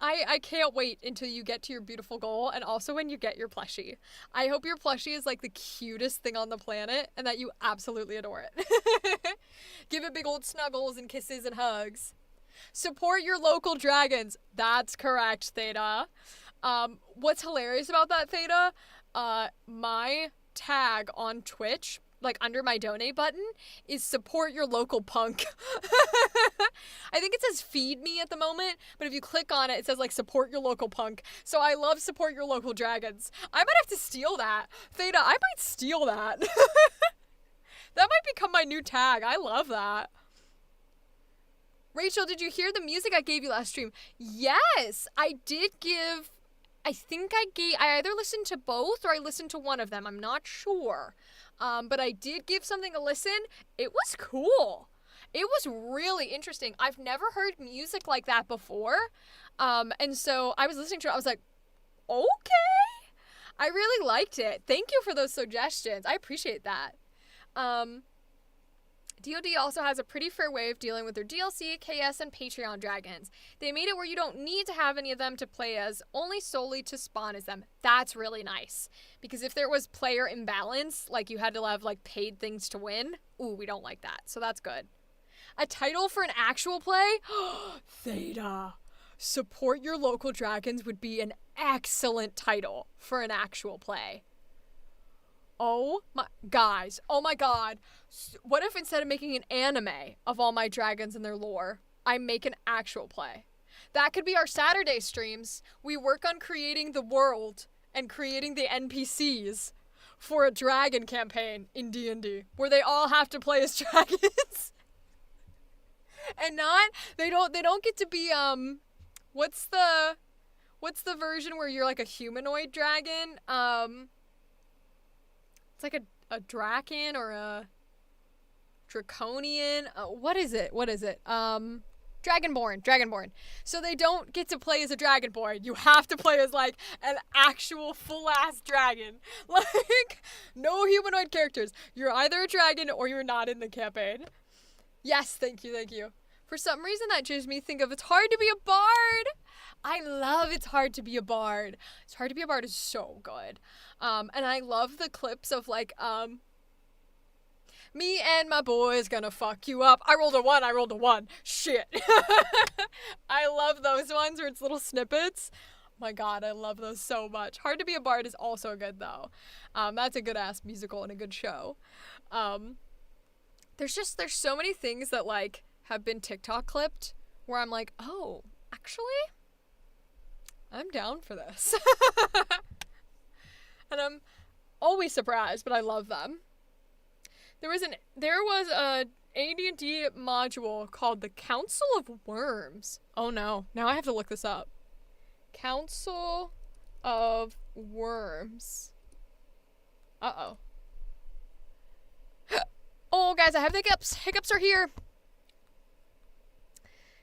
I can't wait until you get to your beautiful goal, and also when you get your plushie. I hope your plushie is like the cutest thing on the planet and that you absolutely adore it. Give it big old snuggles and kisses and hugs. Support your local dragons. That's correct, Theta. What's hilarious about that, Theta? My tag on Twitch, like under my donate button, is support your local punk. I think it says feed me at the moment, but if you click on it, it says like support your local punk. So I love support your local dragons. I might have to steal that. Theta, I might steal that. That might become my new tag. I love that. Rachel, did you hear the music I gave you last stream? Yes, I did give, I either listened to both or I listened to one of them. I'm not sure. But I did give something a listen. It was cool. It was really interesting. I've never heard music like that before. And so I was listening to it. I was like, okay. I really liked it. Thank you for those suggestions. I appreciate that. DoD also has a pretty fair way of dealing with their DLC, KS, and Patreon dragons. They made it where you don't need to have any of them to play as, only solely to spawn as them. That's really nice. Because if there was player imbalance, like you had to have like paid things to win, ooh, we don't like that. So that's good. A title for an actual play? Theta. Support your local dragons would be an excellent title for an actual play. Oh my, guys, oh my god. What if instead of making an anime of all my dragons and their lore, I make an actual play? That could be our Saturday streams. We work on creating the world and creating the NPCs for a dragon campaign in D&D, where they all have to play as dragons. And not, they don't get to be, what's the version where you're like a humanoid dragon? It's like a Draken or a Draconian. What is it? Dragonborn. So they don't get to play as a Dragonborn. You have to play as like an actual full-ass dragon. Like, no humanoid characters. You're either a dragon or you're not in the campaign. Yes, thank you. For some reason that gives me think of It's Hard to Be a Bard. I love It's Hard to Be a Bard. It's Hard to Be a Bard is so good. And I love the clips of like, me and my boy's gonna fuck you up. I rolled a one. Shit. I love those ones where it's little snippets. My god, I love those so much. Hard to Be a Bard is also good though. That's a good ass musical and a good show. There's so many things that like have been TikTok clipped where I'm like, oh, actually, I'm down for this. And I'm always surprised, but I love them. There was a AD&D module called the Council of Worms. Oh no, now I have to look this up. Council of Worms. Uh-oh. Oh, guys, I have hiccups. Hiccups are here.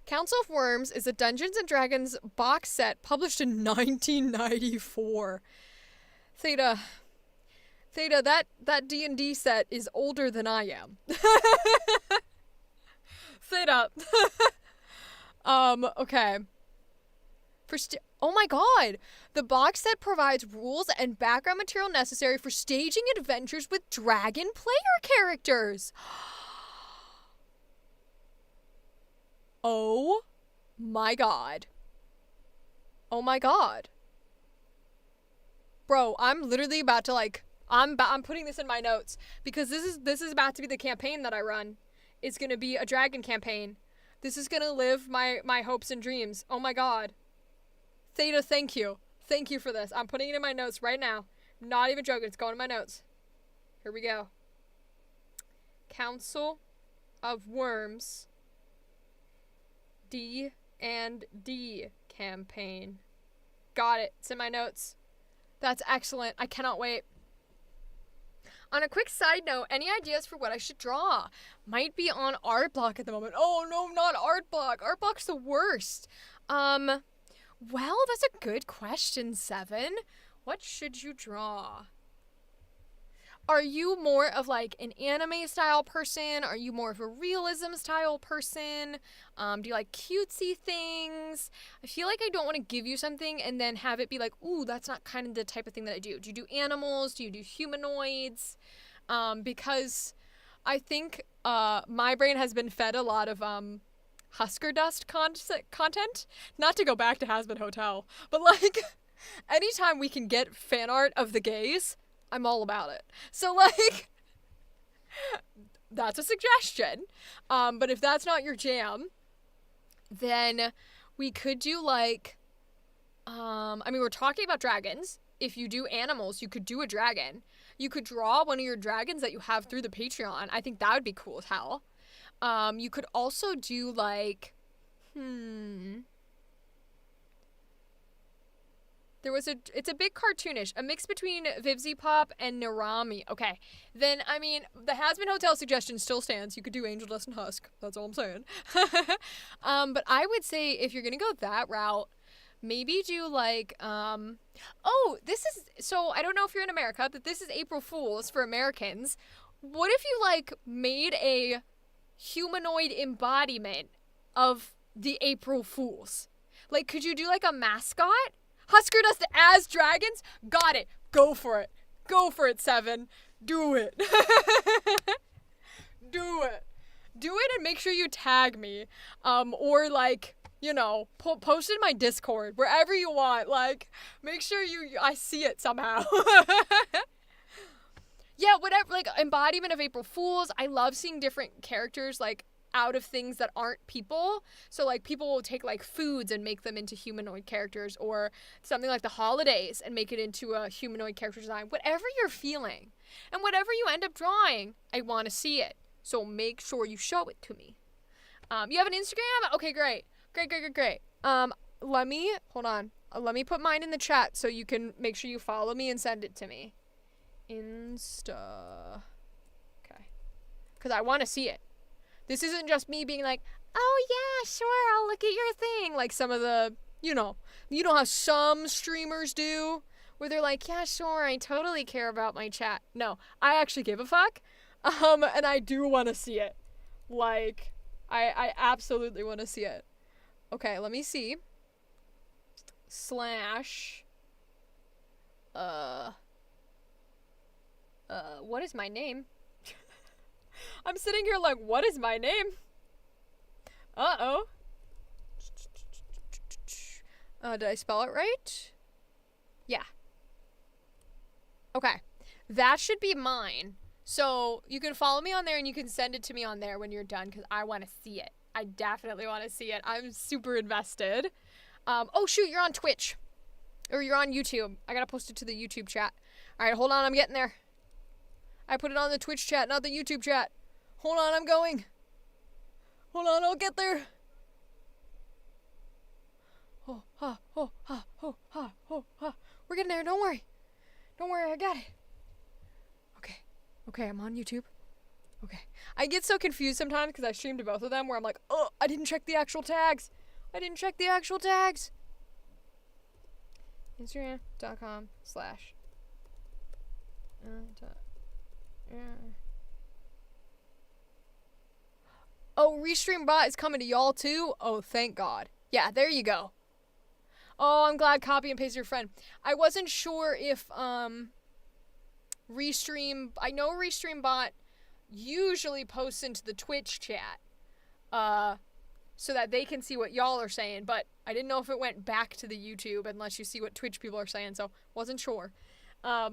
Council of Worms is a Dungeons & Dragons box set published in 1994. Theta, that D&D set is older than I am. Theta. Okay. Oh my god! The box set provides rules and background material necessary for staging adventures with dragon player characters. Oh my god. Oh my god. Bro, I'm literally about to like, I'm putting this in my notes because this is about to be the campaign that I run. It's gonna be a dragon campaign. This is gonna live my hopes and dreams. Oh my god. Theta, thank you. Thank you for this. I'm putting it in my notes right now. Not even joking. It's going in my notes. Here we go. Council of Worms D&D campaign. Got it. It's in my notes. That's excellent. I cannot wait. On a quick side note, any ideas for what I should draw? Might be on art block at the moment. Oh no, not art block. Art block's the worst. Well, that's a good question, Seven. What should you draw? Are you more of like an anime style person? Are you more of a realism style person? Do you like cutesy things? I feel like I don't want to give you something and then have it be like, ooh, that's not kind of the type of thing that I do. Do you do animals? Do you do humanoids? Because I think my brain has been fed a lot of Husker Dust content. Not to go back to Hazbin Hotel, but like anytime we can get fan art of the gays, I'm all about it. So like, that's a suggestion. But if that's not your jam, then we could do like, I mean, we're talking about dragons. If you do animals, you could do a dragon. You could draw one of your dragons that you have through the Patreon. I think that would be cool as hell. You could also do like, It's a bit cartoonish, a mix between Vivzy Pop and Narami. Okay, then, I mean, the Hazbin Hotel suggestion still stands. You could do Angel Dust and Husk. That's all I'm saying. But I would say if you're gonna go that route, maybe do like, so I don't know if you're in America, but this is April Fool's for Americans. What if you, like, made a humanoid embodiment of the April Fools? Like, could you do, like, a mascot? Husker Dust as dragons? Got it. Go for it. Go for it, Seven. Do it. Do it. Do it and make sure you tag me. Or, like, you know, post it in my Discord. Wherever you want. Like, make sure I see it somehow. Yeah, whatever. Like, embodiment of April Fools. I love seeing different characters, like, out of things that aren't people. So, like, people will take, like, foods and make them into humanoid characters, or something like the holidays and make it into a humanoid character design. Whatever you're feeling and whatever you end up drawing, I want to see it. So make sure you show it to me. You have an Instagram? Okay, great. Great. Hold on. Let me put mine in the chat so you can make sure you follow me and send it to me. Insta. Okay. Because I want to see it. This isn't just me being like, oh yeah, sure, I'll look at your thing. Like some of the, you know how some streamers do, where they're like, yeah, sure, I totally care about my chat. No, I actually give a fuck. And I do want to see it. Like, I absolutely want to see it. Okay, let me see. / what is my name? I'm sitting here like, what is my name? Uh-oh. Did I spell it right? Yeah. Okay. That should be mine. So you can follow me on there and you can send it to me on there when you're done because I want to see it. I definitely want to see it. I'm super invested. Oh, shoot, you're on Twitch. Or you're on YouTube. I gotta post it to the YouTube chat. All right, hold on. I'm getting there. I put it on the Twitch chat, not the YouTube chat. Hold on, I'm going. Hold on, I'll get there. We're getting there, don't worry. Don't worry, I got it. Okay, I'm on YouTube. Okay. I get so confused sometimes because I stream to both of them where I'm like, oh, I didn't check the actual tags. Instagram.com/ Oh, Restream Bot is coming to y'all too? Oh, thank God. Yeah, there you go. Oh, I'm glad copy and paste your friend. I wasn't sure if, Restream... I know Restream Bot usually posts into the Twitch chat, so that they can see what y'all are saying, but I didn't know if it went back to the YouTube unless you see what Twitch people are saying, so wasn't sure. But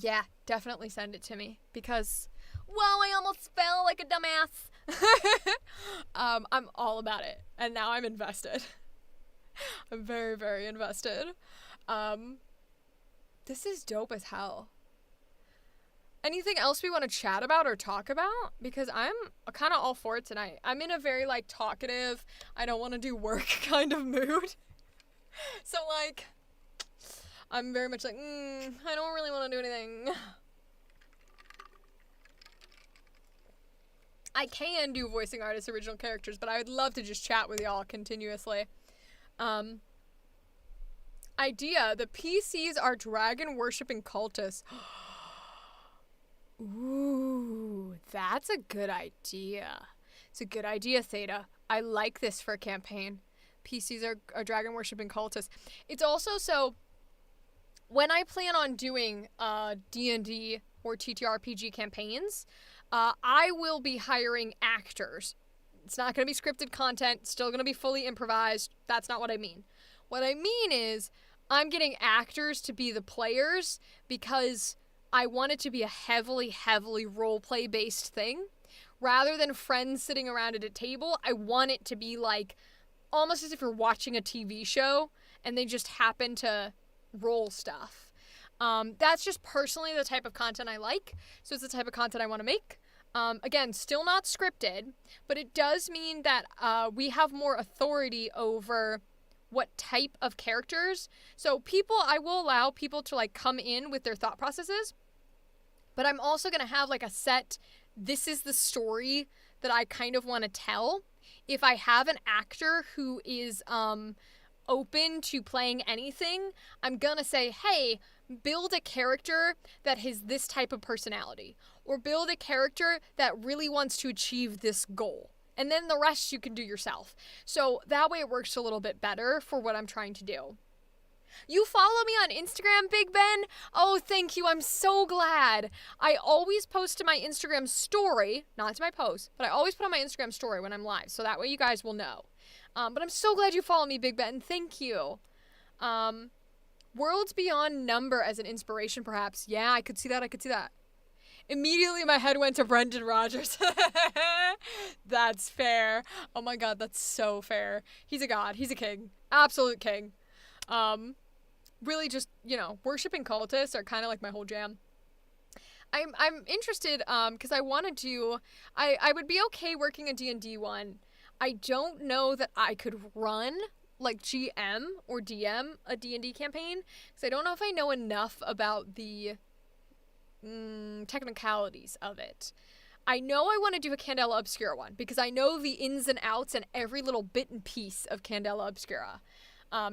yeah, definitely send it to me because, well, I almost fell like a dumbass. I'm all about it, and now I'm invested. I'm very, very invested. This is dope as hell. Anything else we want to chat about or talk about? Because I'm kind of all for it tonight. I'm in a very, like, talkative, I don't want to do work kind of mood. So, like, I'm very much like, I don't really want to do anything. I can do voicing artists, original characters, but I would love to just chat with y'all continuously. Idea, the PCs are dragon worshipping cultists. Ooh, that's a good idea. It's a good idea, Theta. I like this for a campaign. PCs are dragon worshipping cultists. It's also so, when I plan on doing D&D or TTRPG campaigns, I will be hiring actors. It's not going to be scripted content, still going to be fully improvised. That's not what I mean. What I mean is, I'm getting actors to be the players because I want it to be a heavily, heavily roleplay based thing. Rather than friends sitting around at a table, I want it to be like almost as if you're watching a TV show and they just happen to roll stuff. That's just personally the type of content I like. So it's the type of content I want to make. Again, still not scripted, but it does mean that we have more authority over what type of characters. So I will allow people to like come in with their thought processes, but I'm also going to have like a set, this is the story that I kind of want to tell. If I have an actor who is open to playing anything, I'm going to say, hey, build a character that has this type of personality, or build a character that really wants to achieve this goal. And then the rest you can do yourself. So that way it works a little bit better for what I'm trying to do. You follow me on Instagram, Big Ben? Oh, thank you. I'm so glad. I always post to my Instagram story, not to my post, but I always put on my Instagram story when I'm live. So that way you guys will know. But I'm so glad you follow me, Big Ben. Thank you. Worlds Beyond Number as an inspiration, perhaps. Yeah, I could see that. Immediately my head went to Brendan Rodgers. That's fair. Oh my god, that's so fair. He's a god. He's a king. Absolute king. Really just, worshiping cultists are kind of like my whole jam. I'm interested, because I want to do, I would be okay working a D&D one. I don't know that I could run, like, GM or DM a D&D campaign, because I don't know if I know enough about the technicalities of it. I know I want to do a Candela Obscura one, because I know the ins and outs and every little bit and piece of Candela Obscura.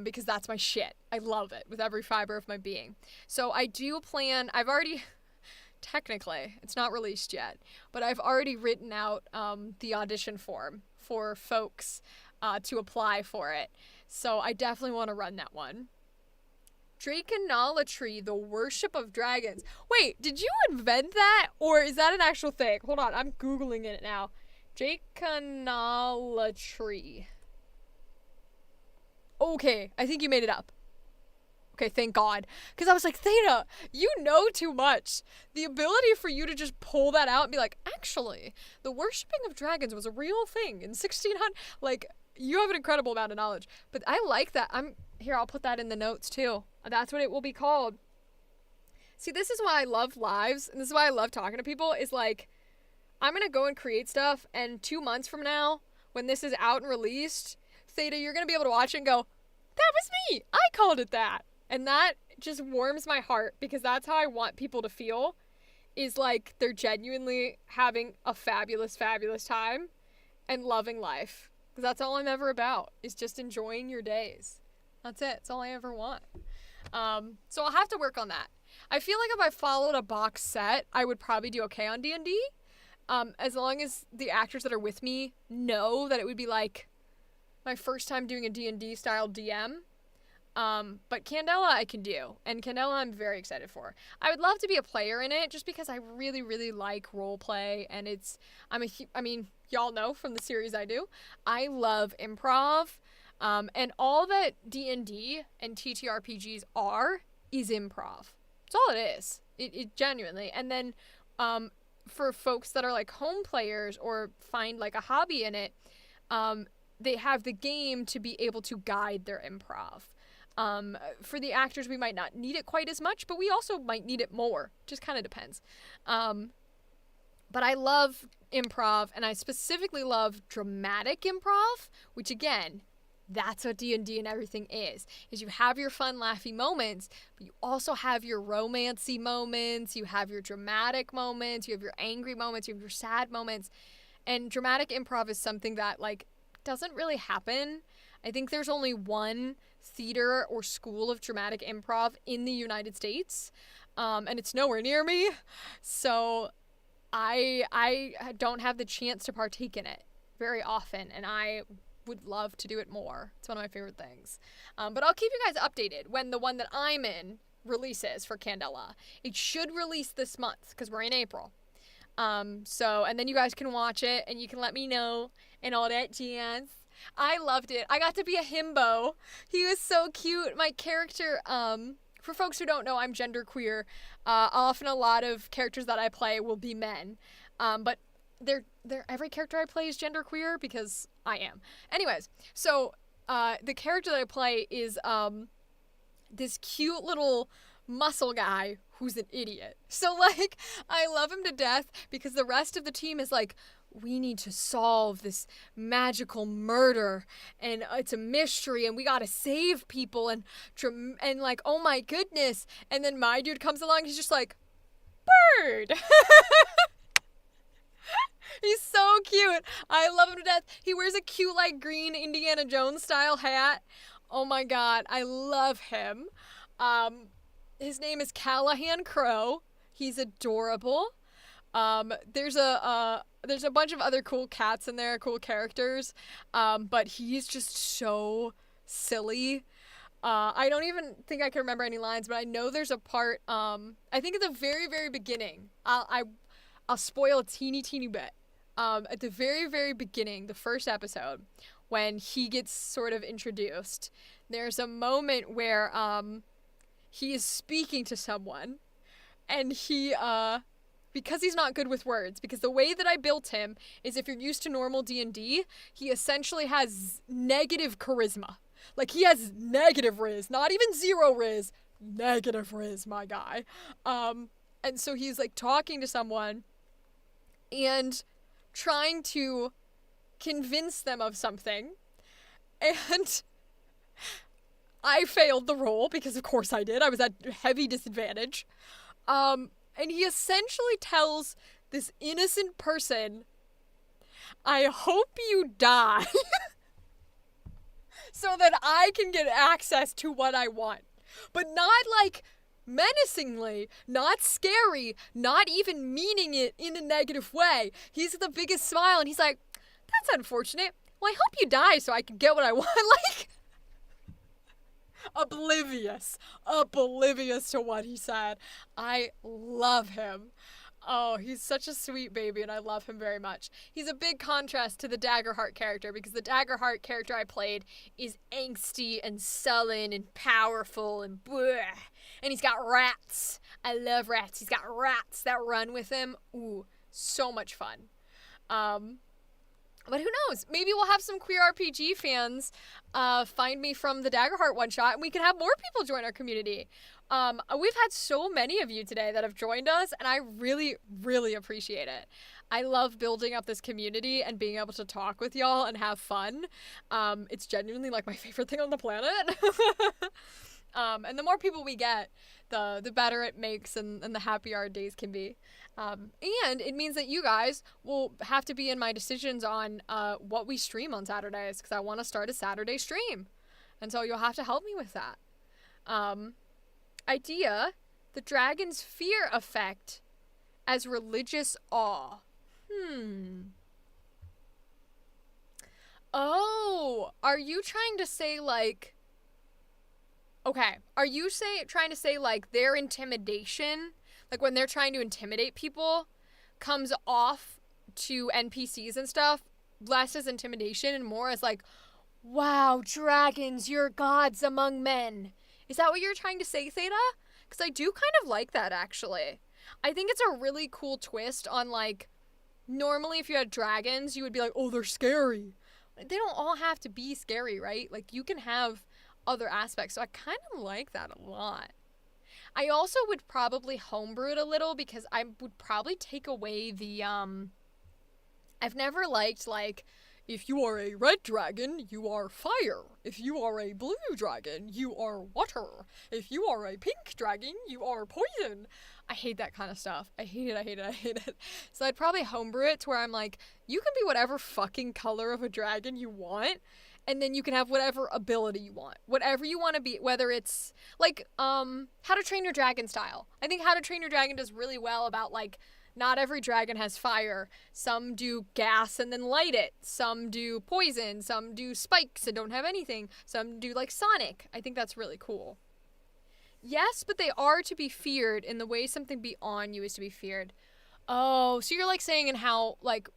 Because that's my shit. I love it with every fiber of my being. So I do plan, I've already, technically, it's not released yet, but I've already written out the audition form for folks to apply for it. So I definitely want to run that one. Draconolatry, the worship of dragons. Wait, did you invent that? Or is that an actual thing? Hold on, I'm Googling it now. Draconolatry. Okay, I think you made it up. Okay, thank God. Because I was like, Theta, you know too much. The ability for you to just pull that out and be like, actually, the worshipping of dragons was a real thing in 1600. Like, you have an incredible amount of knowledge. But I like that. I'll put that in the notes too. That's what it will be called. See, this is why I love lives, and this is why I love talking to people, is like, I'm going to go and create stuff, and 2 months from now, when this is out and released, Theta, you're going to be able to watch it and go, that was me. I called it that. And that just warms my heart, because that's how I want people to feel, is like they're genuinely having a fabulous, fabulous time and loving life. Because that's all I'm ever about, is just enjoying your days. That's it. That's all I ever want. So I'll have to work on that. I feel like if I followed a box set, I would probably do okay on D&D. As long as the actors that are with me know that it would be like my first time doing a D&D style DM. But Candela I can do, and Candela I'm very excited for. I would love to be a player in it, just because I really, really like role play, and y'all know from the series I do, I love improv, and all that D&D and TTRPGs is improv. That's all it is. It genuinely. And then, for folks that are like home players or find like a hobby in it, they have the game to be able to guide their improv. For the actors, we might not need it quite as much, but we also might need it more. Just kind of depends. But I love improv, and I specifically love dramatic improv, which again, that's what D&D and everything is you have your fun, laughy moments, but you also have your romancy moments, you have your dramatic moments, you have your angry moments, you have your sad moments. And dramatic improv is something that, like, doesn't really happen. I think there's only one theater or school of dramatic improv in the United States, and it's nowhere near me, so I don't have the chance to partake in it very often, and I would love to do it more. It's one of my favorite things. But I'll keep you guys updated when the one that I'm in releases for Candela. It should release this month, because we're in April. And then you guys can watch it, and you can let me know, and all that jazz. I loved it. I got to be a himbo. He was so cute. My character, for folks who don't know, I'm genderqueer. Often a lot of characters that I play will be men. But every character I play is genderqueer because I am. Anyways, so the character that I play is this cute little muscle guy who's an idiot. So, like, I love him to death because the rest of the team is like, we need to solve this magical murder, and it's a mystery, and we gotta save people, and like, oh my goodness. And then my dude comes along, he's just like, bird. He's so cute. I love him to death. He wears a cute, like, green Indiana Jones style hat. Oh my god, I love him. His name is Callahan Crow. He's adorable. There's a bunch of other cool cats in there, cool characters, but he's just so silly. I don't even think I can remember any lines, but I know there's a part, I think at the very, very beginning, I'll spoil a teeny bit. At the very, very beginning, the first episode, when he gets sort of introduced, there's a moment where, he is speaking to someone, and he, because he's not good with words, because the way that I built him is if you're used to normal D&D, he essentially has negative charisma. Like, he has negative riz, not even zero riz, negative riz, my guy. And so he's, like, talking to someone and trying to convince them of something, and I failed the roll, because of course I did. I was at heavy disadvantage. And he essentially tells this innocent person, I hope you die so that I can get access to what I want. But not like menacingly, not scary, not even meaning it in a negative way. He's the biggest smile, and he's like, that's unfortunate. Well, I hope you die so I can get what I want. Like, oblivious to what he said. I love him. Oh, he's such a sweet baby, and I love him very much. He's a big contrast to the Daggerheart character, because the Daggerheart character I played is angsty and sullen and powerful and bleh. And he's got rats. I love rats. He's got rats that run with him. Ooh, so much fun. But who knows? Maybe we'll have some queer RPG fans find me from the Daggerheart one-shot, and we can have more people join our community. We've had so many of you today that have joined us, and I really, really appreciate it. I love building up this community and being able to talk with y'all and have fun. It's genuinely, like, my favorite thing on the planet. And the more people we get, the better it makes, and the happier our days can be. And it means that you guys will have to be in my decisions on what we stream on Saturdays, because I want to start a Saturday stream. And so you'll have to help me with that. Idea, the dragon's fear effect as religious awe. Oh, are you trying to say, like... Okay, are you trying to say, like, their intimidation, like, when they're trying to intimidate people, comes off to NPCs and stuff, less as intimidation and more as, like, wow, dragons, you're gods among men. Is that what you're trying to say, Theta? Because I do kind of like that, actually. I think it's a really cool twist on, like, normally if you had dragons, you would be like, oh, they're scary. They don't all have to be scary, right? Like, you can have other aspects, so I kind of like that a lot. I also would probably homebrew it a little, because I would probably take away the, I've never liked, like, if you are a red dragon, you are fire. If you are a blue dragon, you are water. If you are a pink dragon, you are poison. I hate that kind of stuff. I hate it. So I'd probably homebrew it to where I'm like, you can be whatever fucking color of a dragon you want, and then you can have whatever ability you want. Whatever you want to be, whether it's, like, How to Train Your Dragon style. I think How to Train Your Dragon does really well about, like, not every dragon has fire. Some do gas and then light it. Some do poison. Some do spikes and don't have anything. Some do, like, Sonic. I think that's really cool. Yes, but they are to be feared in the way something beyond you is to be feared. Oh, so you're, like, saying in how, like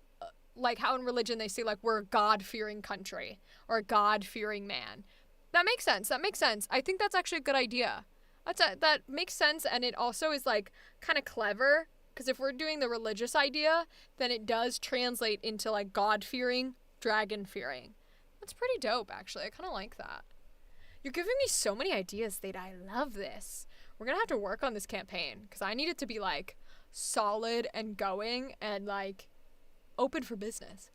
how in religion they say, like, we're a God-fearing country or a God-fearing man. That makes sense. I think that's actually a good idea. That makes sense, and it also is, like, kind of clever, because if we're doing the religious idea, then it does translate into, like, God-fearing, dragon-fearing. That's pretty dope, actually. I kind of like that. You're giving me so many ideas, Theta. I love this. We're gonna have to work on this campaign because I need it to be like solid and going and like open for business.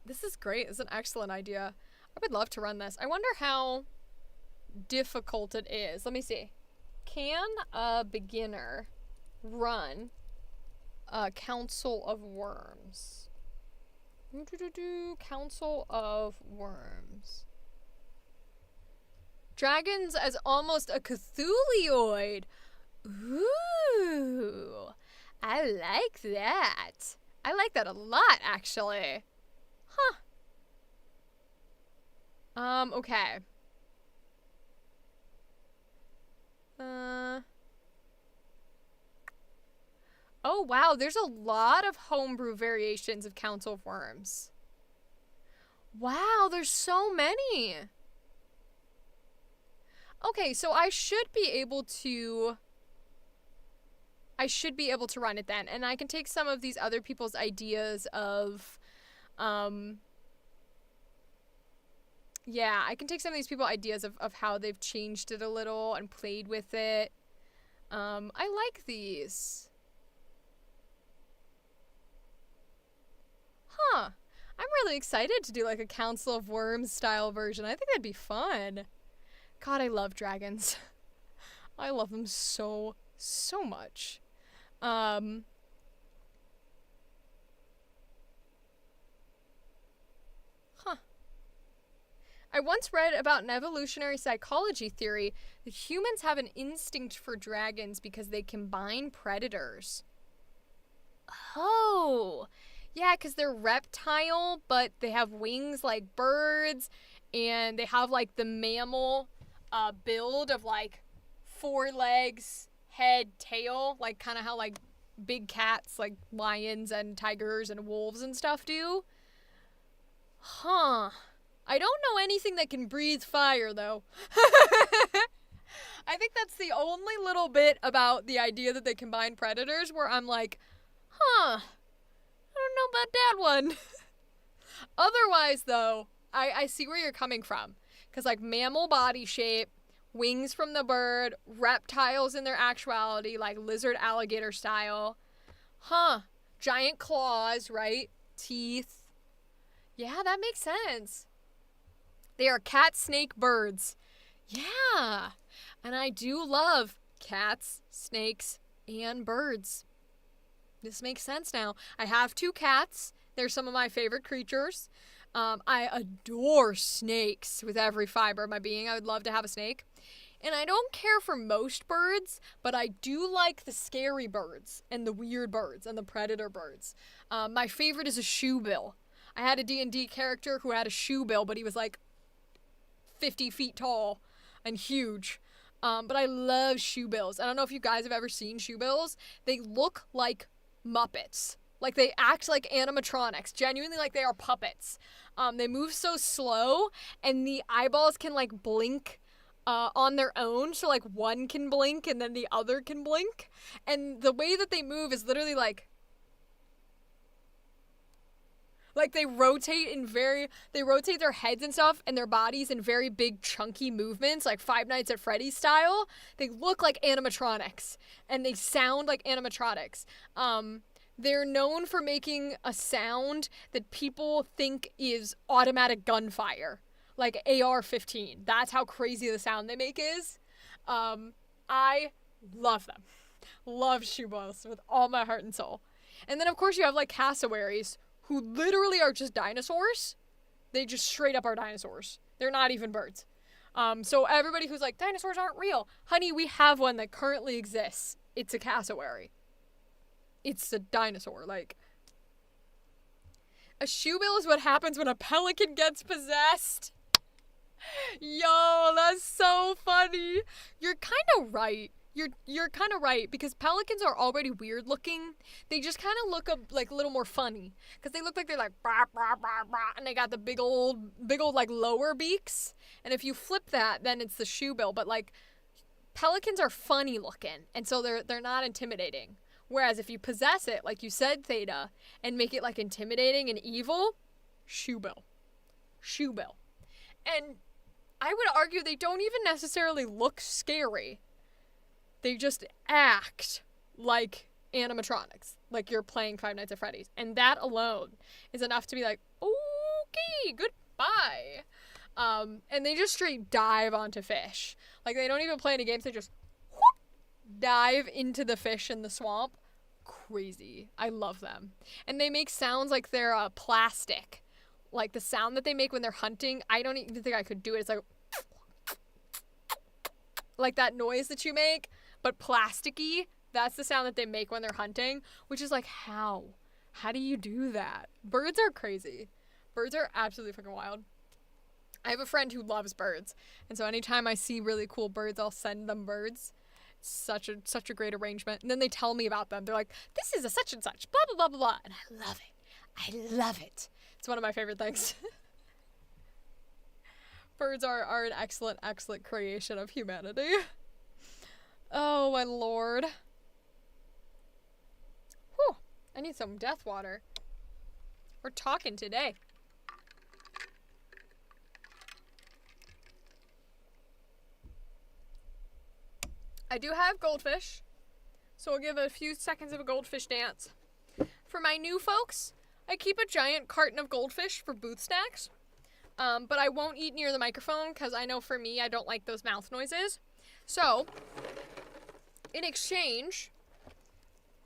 This is great. It's an excellent idea. I would love to run this. I wonder how difficult it is. Let me see. Can a beginner run a Council of Worms? Council of Worms. Dragons as almost a Cthulhuoid. Ooh. I like that. I like that a lot, actually. Huh. Okay. Oh, wow, there's a lot of homebrew variations of Council of Worms. Wow, there's so many. Okay, so I should be able to run it then, and I can take some of these other people's ideas of, yeah, I can take some of these people's ideas of how they've changed it a little and played with it. I like these. Huh. I'm really excited to do like a Council of Worms style version. I think that'd be fun. God, I love dragons. I love them so much. I once read about an evolutionary psychology theory that humans have an instinct for dragons because they combine predators. Oh, yeah, because they're reptile, but they have wings like birds, and they have like the mammal build of like 4 legs, head, tail, like kind of how like big cats like lions and tigers and wolves and stuff do. Huh. I don't know anything that can breathe fire, though. I think that's the only little bit about the idea that they combine predators where I'm like, huh, I don't know about that one. Otherwise, though, I see where you're coming from. Because, like, mammal body shape, wings from the bird, reptiles in their actuality, like lizard alligator style. Huh. Giant claws, right? Teeth. Yeah, that makes sense. They are cat, snake, birds. Yeah. And I do love cats, snakes, and birds. This makes sense now. I have 2 cats. They're some of my favorite creatures. I adore snakes with every fiber of my being. I would love to have a snake. And I don't care for most birds, but I do like the scary birds and the weird birds and the predator birds. My favorite is a shoebill. I had a D&D character who had a shoebill, but he was like 50 feet tall and huge. But I love shoebills. I don't know if you guys have ever seen shoebills. They look like Muppets. Like they act like animatronics. Genuinely like they are puppets. They move so slow and the eyeballs can like blink on their own. So like one can blink and then the other can blink. And the way that they move is literally like they rotate their heads and stuff and their bodies in very big chunky movements, like Five Nights at Freddy's style. They look like animatronics and they sound like animatronics. They're known for making a sound that people think is automatic gunfire, like AR-15. That's how crazy the sound they make is. I love them. Love shoebills with all my heart and soul. And then of course you have like cassowaries, who literally are just dinosaurs. They just straight up are dinosaurs. They're not even birds. So everybody who's like, dinosaurs aren't real. Honey, we have one that currently exists. It's a cassowary. It's a dinosaur. Like, a shoebill is what happens when a pelican gets possessed. Yo, that's so funny. You're kind of right. You're kind of right, because pelicans are already weird looking. They just kind of look like a little more funny, because they look like they're like brah, brah, brah, brah, and they got the big old like lower beaks. And if you flip that, then it's the shoebill. But like pelicans are funny looking, and so they're not intimidating. Whereas if you possess it, like you said, Theta, and make it like intimidating and evil, shoebill. And I would argue they don't even necessarily look scary. They just act like animatronics, like you're playing Five Nights at Freddy's. And that alone is enough to be like, okay, goodbye. And they just straight dive onto fish. Like, they don't even play any games, they just whoop, dive into the fish in the swamp. Crazy. I love them. And they make sounds like they're plastic. Like, the sound that they make when they're hunting, I don't even think I could do it. It's like that noise that you make, but plasticky. That's the sound that they make when they're hunting, which is like, how? How do you do that? Birds are crazy. Birds are absolutely fucking wild. I have a friend who loves birds, and so anytime I see really cool birds, I'll send them birds. It's such a great arrangement. And then they tell me about them. They're like, this is a such and such, blah, blah, blah, blah, blah. And I love it. I love it. It's one of my favorite things. Birds are an excellent, excellent creation of humanity. Oh, my lord. Whew. I need some death water. We're talking today. I do have goldfish, so I'll give a few seconds of a goldfish dance. For my new folks, I keep a giant carton of goldfish for booth snacks, but I won't eat near the microphone because I know for me, I don't like those mouth noises. So, in exchange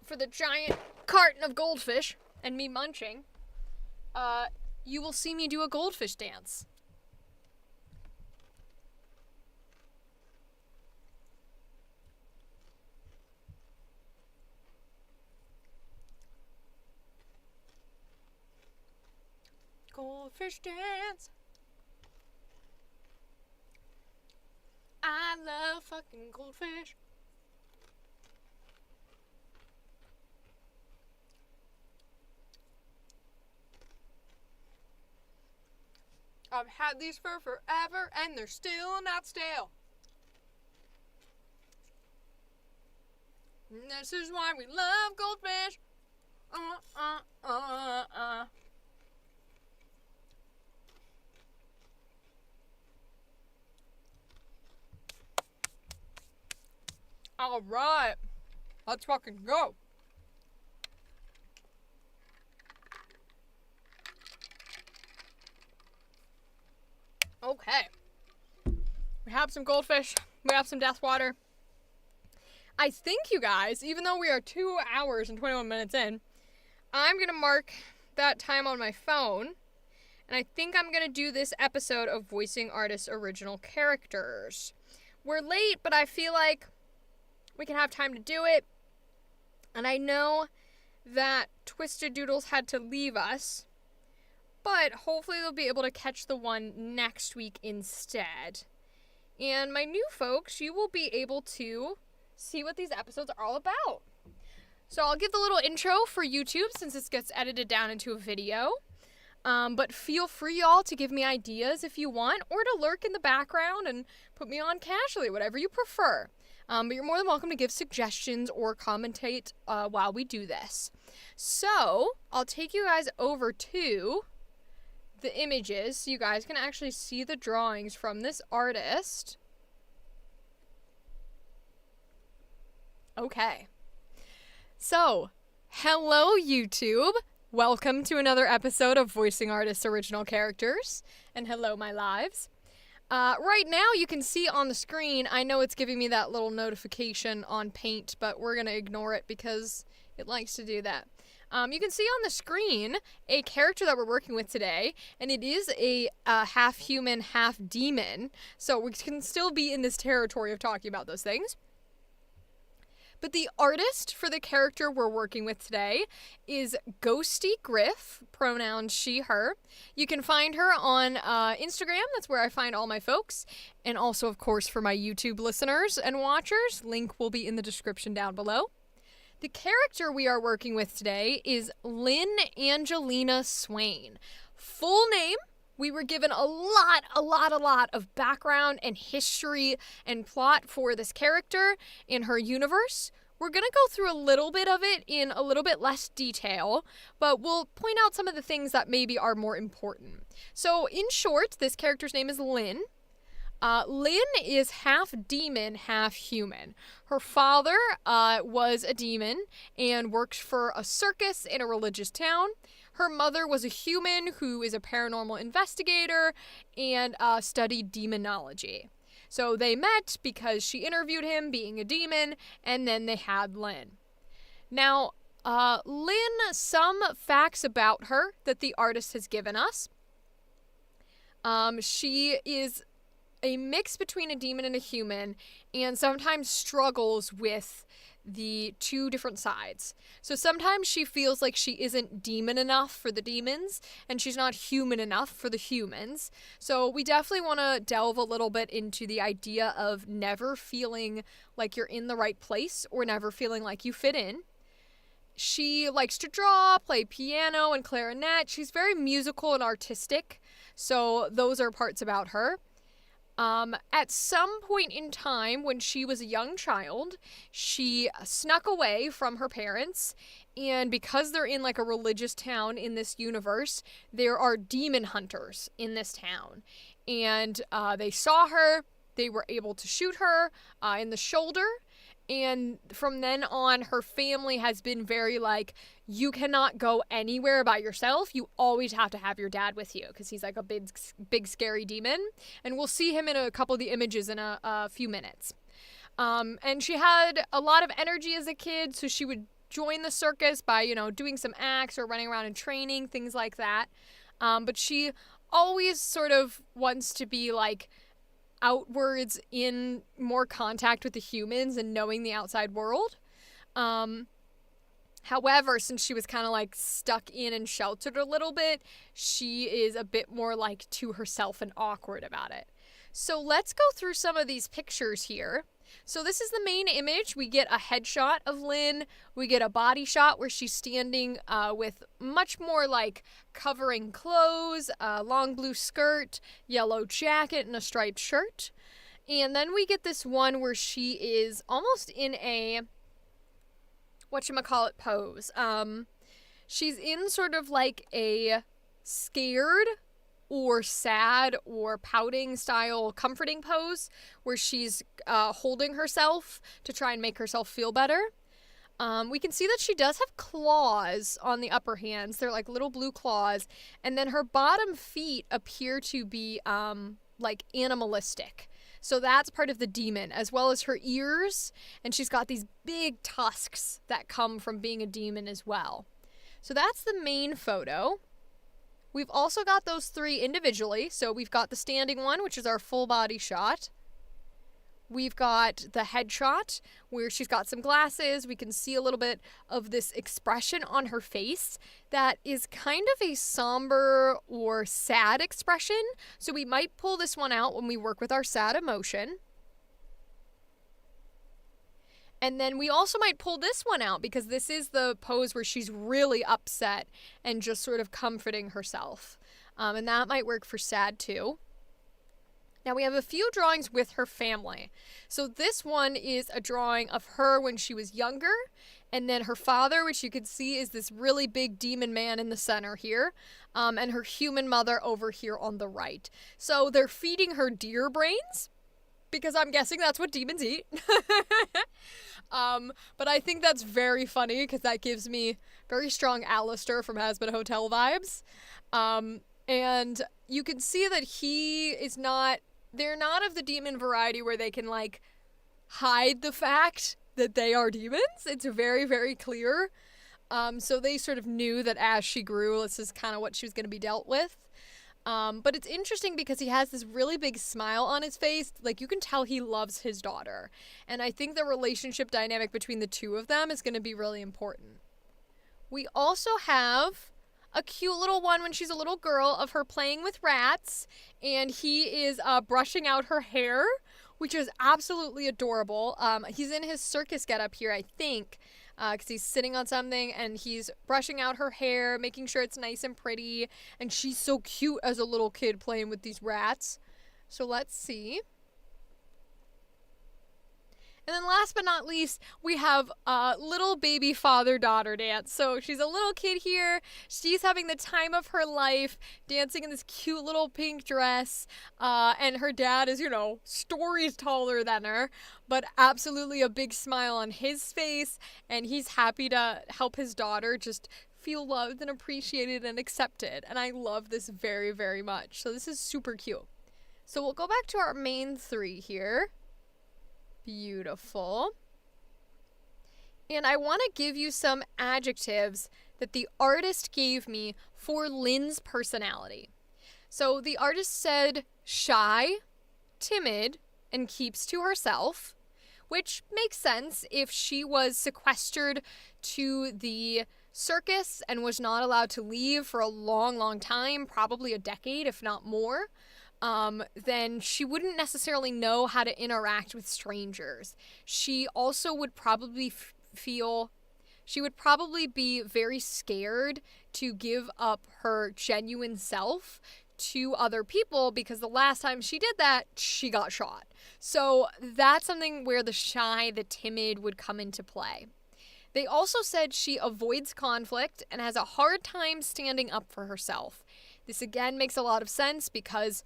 for the giant carton of goldfish and me munching, you will see me do a goldfish dance. Goldfish dance. I love fucking goldfish. I've had these for forever and they're still not stale. And this is why we love goldfish. All right, let's fucking go. Okay. We have some goldfish. We have some death water. I think, you guys, even though we are 2 hours and 21 minutes in, I'm going to mark that time on my phone. And I think I'm going to do this episode of Voicing Artists' Original Characters. We're late, but I feel like we can have time to do it. And I know that Twisted Doodles had to leave us, but hopefully they'll be able to catch the one next week instead. And my new folks, you will be able to see what these episodes are all about. So I'll give the little intro for YouTube since this gets edited down into a video. But feel free, y'all, to give me ideas if you want, or to lurk in the background and put me on casually, whatever you prefer. But you're more than welcome to give suggestions or commentate while we do this. So I'll take you guys over to the images so you guys can actually see the drawings from this artist. Okay. So, hello YouTube. Welcome to another episode of Voicing Artists' Original Characters. And hello my lives. Right now you can see on the screen, I know it's giving me that little notification on Paint, but we're going to ignore it because it likes to do that. You can see on the screen a character that we're working with today, and it is a half human, half demon, so we can still be in this territory of talking about those things. But the artist for the character we're working with today is Ghosty Griff, pronouns she, her. You can find her on Instagram. That's where I find all my folks. And also, of course, for my YouTube listeners and watchers, link will be in the description down below. The character we are working with today is Lynn Angelina Swain. Full name. We were given a lot of background and history and plot for this character in her universe. We're going to go through a little bit of it in a little bit less detail, but we'll point out some of the things that maybe are more important. So, in short, this character's name is Lynn. Lynn is half demon, half human. Her father was a demon and worked for a circus in a religious town. Her mother was a human who is a paranormal investigator and studied demonology. So they met because she interviewed him being a demon, and then they had Lynn. Now, Lynn, some facts about her that the artist has given us. She is a mix between a demon and a human, and sometimes struggles with the two different sides. So sometimes she feels like she isn't demon enough for the demons, and she's not human enough for the humans. So we definitely want to delve a little bit into the idea of never feeling like you're in the right place or never feeling like you fit in. She likes to draw, play piano and clarinet. She's very musical and artistic, so those are parts about her. At some point in time when she was a young child, she snuck away from her parents, and because they're in like a religious town in this universe, there are demon hunters in this town, and they saw her. They were able to shoot her in the shoulder. And from then on, her family has been very like, you cannot go anywhere by yourself. You always have to have your dad with you because he's like a big, scary demon. And we'll see him in a couple of the images in a few minutes. And she had a lot of energy as a kid, so she would join the circus by, doing some acts or running around and training, things like that. But she always sort of wants to be like outwards in more contact with the humans and knowing the outside world. However, since she was kind of like stuck in and sheltered a little bit, she is a bit more like to herself and awkward about it. So let's go through some of these pictures here. So this is the main image. We get a headshot of Lynn. We get a body shot where she's standing with much more like covering clothes, a long blue skirt, yellow jacket, and a striped shirt. And then we get this one where she is almost in a whatchamacallit pose. She's in sort of like a scared or sad or pouting style comforting pose where she's holding herself to try and make herself feel better. We can see that she does have claws on the upper hands. They're like little blue claws. And then her bottom feet appear to be like animalistic. So that's part of the demon, as well as her ears. And she's got these big tusks that come from being a demon as well. So that's the main photo. We've also got those three individually. So we've got the standing one, which is our full body shot. We've got the headshot where she's got some glasses. We can see a little bit of this expression on her face that is kind of a somber or sad expression. So we might pull this one out when we work with our sad emotion. And then we also might pull this one out because this is the pose where she's really upset and just sort of comforting herself. And that might work for sad too. Now we have a few drawings with her family. So this one is a drawing of her when she was younger. And then her father, which you can see is this really big demon man in the center here. And her human mother over here on the right. So they're feeding her deer brains, because I'm guessing that's what demons eat. But I think that's very funny because that gives me very strong Alistair from Hazbin Hotel vibes. And you can see that he is not, they're not of the demon variety where they can like hide the fact that they are demons. It's very, very clear. So they sort of knew that as she grew, this is kind of what she was going to be dealt with. But it's interesting because he has this really big smile on his face. Like, you can tell he loves his daughter. And I think the relationship dynamic between the two of them is going to be really important. We also have a cute little one when she's a little girl of her playing with rats. And he is brushing out her hair, which is absolutely adorable. He's in his circus getup here, I think. Because he's sitting on something and he's brushing out her hair, making sure it's nice and pretty. And she's so cute as a little kid playing with these rats. So let's see. And then last but not least, we have a little baby father-daughter dance. So she's a little kid here. She's having the time of her life, dancing in this cute little pink dress. And her dad is, stories taller than her, but absolutely a big smile on his face. And he's happy to help his daughter just feel loved and appreciated and accepted. And I love this very, very much. So this is super cute. So we'll go back to our main three here. Beautiful. And I want to give you some adjectives that the artist gave me for Lynn's personality. So the artist said shy, timid, and keeps to herself, which makes sense if she was sequestered to the circus and was not allowed to leave for a long, long time, probably a decade, if not more. Then she wouldn't necessarily know how to interact with strangers. She also would probably she would probably be very scared to give up her genuine self to other people because the last time she did that, she got shot. So that's something where the shy, the timid would come into play. They also said she avoids conflict and has a hard time standing up for herself. This again makes a lot of sense because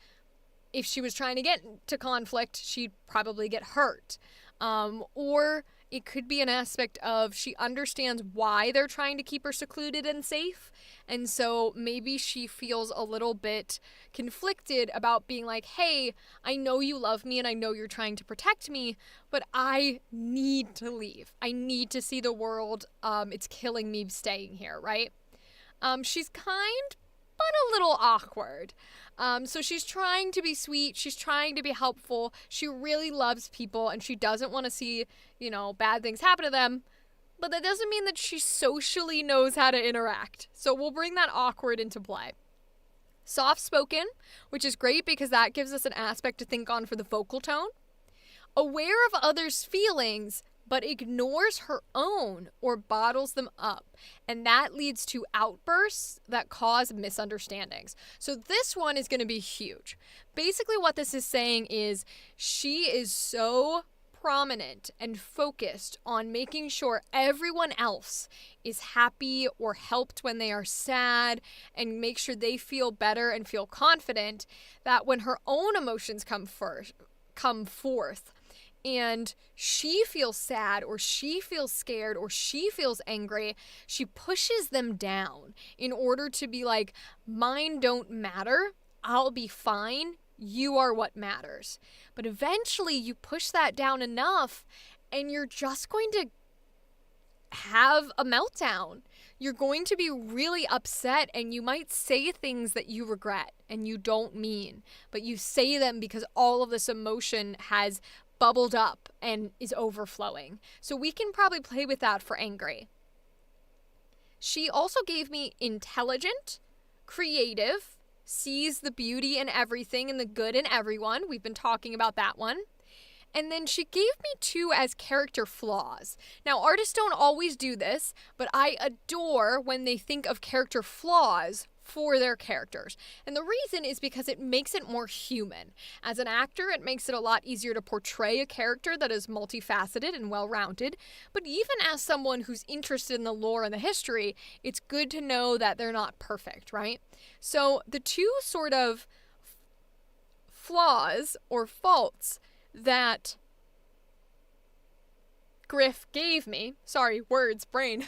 if she was trying to get to conflict, she'd probably get hurt. Or it could be an aspect of she understands why they're trying to keep her secluded and safe. And so maybe she feels a little bit conflicted about being like, hey, I know you love me and I know you're trying to protect me, but I need to leave. I need to see the world. It's killing me staying here, right? She's kind, but a little awkward. So she's trying to be sweet. She's trying to be helpful. She really loves people and she doesn't want to see, bad things happen to them. But that doesn't mean that she socially knows how to interact. So we'll bring that awkward into play. Soft-spoken, which is great because that gives us an aspect to think on for the vocal tone. Aware of others' feelings, but ignores her own or bottles them up. And that leads to outbursts that cause misunderstandings. So this one is going to be huge. Basically what this is saying is she is so prominent and focused on making sure everyone else is happy or helped when they are sad and make sure they feel better and feel confident that when her own emotions come forth, and she feels sad or she feels scared or she feels angry, she pushes them down in order to be like, mine don't matter, I'll be fine, you are what matters. But eventually you push that down enough and you're just going to have a meltdown. You're going to be really upset and you might say things that you regret and you don't mean, but you say them because all of this emotion has bubbled up and is overflowing. So we can probably play with that for angry. She also gave me intelligent, creative, sees the beauty in everything and the good in everyone. We've been talking about that one. And then she gave me 2 as character flaws. Now, artists don't always do this, but I adore when they think of character flaws for their characters. And the reason is because it makes it more human. As an actor, it makes it a lot easier to portray a character that is multifaceted and well-rounded. But even as someone who's interested in the lore and the history, it's good to know that they're not perfect, right? So the 2 sort of flaws or faults that Griff gave me. Sorry, words, brain.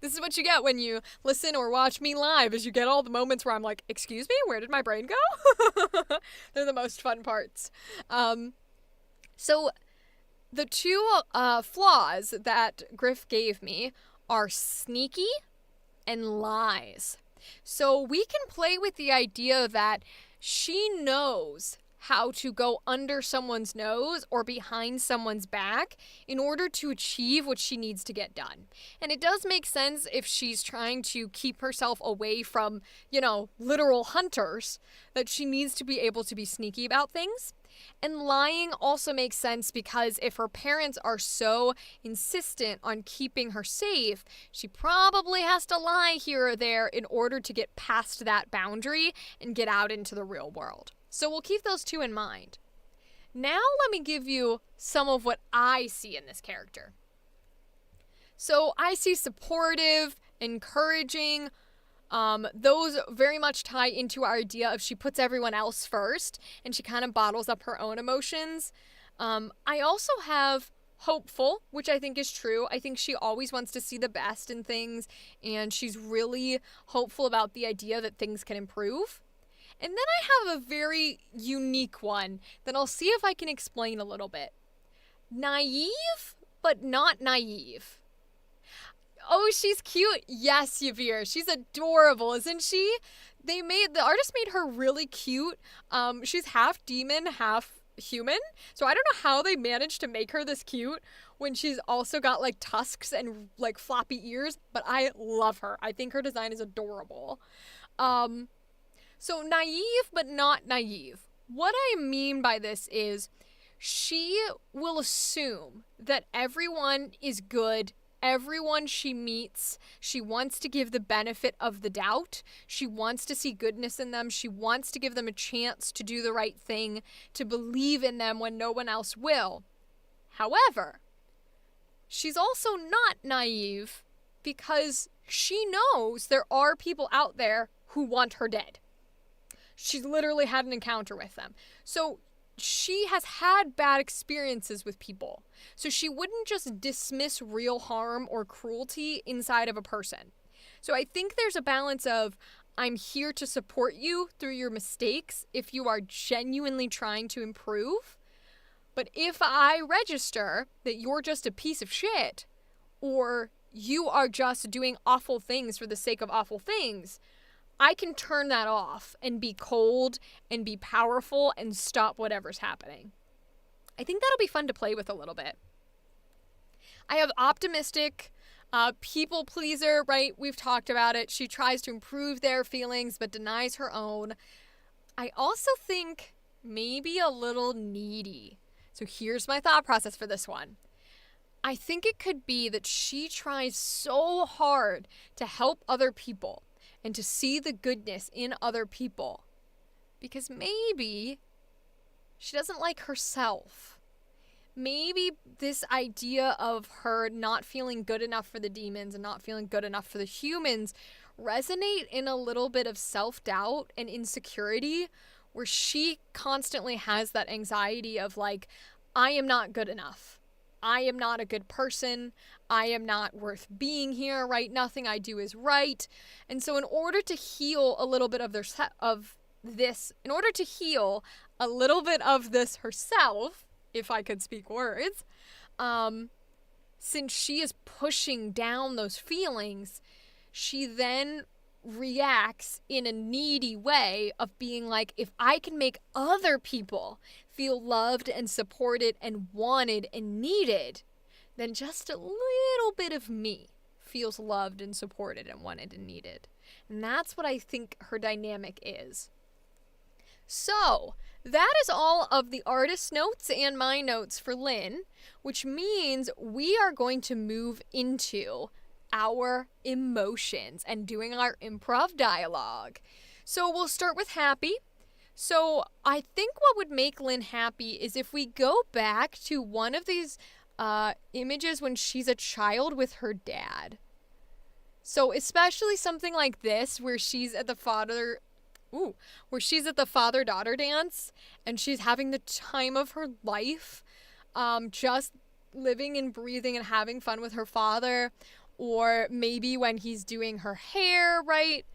This is what you get when you listen or watch me live, is you get all the moments where I'm like, excuse me, where did my brain go? They're the most fun parts. So the 2 flaws that Griff gave me are sneaky and lies. So we can play with the idea that she knows how to go under someone's nose or behind someone's back in order to achieve what she needs to get done. And it does make sense if she's trying to keep herself away from, literal hunters, that she needs to be able to be sneaky about things. And lying also makes sense because if her parents are so insistent on keeping her safe, she probably has to lie here or there in order to get past that boundary and get out into the real world. So we'll keep those 2 in mind. Now let me give you some of what I see in this character. So I see supportive, encouraging. Those very much tie into our idea of she puts everyone else first and she kind of bottles up her own emotions. I also have hopeful, which I think is true. I think she always wants to see the best in things, and she's really hopeful about the idea that things can improve. And then I have a very unique one that I'll see if I can explain a little bit. Naive, but not naive. Oh, she's cute. Yes, Yavir. She's adorable, isn't she? The artist made her really cute. She's half demon, half human. So I don't know how they managed to make her this cute when she's also got like tusks and like floppy ears, but I love her. I think her design is adorable. So naive, but not naive. What I mean by this is she will assume that everyone is good. Everyone she meets, she wants to give the benefit of the doubt. She wants to see goodness in them. She wants to give them a chance to do the right thing, to believe in them when no one else will. However, she's also not naive because she knows there are people out there who want her dead. She's literally had an encounter with them. So she has had bad experiences with people. So she wouldn't just dismiss real harm or cruelty inside of a person. So I think there's a balance of, I'm here to support you through your mistakes if you are genuinely trying to improve. But if I register that you're just a piece of shit, or you are just doing awful things for the sake of awful things, I can turn that off and be cold and be powerful and stop whatever's happening. I think that'll be fun to play with a little bit. I have optimistic, people pleaser, right? We've talked about it. She tries to improve their feelings but denies her own. I also think maybe a little needy. So here's my thought process for this one. I think it could be that she tries so hard to help other people and to see the goodness in other people because maybe she doesn't like herself. Maybe this idea of her not feeling good enough for the demons and not feeling good enough for the humans resonate in a little bit of self-doubt and insecurity where she constantly has that anxiety of like, I am not good enough. I am not a good person. I am not worth being here, right? Nothing I do is right. And so in order to heal a little bit of this herself, if I could speak words, since she is pushing down those feelings, she then reacts in a needy way of being like, if I can make other people feel loved and supported and wanted and needed, then just a little bit of me feels loved and supported and wanted and needed. And that's what I think her dynamic is. So, that is all of the artist's notes and my notes for Lynn, which means we are going to move into our emotions and doing our improv dialogue. So we'll start with happy. So I think what would make Lynn happy is if we go back to one of these images when she's a child with her dad. So especially something like this where she's at the father-daughter dance and she's having the time of her life, just living and breathing and having fun with her father. Or maybe when he's doing her hair, right?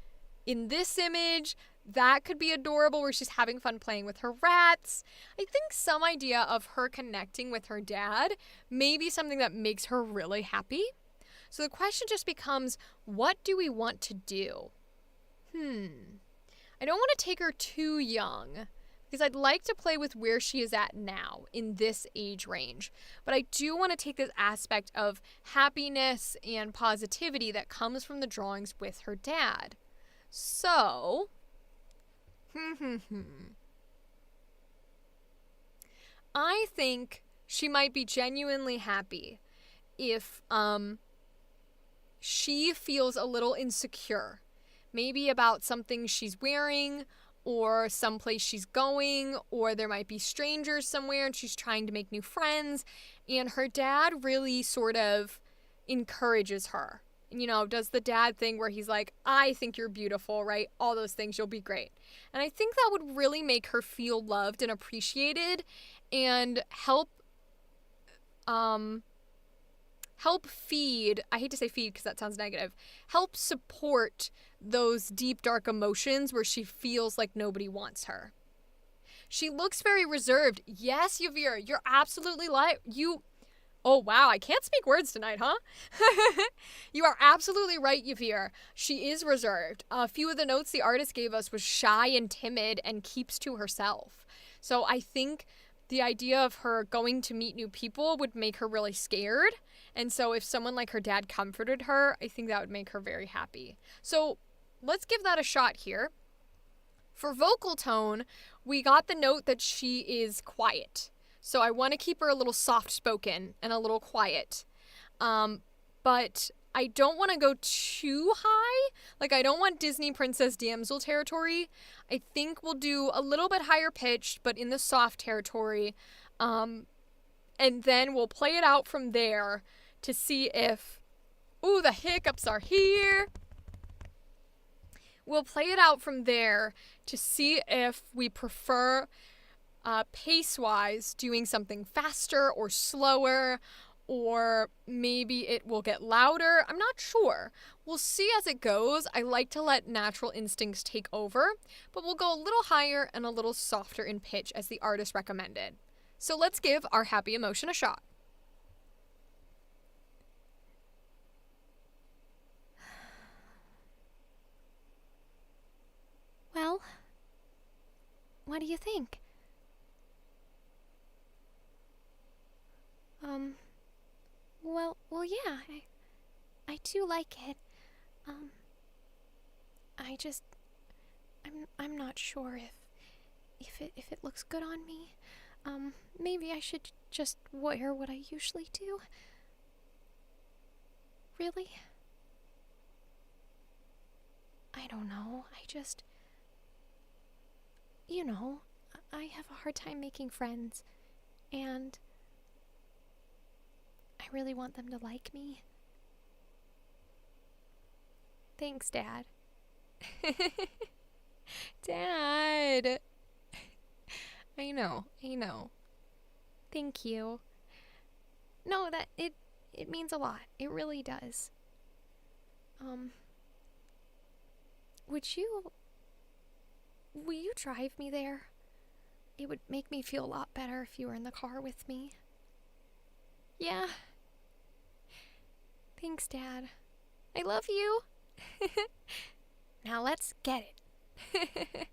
In this image, that could be adorable where she's having fun playing with her rats. I think some idea of her connecting with her dad may be something that makes her really happy. So the question just becomes, what do we want to do? I don't want to take her too young because I'd like to play with where she is at now in this age range. But I do want to take this aspect of happiness and positivity that comes from the drawings with her dad. So, I think she might be genuinely happy if she feels a little insecure. Maybe about something she's wearing or someplace she's going, or there might be strangers somewhere and she's trying to make new friends. And her dad really sort of encourages her. You know, does the dad thing where he's like, I think you're beautiful, right? All those things, you'll be great. And I think that would really make her feel loved and appreciated and help feed, I hate to say feed because that sounds negative, help support those deep, dark emotions where she feels like nobody wants her. She looks very reserved. Yes, Yavir, you're absolutely oh wow, I can't speak words tonight, huh? You are absolutely right, Yavir. She is reserved. A few of the notes the artist gave us was shy and timid and keeps to herself. So I think the idea of her going to meet new people would make her really scared. And so if someone like her dad comforted her, I think that would make her very happy. So let's give that a shot here. For vocal tone, we got the note that she is quiet. So I want to keep her a little soft-spoken and a little quiet. But I don't want to go too high. Like, I don't want Disney Princess Damsel territory. I think we'll do a little bit higher pitched, but in the soft territory. And then we'll play it out from there to see if... Ooh, the hiccups are here. We'll play it out from there to see if we prefer... pace-wise, doing something faster or slower, or maybe it will get louder. I'm not sure. We'll see as it goes. I like to let natural instincts take over, but we'll go a little higher and a little softer in pitch as the artist recommended. So let's give our happy emotion a shot. Well, what do you think? Well, yeah, I do like it. I'm not sure if it looks good on me. Maybe I should just wear what I usually do. Really? I don't know. I have a hard time making friends, and I really want them to like me. Thanks, Dad. Dad! I know. Thank you. No, it means a lot. It really does. Will you drive me there? It would make me feel a lot better if you were in the car with me. Yeah. Thanks, Dad. I love you. Now let's get it.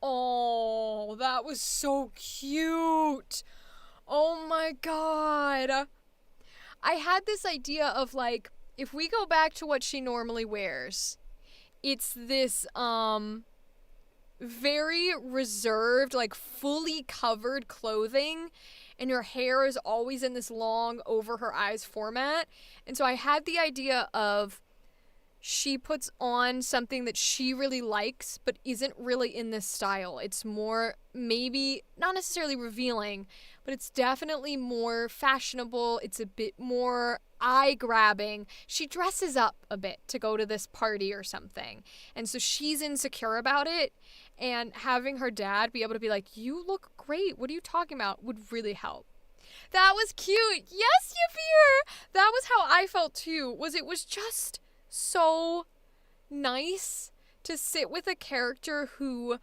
Oh, that was so cute. Oh my god. I had this idea of, like, if we go back to what she normally wears, it's this, very reserved, like, fully covered clothing, and her hair is always in this long over her eyes format. And so I had the idea of she puts on something that she really likes but isn't really in this style. It's more, maybe not necessarily revealing, but it's definitely more fashionable. It's a bit more eye-grabbing. She dresses up a bit to go to this party or something, and so she's insecure about it, and having her dad be able to be like, you look great, what are you talking about, would really help. That was cute. Yes, Yavir! That was how I felt too. It was just so nice to sit with a character who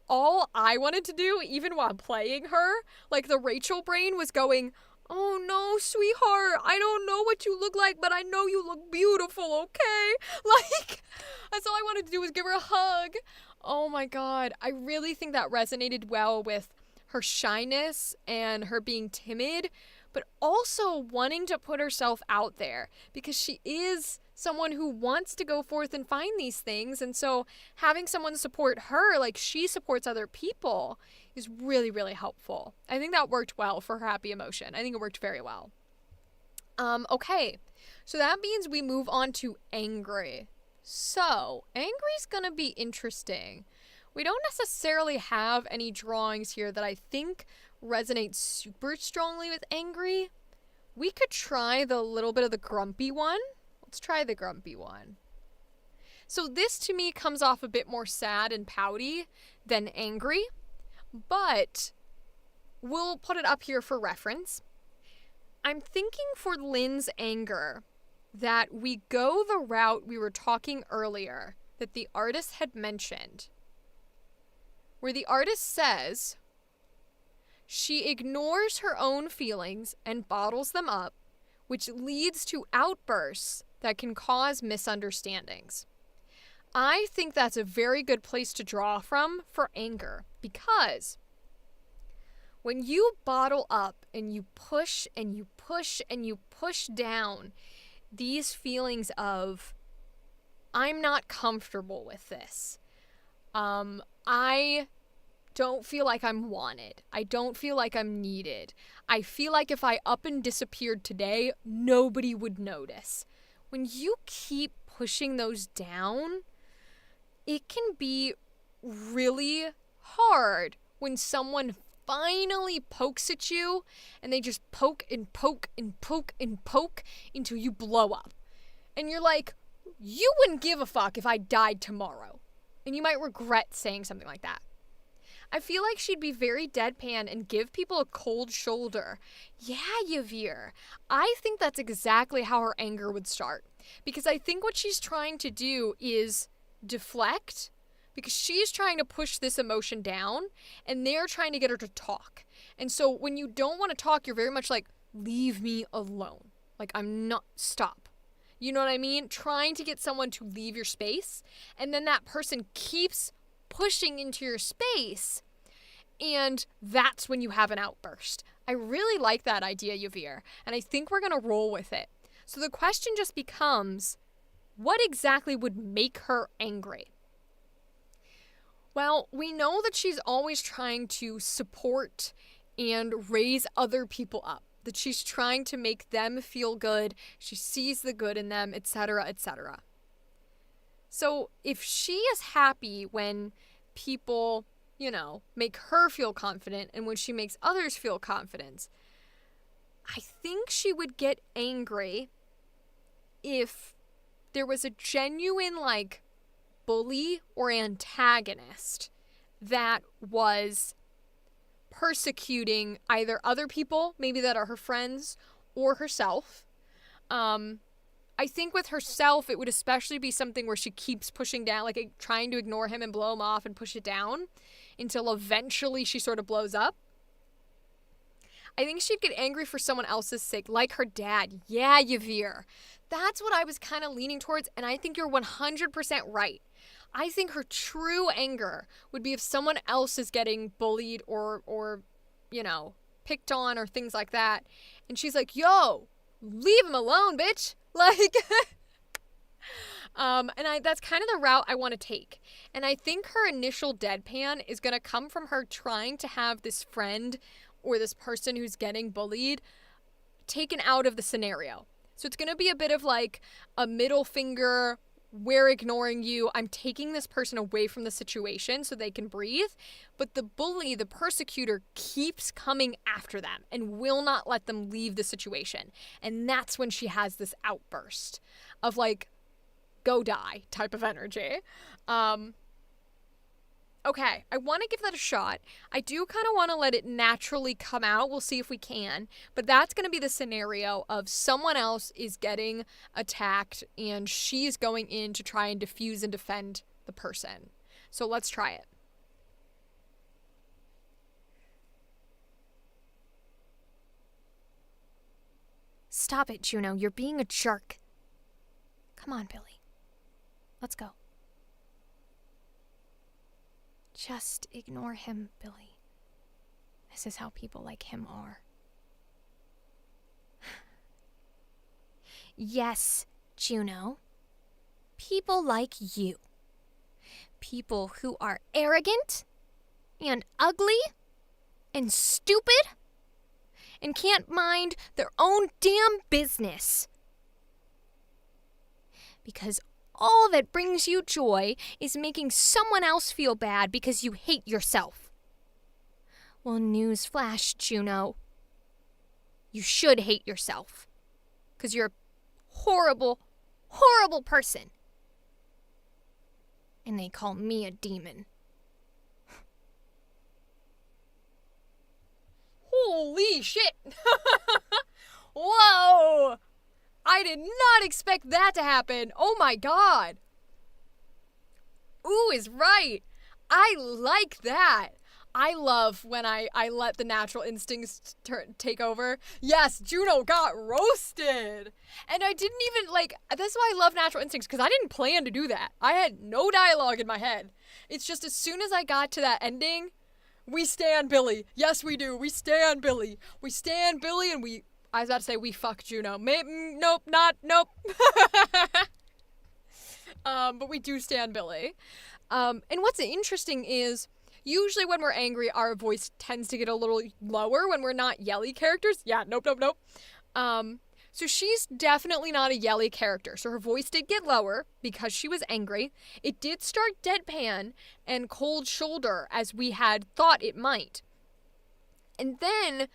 all I wanted to do, even while playing her, like the Rachel brain was going, oh no, sweetheart, I don't know what you look like, but I know you look beautiful, okay? Like, that's all I wanted to do was give her a hug. Oh my god, I really think that resonated well with her shyness and her being timid, but also wanting to put herself out there, because she is someone who wants to go forth and find these things, and so having someone support her like she supports other people is really, really helpful. I think that worked well for her happy emotion. I think it worked very well. Okay, so that means we move on to angry. So, angry's gonna be interesting. We don't necessarily have any drawings here that I think resonate super strongly with angry. We could try the little bit of the grumpy one. Let's try the grumpy one. So this to me comes off a bit more sad and pouty than angry, but we'll put it up here for reference. I'm thinking for Lynn's anger that we go the route we were talking earlier that the artist had mentioned, where the artist says she ignores her own feelings and bottles them up, which leads to outbursts that can cause misunderstandings. I think that's a very good place to draw from for anger, because when you bottle up and you push and you push and you push down these feelings of, I'm not comfortable with this. I don't feel like I'm wanted. I don't feel like I'm needed. I feel like if I up and disappeared today, nobody would notice. When you keep pushing those down, it can be really hard when someone finally pokes at you and they just poke and poke and poke and poke until you blow up. And you're like, you wouldn't give a fuck if I died tomorrow. And you might regret saying something like that. I feel like she'd be very deadpan and give people a cold shoulder. Yeah, Yavir. I think that's exactly how her anger would start. Because I think what she's trying to do is deflect, because she's trying to push this emotion down and they're trying to get her to talk. And so when you don't want to talk, you're very much like, leave me alone. Like, I'm not, stop. You know what I mean? Trying to get someone to leave your space, and then that person keeps pushing into your space, and that's when you have an outburst. I really like that idea, Yavir, and I think we're going to roll with it. So the question just becomes, what exactly would make her angry? Well, we know that she's always trying to support and raise other people up, that she's trying to make them feel good, she sees the good in them, etc., etc. So if she is happy when people, make her feel confident and when she makes others feel confident, I think she would get angry if there was a genuine, bully or antagonist that was persecuting either other people, maybe that are her friends, or herself. I think with herself, it would especially be something where she keeps pushing down, trying to ignore him and blow him off and push it down until eventually she sort of blows up. I think she'd get angry for someone else's sake, like her dad. Yeah, Yavir. That's what I was kind of leaning towards, and I think you're 100% right. I think her true anger would be if someone else is getting bullied or picked on or things like that. And she's like, yo, leave him alone, bitch. That's kind of the route I want to take. And I think her initial deadpan is going to come from her trying to have this friend or this person who's getting bullied taken out of the scenario. So it's going to be a bit of a middle finger, we're ignoring you, I'm taking this person away from the situation so they can breathe. But the bully, the persecutor, keeps coming after them and will not let them leave the situation. And that's when she has this outburst of go die type of energy. Okay, I want to give that a shot. I do kind of want to let it naturally come out. We'll see if we can. But that's going to be the scenario of someone else is getting attacked and she's going in to try and defuse and defend the person. So let's try it. Stop it, Juno. You're being a jerk. Come on, Billy. Let's go. Just ignore him, Billy. This is how people like him are. Yes, Juno. People like you. People who are arrogant and ugly and stupid and can't mind their own damn business. Because all that brings you joy is making someone else feel bad because you hate yourself. Well, newsflash, Juno. You should hate yourself. Because you're a horrible, horrible person. And they call me a demon. Holy shit! Whoa! I did not expect that to happen. Oh my god. Ooh is right. I like that. I love when I let the natural instincts take over. Yes, Juno got roasted. And I didn't even, that's why I love natural instincts, because I didn't plan to do that. I had no dialogue in my head. It's just as soon as I got to that ending, we stand Billy. Yes, we do. We stand Billy. We stand Billy, and I was about to say we fuck Juno. Nope. But we do stand Billy. And what's interesting is, usually when we're angry, our voice tends to get a little lower when we're not yelly characters. Yeah, nope. So she's definitely not a yelly character. So her voice did get lower because she was angry. It did start deadpan and cold shoulder as we had thought it might. And then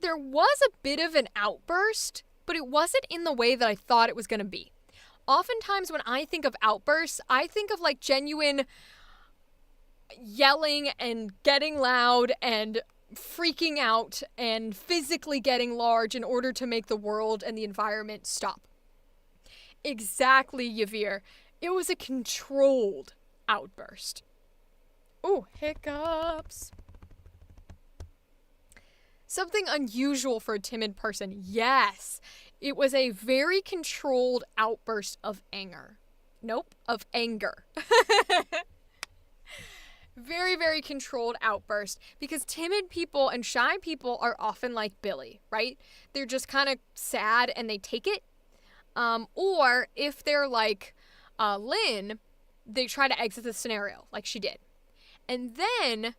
there was a bit of an outburst, but it wasn't in the way that I thought it was going to be. Oftentimes when I think of outbursts, I think of genuine yelling and getting loud and freaking out and physically getting large in order to make the world and the environment stop. Exactly, Yavir. It was a controlled outburst. Ooh, hiccups. Something unusual for a timid person. Yes, it was a very controlled outburst of anger. Nope, of anger. Very, very controlled outburst, because timid people and shy people are often like Billy, right? They're just kind of sad and they take it. Or if they're like Lynn, they try to exit the scenario like she did. And then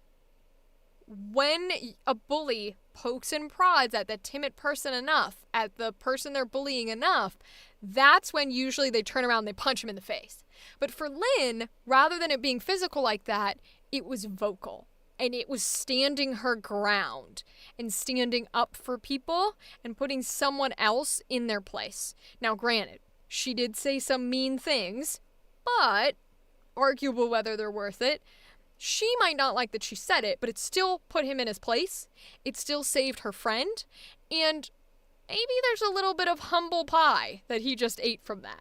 when a bully pokes and prods at the timid person enough, at the person they're bullying enough, that's when usually they turn around and they punch him in the face. But for Lynn, rather than it being physical like that, it was vocal. And it was standing her ground and standing up for people and putting someone else in their place. Now, granted, she did say some mean things, but arguable whether they're worth it. She might not like that she said it, but it still put him in his place. It still saved her friend. And maybe there's a little bit of humble pie that he just ate from that.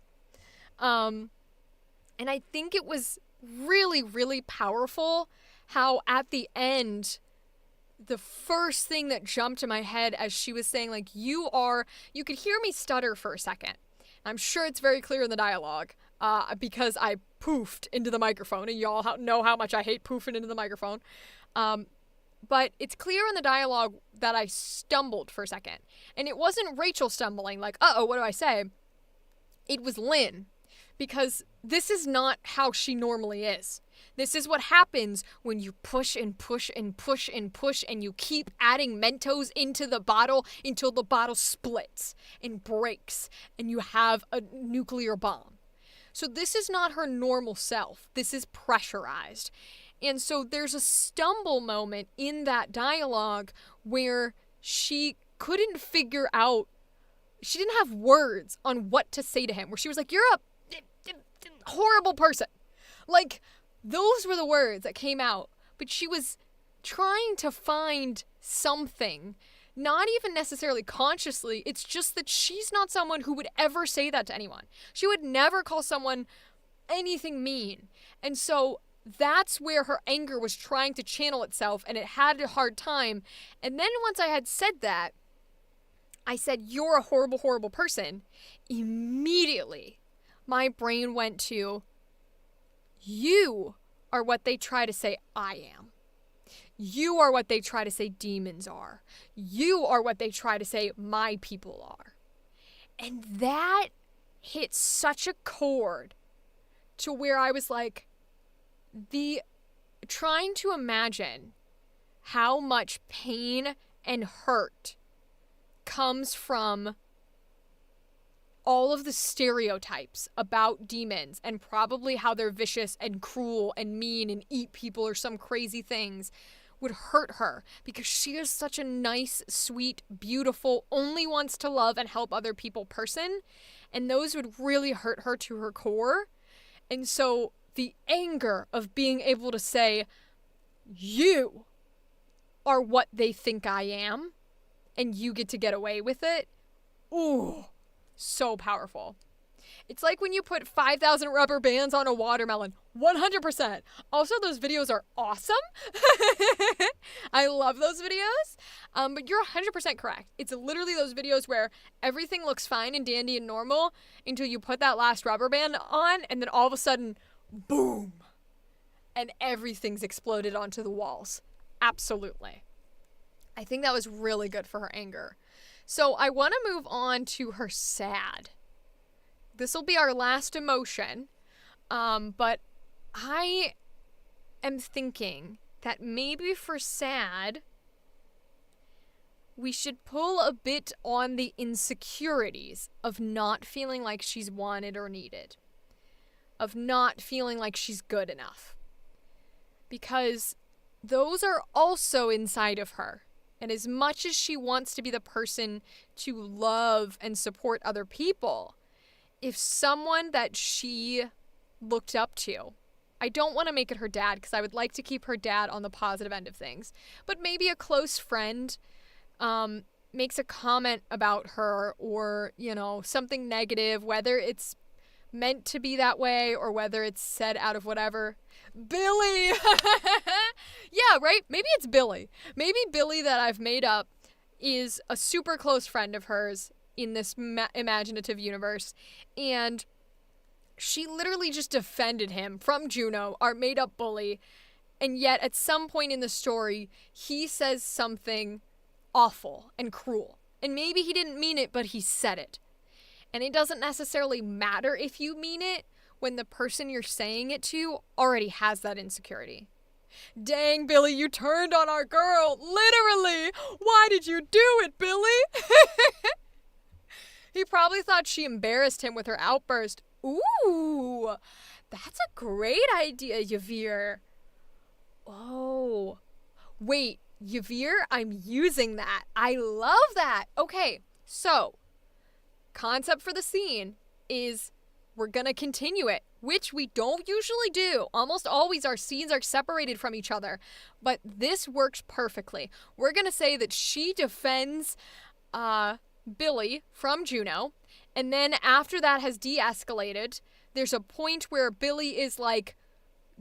And I think it was really, really powerful how at the end, the first thing that jumped in my head as she was saying, you could hear me stutter for a second. I'm sure it's very clear in the dialogue because I poofed into the microphone, and y'all know how much I hate poofing into the microphone. But it's clear in the dialogue that I stumbled for a second. And it wasn't Rachel stumbling, uh-oh, what do I say? It was Lynn. Because this is not how she normally is. This is what happens when you push and push and push and push and you keep adding Mentos into the bottle until the bottle splits and breaks and you have a nuclear bomb. So this is not her normal self. This is pressurized. And so there's a stumble moment in that dialogue where she couldn't figure out, she didn't have words on what to say to him, where she was like, you're a horrible person. Those were the words that came out, but she was trying to find something, not even necessarily consciously. It's just that she's not someone who would ever say that to anyone. She would never call someone anything mean. And so that's where her anger was trying to channel itself, and it had a hard time. And then once I had said that, I said, you're a horrible, horrible person. Immediately, my brain went to, you are what they try to say I am. You are what they try to say demons are. You are what they try to say my people are. And that hit such a chord to where I was like, trying to imagine how much pain and hurt comes from all of the stereotypes about demons and probably how they're vicious and cruel and mean and eat people or some crazy things would hurt her because she is such a nice, sweet, beautiful, only wants to love and help other people person. And those would really hurt her to her core. And so the anger of being able to say, you are what they think I am, and you get to get away with it. Ooh, so powerful. It's like when you put 5,000 rubber bands on a watermelon. 100%. Also, those videos are awesome. I love those videos. But you're 100% correct. It's literally those videos where everything looks fine and dandy and normal until you put that last rubber band on, and then all of a sudden, boom. And everything's exploded onto the walls. Absolutely. I think that was really good for her anger. So I want to move on to her sad. This will be our last emotion, but I am thinking that maybe for sad, we should pull a bit on the insecurities of not feeling like she's wanted or needed, of not feeling like she's good enough, because those are also inside of her. And as much as she wants to be the person to love and support other people, if someone that she looked up to, I don't want to make it her dad because I would like to keep her dad on the positive end of things, but maybe a close friend makes a comment about her or, something negative, whether it's meant to be that way or whether it's said out of whatever. Billy! Yeah, right? Maybe it's Billy. Maybe Billy that I've made up is a super close friend of hers in this imaginative universe, and she literally just defended him from Juno, our made-up bully, and yet at some point in the story, he says something awful and cruel. And maybe he didn't mean it, but he said it. And it doesn't necessarily matter if you mean it when the person you're saying it to already has that insecurity. Dang, Billy, you turned on our girl. Literally. Why did you do it, Billy? He probably thought she embarrassed him with her outburst. Ooh, that's a great idea, Yavir. Oh, wait, Yavir, I'm using that. I love that. Okay, so concept for the scene is we're gonna continue it, which we don't usually do. Almost always our scenes are separated from each other, but this works perfectly. We're gonna say that she defends Billy from Juno, and then after that has de-escalated, there's a point where Billy is like,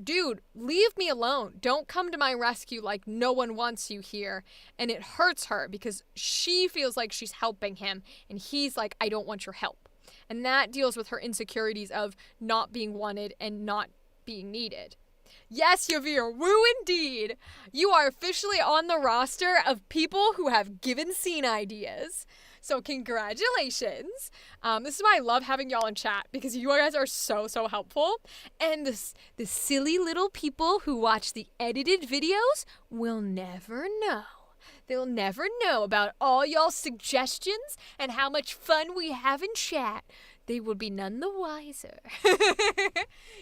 dude, leave me alone. Don't come to my rescue like no one wants you here. And it hurts her because she feels like she's helping him, and he's like, I don't want your help. And that deals with her insecurities of not being wanted and not being needed. Yes, Yavir, woo indeed. You are officially on the roster of people who have given scene ideas. So congratulations. This is why I love having y'all in chat, because you guys are so, so helpful. And the silly little people who watch the edited videos will never know. They'll never know about all y'all's suggestions and how much fun we have in chat. They will be none the wiser.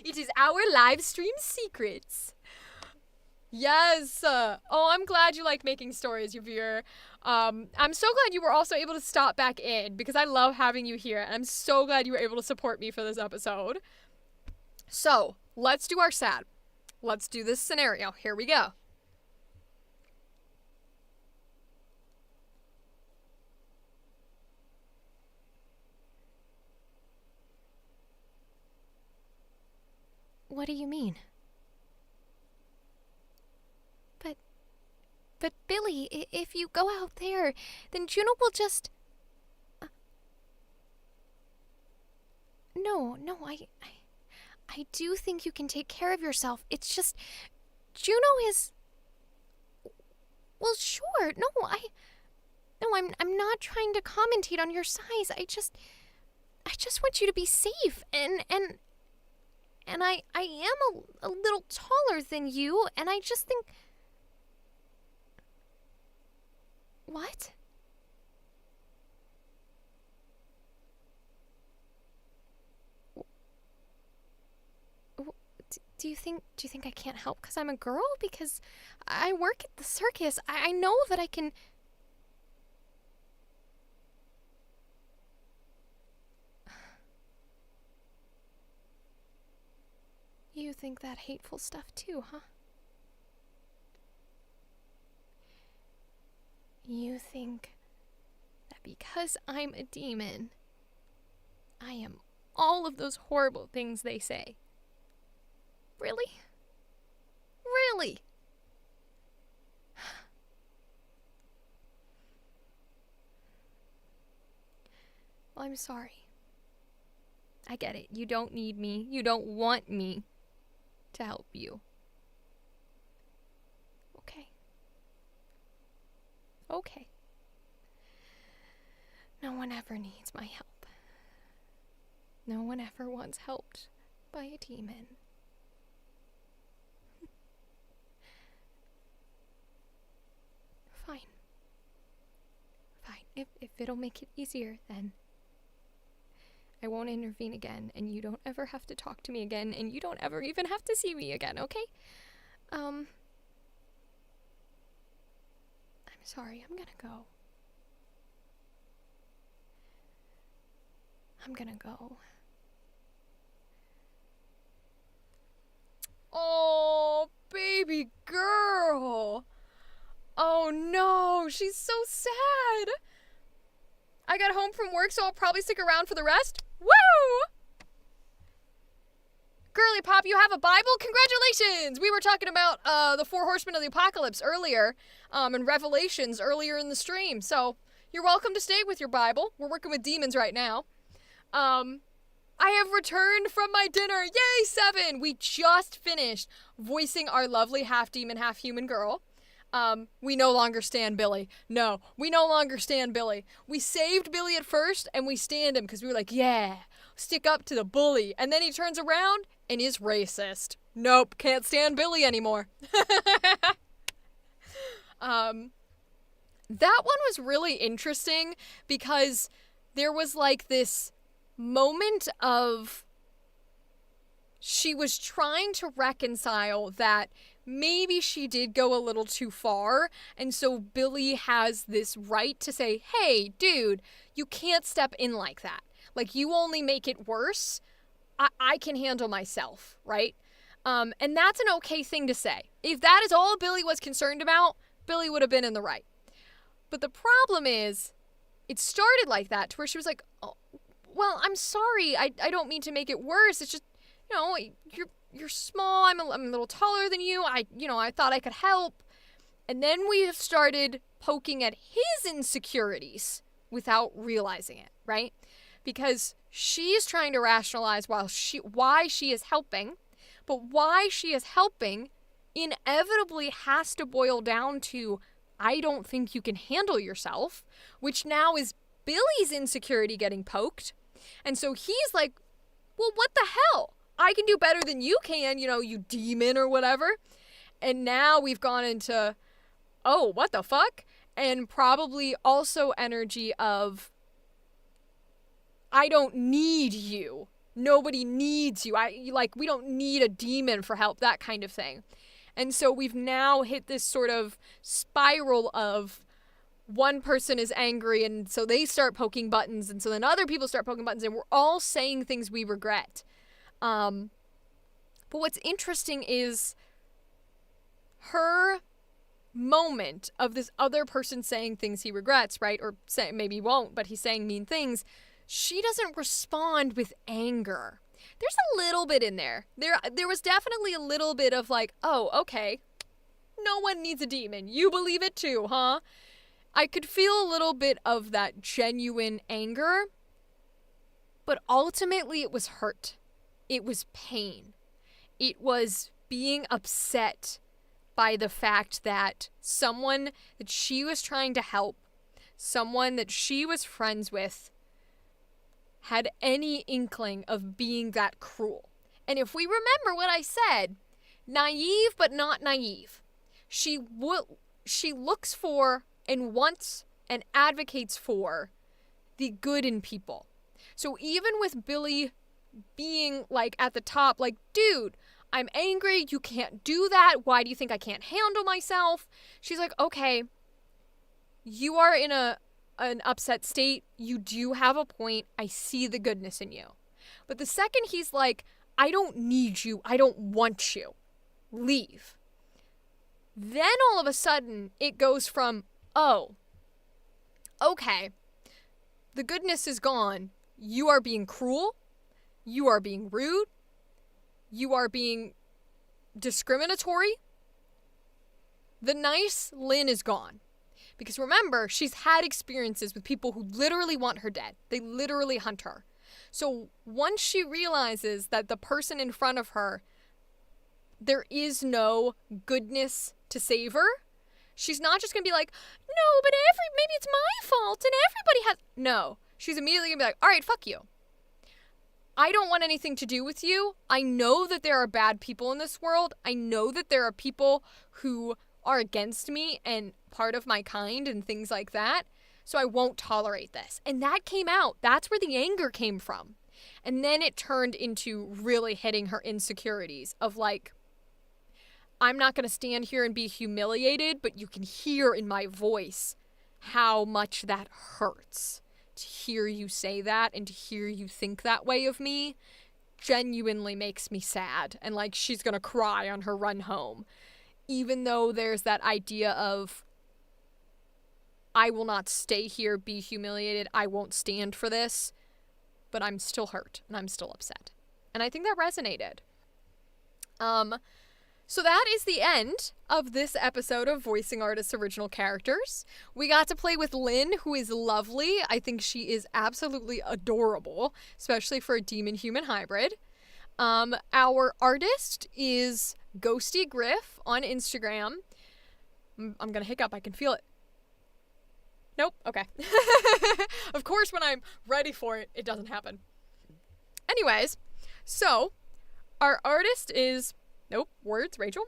It is our live stream secrets. Yes. Oh, I'm glad you like making stories, Yavir. I'm so glad you were also able to stop back in, because I love having you here. And I'm so glad you were able to support me for this episode. So, let's do our sad. Let's do this scenario. Here we go. What do you mean? But Billy, if you go out there, then Juno will just... No, I do think you can take care of yourself. It's just, Juno is... Well, sure, I'm not trying to commentate on your size. I just want you to be safe, and I am a little taller than you, and I just think... What? Do you think I can't help because I'm a girl? Because I work at the circus. I know that I can... You think that hateful stuff too, huh? You think that because I'm a demon, I am all of those horrible things they say. Really? Really? Well, I'm sorry. I get it. You don't need me. You don't want me to help you. Okay. Okay. No one ever needs my help. No one ever wants helped by a demon. Fine. Fine. If it'll make it easier, then I won't intervene again, and you don't ever have to talk to me again, and you don't ever even have to see me again, okay? I'm sorry, I'm gonna go. I'm gonna go. Oh, baby girl. Oh no, she's so sad. I got home from work, so I'll probably stick around for the rest. Woo! Girly Pop, you have a Bible? Congratulations! We were talking about the 4 horsemen of the apocalypse earlier, and Revelations earlier in the stream. So you're welcome to stay with your Bible. We're working with demons right now. I have returned from my dinner. Yay, 7! We just finished voicing our lovely half-demon, half-human girl. We no longer stand Billy. No, we no longer stand Billy. We saved Billy at first, and we stand him because we were like, yeah, stick up to the bully. And then he turns around and is racist. Nope, can't stand Billy anymore. That one was really interesting because there was like this moment of she was trying to reconcile that maybe she did go a little too far, and so Billy has this right to say, hey, dude, you can't step in like that. Like, you only make it worse. I can handle myself, right? And that's an okay thing to say. If that is all Billy was concerned about, Billy would have been in the right. But the problem is, it started like that, to where she was like, oh, well, I'm sorry, I don't mean to make it worse. It's just, you know, you're small, I'm a little taller than you, I thought I could help. And then we have started poking at his insecurities without realizing it, right? Because she's trying to rationalize why she is helping, but why she is helping inevitably has to boil down to, I don't think you can handle yourself, which now is Billy's insecurity getting poked. And so he's like, well, what the hell? I can do better than you can, you demon or whatever. And now we've gone into, oh, what the fuck? And probably also energy of, I don't need you. Nobody needs you. We don't need a demon for help, that kind of thing. And so we've now hit this sort of spiral of one person is angry, and so they start poking buttons, and so then other people start poking buttons, and we're all saying things we regret. But what's interesting is her moment of this other person saying things he regrets, right? Or maybe he won't, but he's saying mean things. She doesn't respond with anger. There's a little bit in there. There was definitely a little bit of like, oh, okay. No one needs a demon. You believe it too, huh? I could feel a little bit of that genuine anger, but ultimately it was hurt. It was pain. It was being upset by the fact that someone that she was trying to help, someone that she was friends with, had any inkling of being that cruel. And if we remember what I said, naive but not naive. She looks for and wants and advocates for the good in people. So even with Billy being like at the top, like, dude, I'm angry. You can't do that. Why do you think I can't handle myself? She's like, okay, you are in an upset state. You do have a point. I see the goodness in you. But the second he's like, I don't need you. I don't want you. Leave. Then all of a sudden, it goes from, oh, okay, the goodness is gone. You are being cruel. You are being rude. You are being discriminatory. The nice Lynn is gone. Because remember, she's had experiences with people who literally want her dead. They literally hunt her. So once she realizes that the person in front of her, there is no goodness to save her, she's not just going to be like, no, but maybe it's my fault and everybody has... No. She's immediately going to be like, all right, fuck you. I don't want anything to do with you. I know that there are bad people in this world. I know that there are people who are against me and part of my kind and things like that. So I won't tolerate this. And that came out. That's where the anger came from. And then it turned into really hitting her insecurities of like, I'm not going to stand here and be humiliated, but you can hear in my voice how much that hurts. To hear you say that and to hear you think that way of me genuinely makes me sad. And like she's going to cry on her run home. Even though there's that idea of, I will not stay here, be humiliated. I won't stand for this. But I'm still hurt and I'm still upset. And I think that resonated. So that is the end of this episode of Voicing Artists Original Characters. We got to play with Lynn, who is lovely. I think she is absolutely adorable, especially for a demon-human hybrid. Our artist is Ghosty Griff on Instagram. I'm gonna hiccup, I can feel it. Nope, okay. Of course, when I'm ready for it, it doesn't happen. Anyways, so our artist is... Nope, words, Rachel.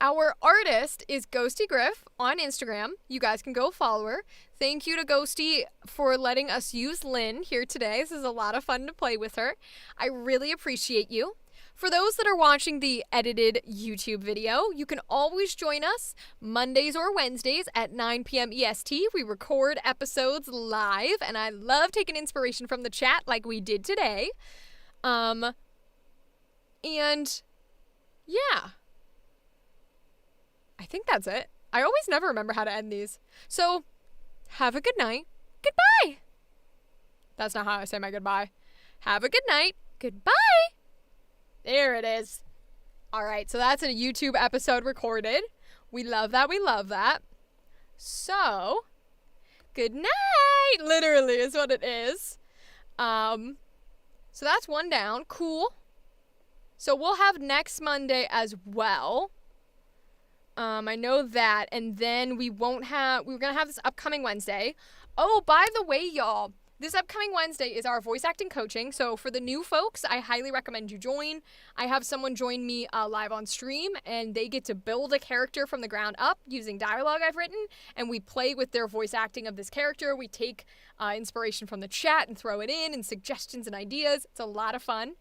Our artist is Ghosty Griff on Instagram. You guys can go follow her. Thank you to Ghosty for letting us use Lynn here today. This is a lot of fun to play with her. I really appreciate you. For those that are watching the edited YouTube video, you can always join us Mondays or Wednesdays at 9 p.m. EST. We record episodes live, and I love taking inspiration from the chat like we did today. And yeah, I think that's it. I always never remember how to end these. So have a good night. Goodbye. That's not how I say my goodbye. Have a good night. Goodbye. There it is. All right, so that's a YouTube episode recorded. We love that. We love that. So, good night, literally is what it is. So that's one down. Cool. So we'll have next Monday as well. I know that. And then we're going to have this upcoming Wednesday. Oh, by the way, y'all, this upcoming Wednesday is our voice acting coaching. So for the new folks, I highly recommend you join. I have someone join me live on stream, and they get to build a character from the ground up using dialogue I've written, and we play with their voice acting of this character. We take inspiration from the chat and throw it in, and suggestions and ideas. It's a lot of fun.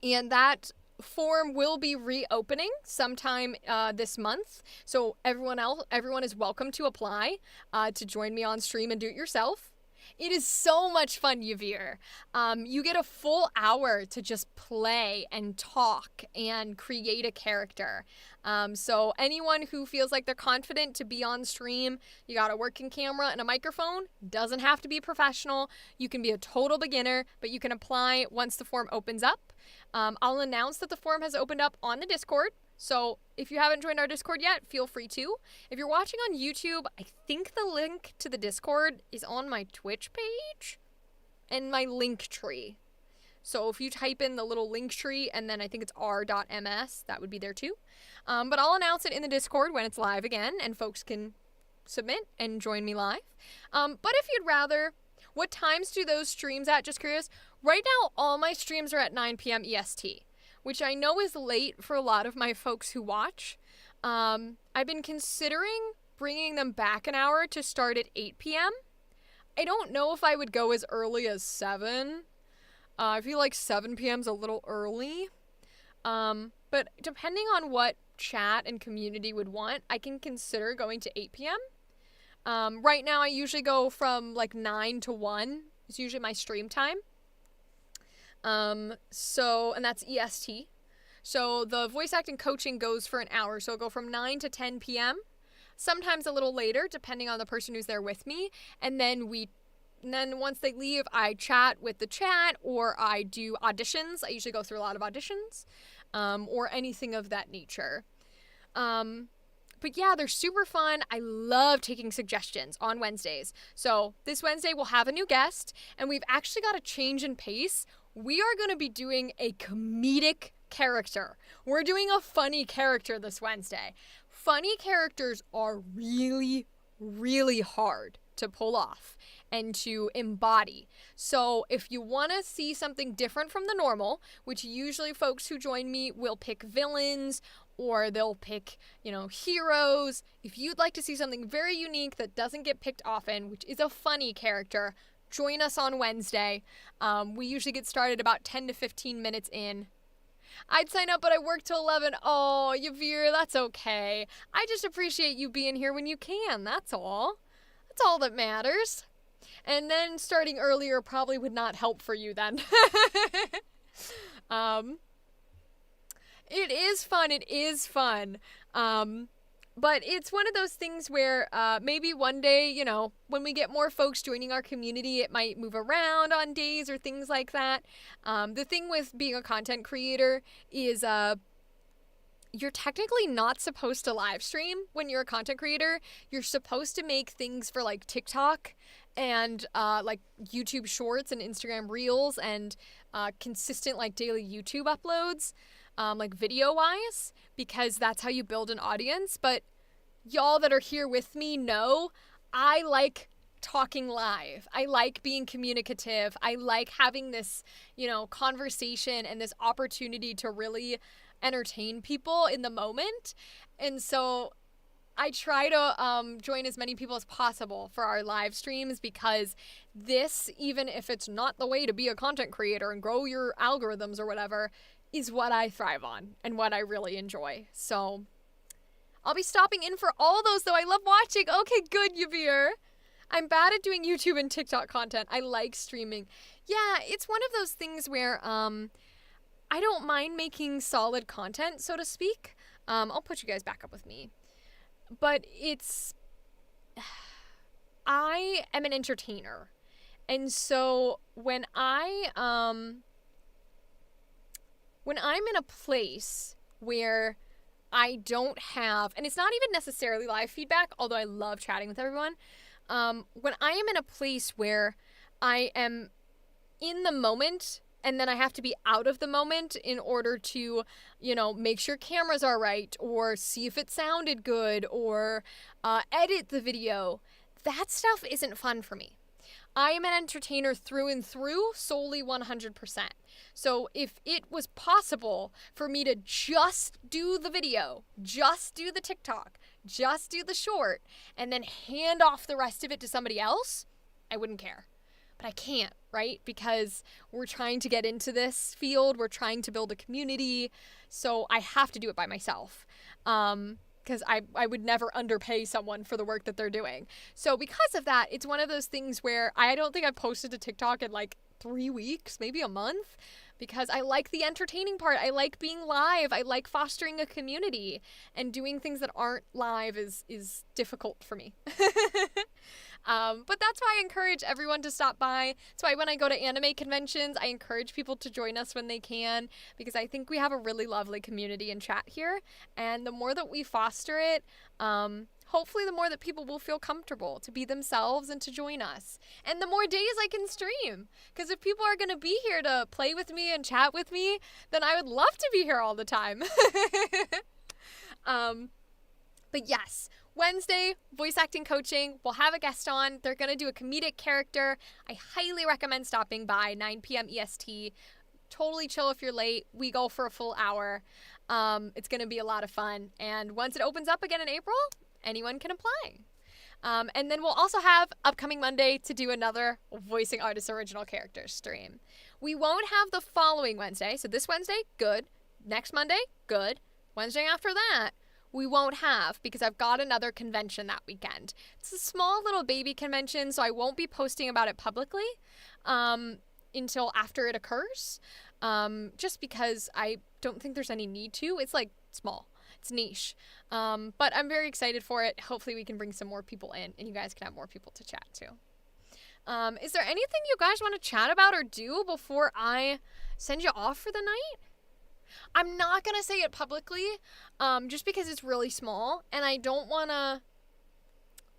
And that form will be reopening sometime this month. So everyone is welcome to apply to join me on stream and do it yourself. It is so much fun, Yavir. You get a full hour to just play and talk and create a character. So anyone who feels like they're confident to be on stream, you got a working camera and a microphone, doesn't have to be professional. You can be a total beginner, but you can apply once the form opens up. I'll announce that the form has opened up on the Discord. So if you haven't joined our Discord yet, feel free to. If you're watching on YouTube, I think the link to the Discord is on my Twitch page and my link tree. So if you type in the little link tree and then I think it's r.ms, that would be there too. But I'll announce it in the Discord when it's live again and folks can submit and join me live. But if you'd rather, what times do those streams at? Just curious. Right now, all my streams are at 9 p.m. EST, which I know is late for a lot of my folks who watch. I've been considering bringing them back an hour to start at 8 p.m. I don't know if I would go as early as 7. I feel like 7 p.m. is a little early. But depending on what chat and community would want, I can consider going to 8 p.m. Right now, I usually go from like 9 to 1. It's usually my stream time. And that's EST. So the voice acting coaching goes for an hour. So it'll go from 9 to 10 p.m. Sometimes a little later, depending on the person who's there with me. And then once they leave, I chat with the chat, or I do auditions. I usually go through a lot of auditions, or anything of that nature. But yeah, they're super fun. I love taking suggestions on Wednesdays. So this Wednesday we'll have a new guest, and we've actually got a change in pace. We are going to be doing a comedic character. We're doing a funny character this Wednesday. Funny characters are really, really hard to pull off and to embody. So if you want to see something different from the normal, which usually folks who join me will pick villains, or they'll pick, heroes. If you'd like to see something very unique that doesn't get picked often, which is a funny character, join us on Wednesday. We usually get started about 10 to 15 minutes in. I'd sign up, but I work till 11. Oh, Yavir, that's okay. I just appreciate you being here when you can, that's all. That's all that matters. And then starting earlier probably would not help for you then. It is fun. But it's one of those things where maybe one day, when we get more folks joining our community, it might move around on days or things like that. The thing with being a content creator is you're technically not supposed to live stream when you're a content creator. You're supposed to make things for like TikTok and like YouTube Shorts and Instagram Reels and consistent like daily YouTube uploads. Like video-wise, because that's how you build an audience. But y'all that are here with me know I like talking live. I like being communicative. I like having this, conversation and this opportunity to really entertain people in the moment. And so I try to join as many people as possible for our live streams, because this, even if it's not the way to be a content creator and grow your algorithms or whatever, is what I thrive on and what I really enjoy. So I'll be stopping in for all those, though. I love watching. Okay, good, Yavir. I'm bad at doing YouTube and TikTok content. I like streaming. Yeah, it's one of those things where I don't mind making solid content, so to speak. I'll put you guys back up with me. But I am an entertainer. And so when I'm in a place where I don't have, and it's not even necessarily live feedback, although I love chatting with everyone. When I am in a place where I am in the moment and then I have to be out of the moment in order to, make sure cameras are right, or see if it sounded good, or edit the video, that stuff isn't fun for me. I am an entertainer through and through, solely 100%. So if it was possible for me to just do the video, just do the TikTok, just do the short, and then hand off the rest of it to somebody else, I wouldn't care. But I can't, right? Because we're trying to get into this field. We're trying to build a community. So I have to do it by myself. Because I would never underpay someone for the work that they're doing. So because of that, it's one of those things where I don't think I've posted to TikTok in like 3 weeks, maybe a month, because I like the entertaining part. I like being live. I like fostering a community, and doing things that aren't live is difficult for me. But that's why I encourage everyone to stop by. That's why when I go to anime conventions, I encourage people to join us when they can, because I think we have a really lovely community and chat here. And the more that we foster it, hopefully the more that people will feel comfortable to be themselves and to join us. And the more days I can stream. Because if people are going to be here to play with me and chat with me, then I would love to be here all the time. But yes, Wednesday, voice acting coaching. We'll have a guest on. They're going to do a comedic character. I highly recommend stopping by, 9 p.m. EST. Totally chill if you're late. We go for a full hour. It's going to be a lot of fun. And once it opens up again in April, anyone can apply. And then we'll also have upcoming Monday to do another voicing artist original characters stream. We won't have the following Wednesday. So this Wednesday, good. Next Monday, good. Wednesday after that, we won't have because I've got another convention that weekend. It's a small little baby convention, so I won't be posting about it publicly until after it occurs, just because I don't think there's any need to. It's like small. It's niche. But I'm very excited for it. Hopefully we can bring some more people in and you guys can have more people to chat to. Is there anything you guys want to chat about or do before I send you off for the night? I'm not going to say it publicly, just because it's really small and I don't want to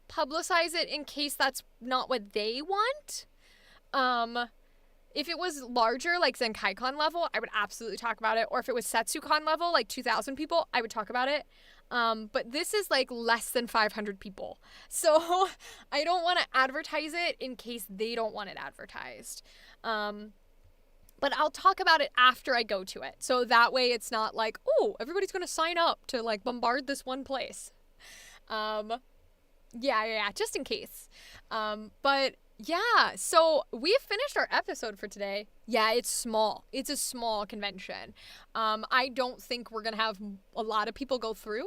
publicize it in case that's not what they want. If it was larger, like ZenkaiCon level, I would absolutely talk about it. Or if it was SetsuCon level, like 2,000 people, I would talk about it. But this is like less than 500 people. So I don't want to advertise it in case they don't want it advertised. But I'll talk about it after I go to it. So that way it's not like, oh, everybody's going to sign up to like bombard this one place. Yeah, just in case. But yeah, so we have finished our episode for today. Yeah, it's small. It's a small convention. I don't think we're going to have a lot of people go through.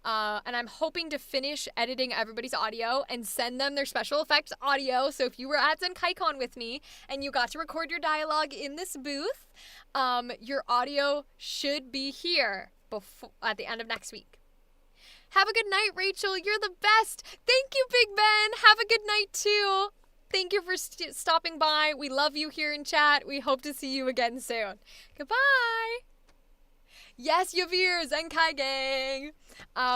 And I'm hoping to finish editing everybody's audio and send them their special effects audio. So if you were at ZenkaiCon with me and you got to record your dialogue in this booth, your audio should be here at the end of next week. Have a good night, Rachel. You're the best. Thank you, Big Ben. Have a good night, too. Thank you for stopping by. We love you here in chat. We hope to see you again soon. Goodbye. Yes, Yavir, Zenkai gang.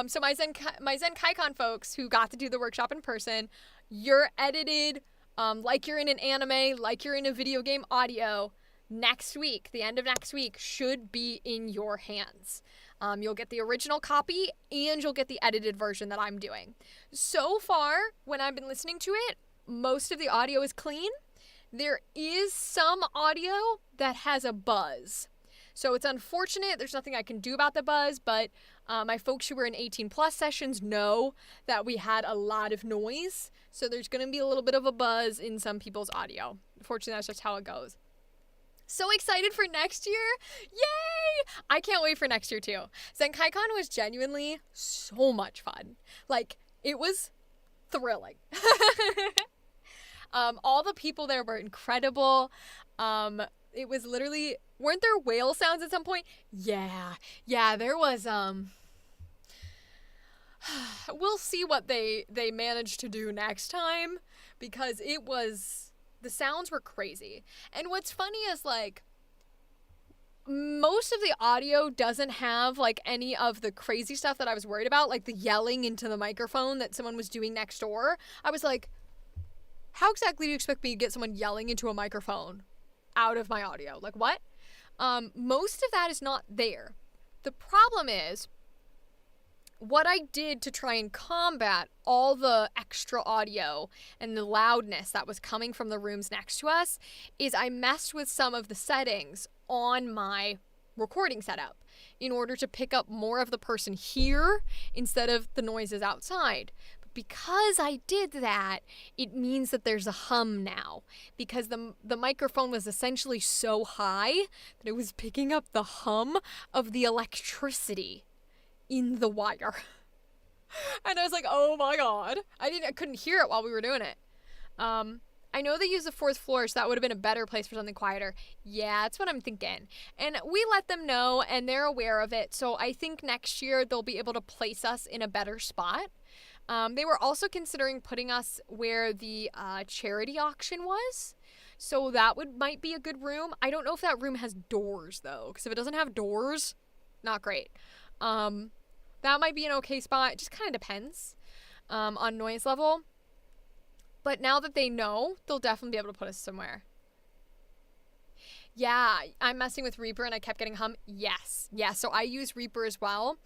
So my ZenkaiCon folks who got to do the workshop in person, you're edited like you're in an anime, like you're in a video game audio. Next week, the end of next week, should be in your hands. You'll get the original copy and you'll get the edited version that I'm doing. So far, when I've been listening to it, most of the audio is clean. There is some audio that has a buzz. So it's unfortunate. There's nothing I can do about the buzz, but my folks who were in 18 plus sessions know that we had a lot of noise. So there's going to be a little bit of a buzz in some people's audio. Unfortunately, that's just how it goes. So excited for next year. Yay! I can't wait for next year too. ZenkaiCon was genuinely so much fun. Like, it was thrilling. All the people there were incredible. It was literally, weren't there whale sounds at some point? Yeah, there was, we'll see what they managed to do next time, because the sounds were crazy. And what's funny is, like, most of the audio doesn't have, like, any of the crazy stuff that I was worried about, like the yelling into the microphone that someone was doing next door. I was like, how exactly do you expect me to get someone yelling into a microphone out of my audio? Like, what? Most of that is not there. The problem is, what I did to try and combat all the extra audio and the loudness that was coming from the rooms next to us is I messed with some of the settings on my recording setup in order to pick up more of the person here instead of the noises outside. But because I did that, it means that there's a hum now, because the microphone was essentially so high that it was picking up the hum of the electricity in the wire. And I was like, oh my god. I couldn't hear it while we were doing it. I know they use the 4th floor, so that would have been a better place for something quieter. Yeah, that's what I'm thinking. And we let them know, and they're aware of it. So I think next year they'll be able to place us in a better spot. They were also considering putting us where the charity auction was. So that might be a good room. I don't know if that room has doors, though. Because if it doesn't have doors, not great. That might be an okay spot. It just kind of depends on noise level. But now that they know, they'll definitely be able to put us somewhere. Yeah, I'm messing with Reaper and I kept getting hum. Yes. Yeah, so I use Reaper as well.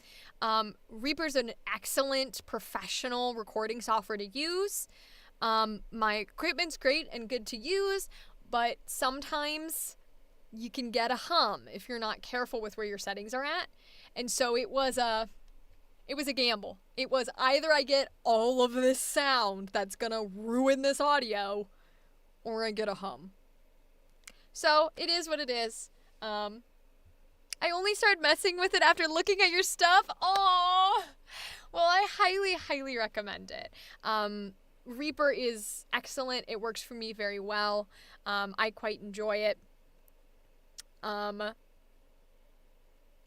Reaper's an excellent professional recording software to use. My equipment's great and good to use, but sometimes you can get a hum if you're not careful with where your settings are at. And so it was It was a gamble. It was either I get all of this sound that's gonna ruin this audio, or I get a hum. So, it is what it is. I only started messing with it after looking at your stuff. Oh, well, I highly, highly recommend it. Reaper is excellent. It works for me very well. I quite enjoy it.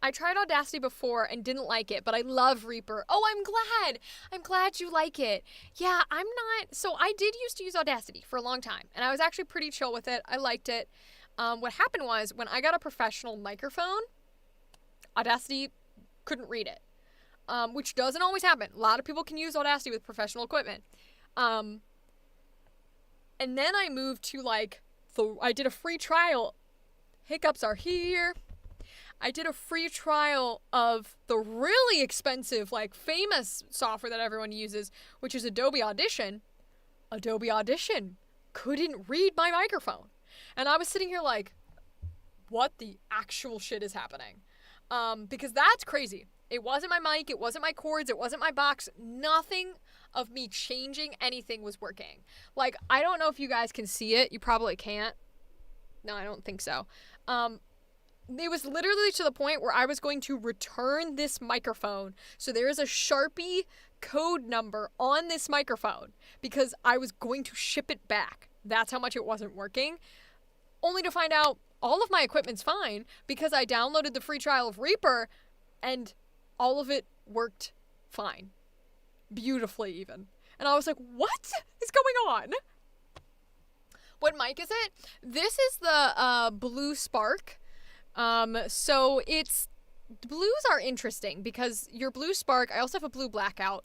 I tried Audacity before and didn't like it, but I love Reaper. Oh, I'm glad. I'm glad you like it. Yeah, I'm not. So I did used to use Audacity for a long time, and I was actually pretty chill with it. I liked it. What happened was when I got a professional microphone, Audacity couldn't read it, which doesn't always happen. A lot of people can use Audacity with professional equipment. And then I moved to I did a free trial. Hiccups are here. I did a free trial of the really expensive, famous software that everyone uses, which is Adobe Audition. Adobe Audition couldn't read my microphone. And I was sitting here what the actual shit is happening? Because that's crazy. It wasn't my mic, it wasn't my cords, it wasn't my box. Nothing of me changing anything was working. I don't know if you guys can see it. You probably can't. No, I don't think so. It was literally to the point where I was going to return this microphone. So there is a Sharpie code number on this microphone because I was going to ship it back. That's how much it wasn't working. Only to find out all of my equipment's fine because I downloaded the free trial of Reaper and all of it worked fine. Beautifully even. And I was like, what is going on? What mic is it? This is the Blue Spark. So blues are interesting because your Blue Spark, I also have a Blue Blackout.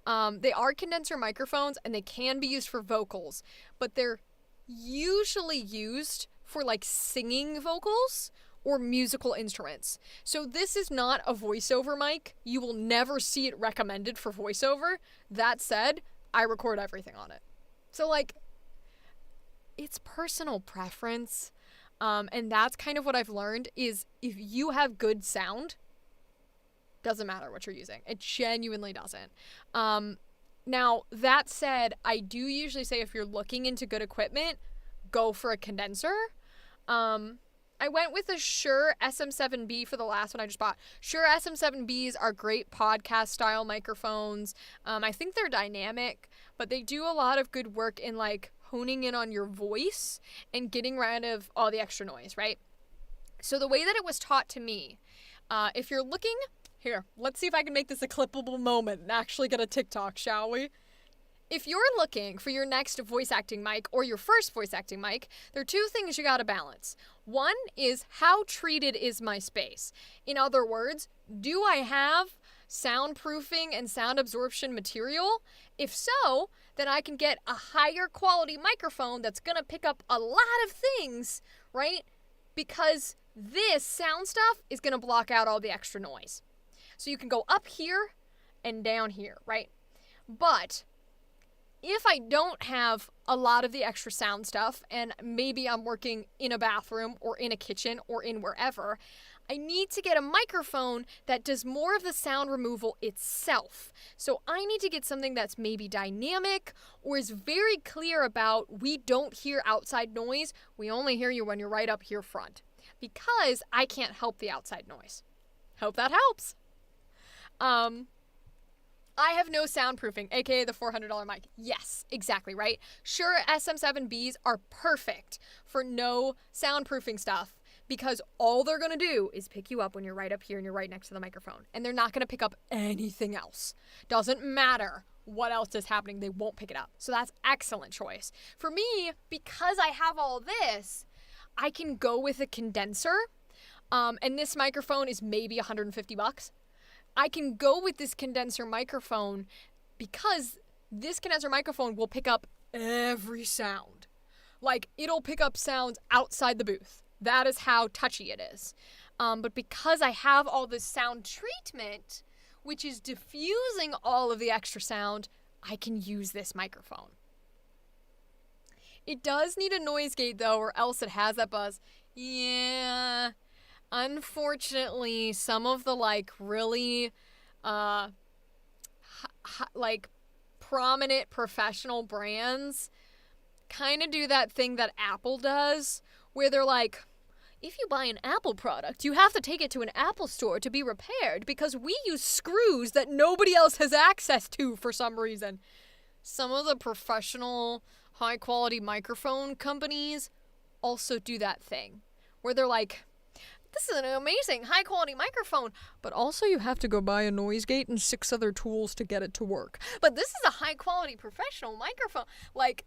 They are condenser microphones and they can be used for vocals, but they're usually used for singing vocals or musical instruments. So this is not a voiceover mic. You will never see it recommended for voiceover. That said, I record everything on it. So it's personal preference. And that's kind of what I've learned is if you have good sound, doesn't matter what you're using. It genuinely doesn't. Now, that said, I do usually say if you're looking into good equipment, go for a condenser. I went with a Shure SM7B for the last one I just bought. Shure SM7Bs are great podcast style microphones. I think they're dynamic, but they do a lot of good work in honing in on your voice and getting rid of all the extra noise, right? So the way that it was taught to me, if you're looking, here, let's see if I can make this a clippable moment and actually get a TikTok, shall we? If you're looking for your next voice acting mic or your first voice acting mic, there are two things you gotta balance. One is how treated is my space? In other words, do I have soundproofing and sound absorption material? If so, then I can get a higher quality microphone that's gonna pick up a lot of things, right? Because this sound stuff is gonna block out all the extra noise. So you can go up here and down here, right? But if I don't have a lot of the extra sound stuff and maybe I'm working in a bathroom or in a kitchen or in wherever, I need to get a microphone that does more of the sound removal itself. So I need to get something that's maybe dynamic or is very clear about we don't hear outside noise. We only hear you when you're right up here front because I can't help the outside noise. Hope that helps. I have no soundproofing, aka the $400 mic. Yes, exactly, right? Sure, SM7Bs are perfect for no soundproofing stuff because all they're gonna do is pick you up when you're right up here and you're right next to the microphone. And they're not gonna pick up anything else. Doesn't matter what else is happening, they won't pick it up. So that's excellent choice. For me, because I have all this, I can go with a condenser. And this microphone is maybe $150. I can go with this condenser microphone because this condenser microphone will pick up every sound. It'll pick up sounds outside the booth. That is how touchy it is. But because I have all this sound treatment, which is diffusing all of the extra sound, I can use this microphone. It does need a noise gate though, or else it has that buzz. Yeah. Unfortunately, some of the really like prominent professional brands kind of do that thing that Apple does, where they're like, if you buy an Apple product, you have to take it to an Apple store to be repaired because we use screws that nobody else has access to for some reason. Some of the professional, high-quality microphone companies also do that thing, where they're like, this is an amazing, high-quality microphone, but also you have to go buy a noise gate and 6 other tools to get it to work. But this is a high-quality professional microphone. Like,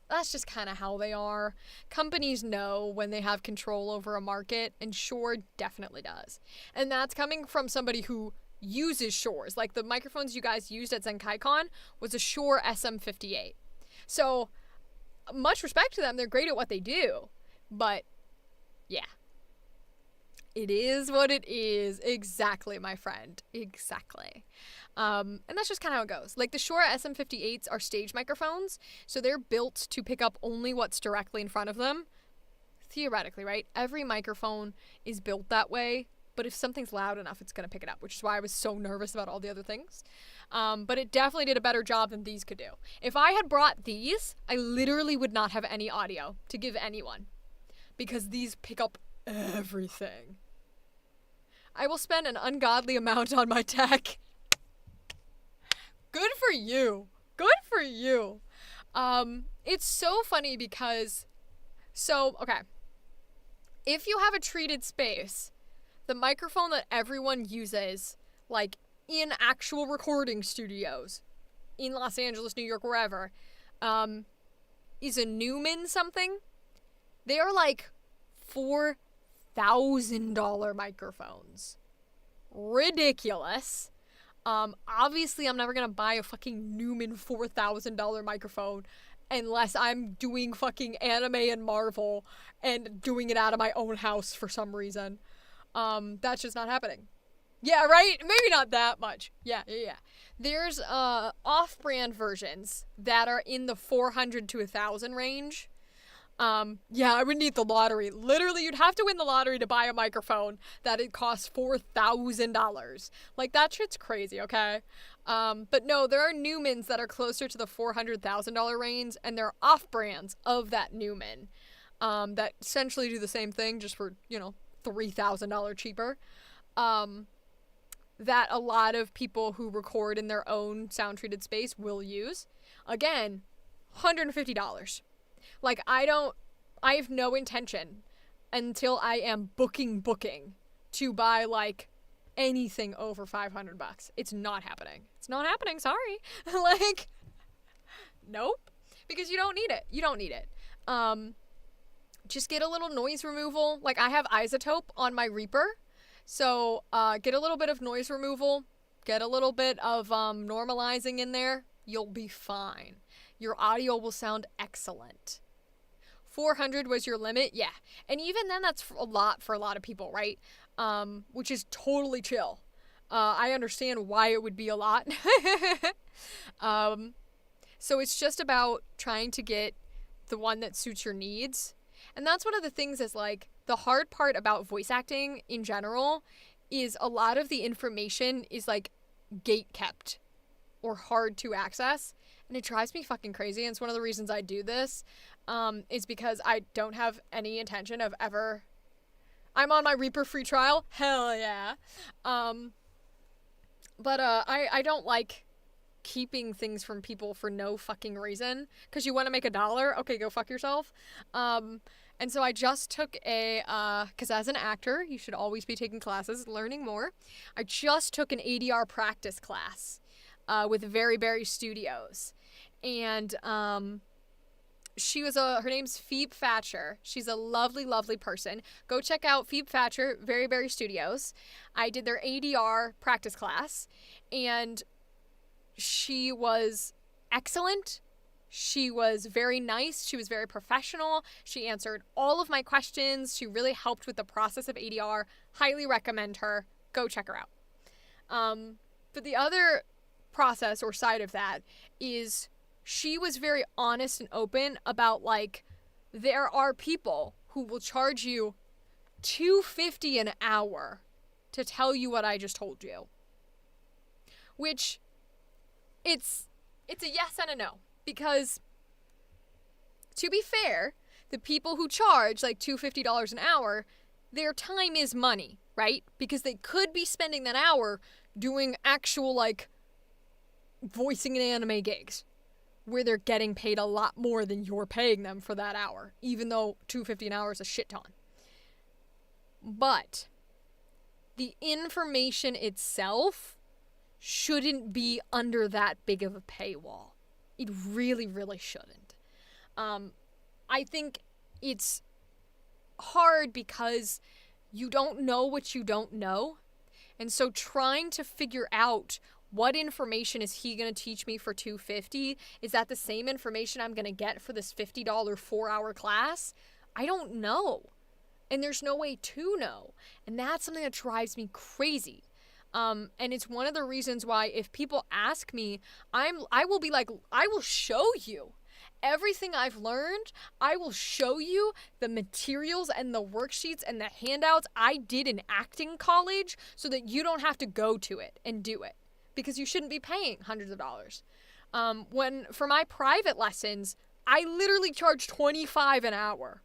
that's just kind of how they are. Companies know when they have control over a market, and Shure definitely does. And that's coming from somebody who uses Shures. Like, the microphones you guys used at ZenkaiCon was a Shure SM58. So, much respect to them. They're great at what they do. But, yeah. It is what it is. Exactly, my friend. Exactly. And that's just kind of how it goes. Like, the Shure SM58s are stage microphones, so they're built to pick up only what's directly in front of them. Theoretically, right? Every microphone is built that way, but if something's loud enough, it's going to pick it up, which is why I was so nervous about all the other things. But it definitely did a better job than these could do. If I had brought these, I literally would not have any audio to give anyone, because these pick up everything. I will spend an ungodly amount on my tech. Good for you. Good for you. It's so funny because, okay. If you have a treated space, the microphone that everyone uses, like in actual recording studios, in Los Angeles, New York, wherever, is a Newman something. They are like $4,000 microphones. Ridiculous. Obviously I'm never gonna buy a fucking Newman $4,000 microphone unless I'm doing fucking anime and Marvel and doing it out of my own house for some reason. That's just not happening. Yeah, right? Maybe not that much. Yeah. There's off-brand versions that are in the 400 to 1,000 range. Yeah, I would need the lottery. Literally, you'd have to win the lottery to buy a microphone that it costs $4,000. Like, that shit's crazy, okay? But no, there are Newmans that are closer to the $400,000 range, and there are off-brands of that Newman that essentially do the same thing, just for, $3,000 cheaper. That a lot of people who record in their own sound-treated space will use. Again, $150. Like, I have no intention until I am booking to buy, like, anything over $500. It's not happening. It's not happening, sorry. Like, nope. Because you don't need it. You don't need it. Just get a little noise removal. Like, I have isotope on my Reaper. So, get a little bit of noise removal. Get a little bit of normalizing in there. You'll be fine. Your audio will sound excellent. 400 was your limit, yeah. And even then, that's a lot for a lot of people, right? Which is totally chill. I understand why it would be a lot. So it's just about trying to get the one that suits your needs. And that's one of the things is, like, the hard part about voice acting in general is a lot of the information is, like, gate-kept or hard to access. And it drives me fucking crazy. And it's one of the reasons I do this, is because I don't have any intention of ever... I'm on my Reaper free trial. Hell yeah. But I don't like keeping things from people for no fucking reason. Because you want to make $1? Okay, go fuck yourself. And so I just took because as an actor, you should always be taking classes, learning more. I just took an ADR practice class with Very Berry Studios. And her name's Phoebe Thatcher. She's a lovely, lovely person. Go check out Phoebe Thatcher, Very Berry Studios. I did their ADR practice class, and she was excellent. She was very nice. She was very professional. She answered all of my questions. She really helped with the process of ADR. Highly recommend her. Go check her out. But the other process or side of that is she was very honest and open about, like, there are people who will charge you $250 an hour to tell you what I just told you. Which it's a yes and a no, because to be fair, the people who charge like $250 an hour, their time is money, right? Because they could be spending that hour doing actual like voicing in anime gigs where they're getting paid a lot more than you're paying them for that hour, even though $250 an hour is a shit ton. But the information itself shouldn't be under that big of a paywall. It really, really shouldn't. I think it's hard because you don't know what you don't know. And so trying to figure out what information is he going to teach me for $250? Is that the same information I'm going to get for this $50 4-hour class? I don't know. And there's no way to know. And that's something that drives me crazy. And it's one of the reasons why if people ask me, I will be like, I will show you everything I've learned. I will show you the materials and the worksheets and the handouts I did in acting college so that you don't have to go to it and do it, because you shouldn't be paying hundreds of dollars. When for my private lessons, I literally charge $25 an hour.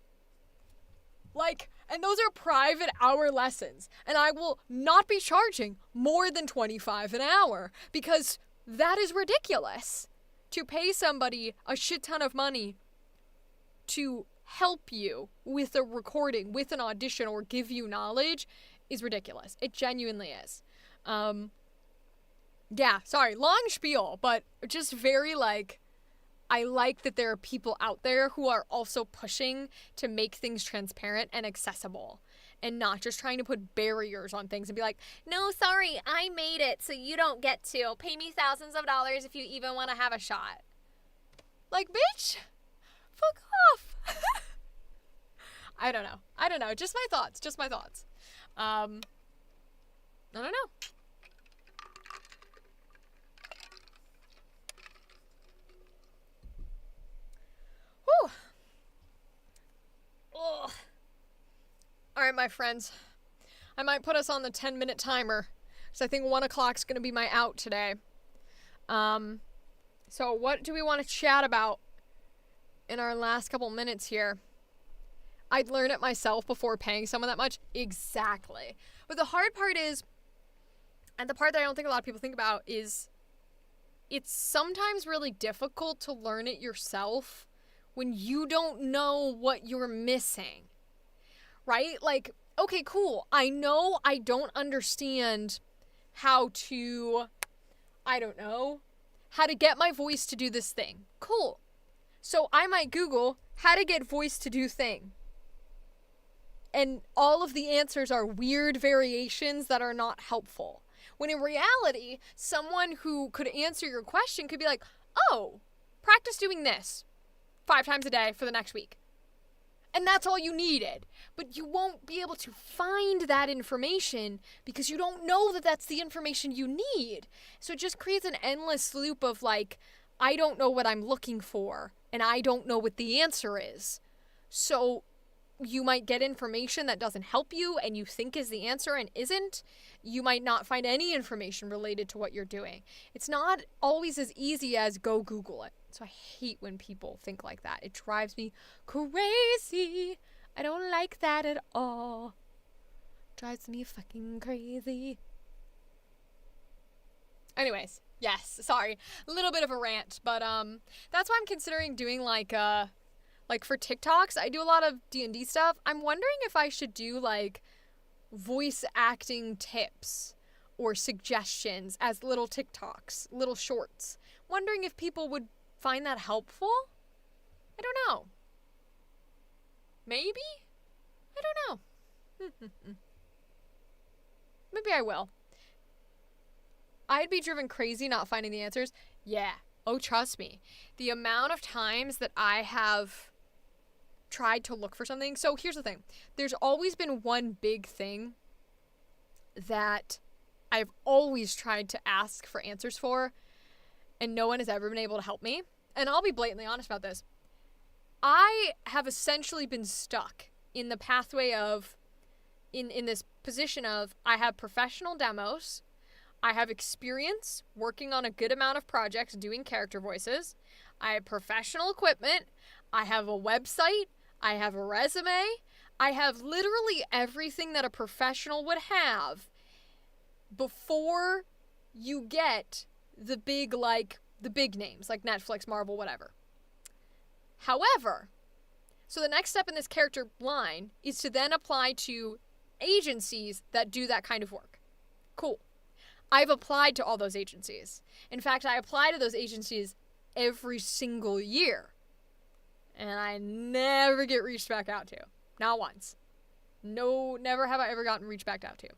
Like, and those are private hour lessons. And I will not be charging more than $25 an hour because that is ridiculous. To pay somebody a shit ton of money to help you with a recording, with an audition, or give you knowledge is ridiculous. It genuinely is. Yeah, sorry, long spiel, but just very like, I like that there are people out there who are also pushing to make things transparent and accessible and not just trying to put barriers on things and be like, no, sorry, I made it, so you don't get to. Pay me thousands of dollars if you even want to have a shot. Like, bitch, fuck off. I don't know. Just my thoughts. I don't know. Whew. Ugh. All right, my friends. I might put us on the 10-minute timer, because I think 1 o'clock's going to be my out today. So what do we want to chat about in our last couple minutes here? I'd learn it myself before paying someone that much. Exactly. But the hard part is, and the part that I don't think a lot of people think about, is it's sometimes really difficult to learn it yourself when you don't know what you're missing. Right? Like, okay, cool. I know I don't understand how to, I don't know, how to get my voice to do this thing. Cool. So I might Google how to get voice to do thing. And all of the answers are weird variations that are not helpful. When in reality, someone who could answer your question could be like, oh, practice doing this 5 times a day for the next week. And that's all you needed. But you won't be able to find that information because you don't know that that's the information you need. So it just creates an endless loop of like, I don't know what I'm looking for, and I don't know what the answer is. So you might get information that doesn't help you and you think is the answer and isn't. You might not find any information related to what you're doing. It's not always as easy as go Google it. So I hate when people think like that. It drives me crazy. I don't like that at all. Drives me fucking crazy. Anyways, yes, sorry. A little bit of a rant, but that's why I'm considering doing like for TikToks, I do a lot of D&D stuff. I'm wondering if I should do like voice acting tips or suggestions as little TikToks, little shorts. Wondering if people would find that helpful? I don't know. Maybe? I don't know. Maybe I will. I'd be driven crazy not finding the answers. Yeah. Oh, trust me. The amount of times that I have tried to look for something. So here's the thing. There's always been one big thing that I've always tried to ask for answers for, and no one has ever been able to help me. And I'll be blatantly honest about this. I have essentially been stuck in the pathway of, in this position of, I have professional demos, I have experience working on a good amount of projects doing character voices. I have professional equipment. I have a website. I have a resume. I have literally everything that a professional would have before you get the big names like Netflix, Marvel, whatever. However, so the next step in this character line is to then apply to agencies that do that kind of work. Cool. I've applied to all those agencies. In fact, I apply to those agencies every single year. And I never get reached back out to. Not once. No, never have I ever gotten reached back out to.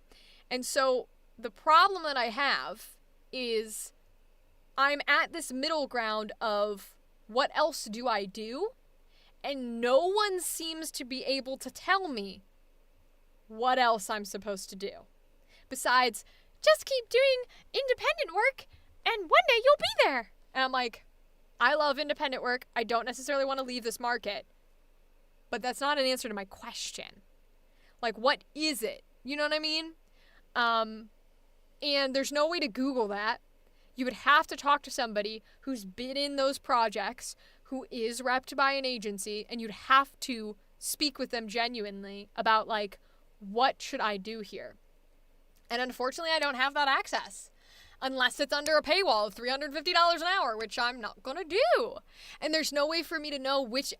And so the problem that I have is I'm at this middle ground of what else do I do? And no one seems to be able to tell me what else I'm supposed to do. Besides, just keep doing independent work and one day you'll be there. And I'm like, I love independent work. I don't necessarily want to leave this market. But that's not an answer to my question. Like, what is it? You know what I mean? And there's no way to Google that. You would have to talk to somebody who's been in those projects, who is repped by an agency, and you'd have to speak with them genuinely about, like, what should I do here? And unfortunately, I don't have that access. Unless it's under a paywall of $350 an hour, which I'm not going to do. And there's no way for me to know which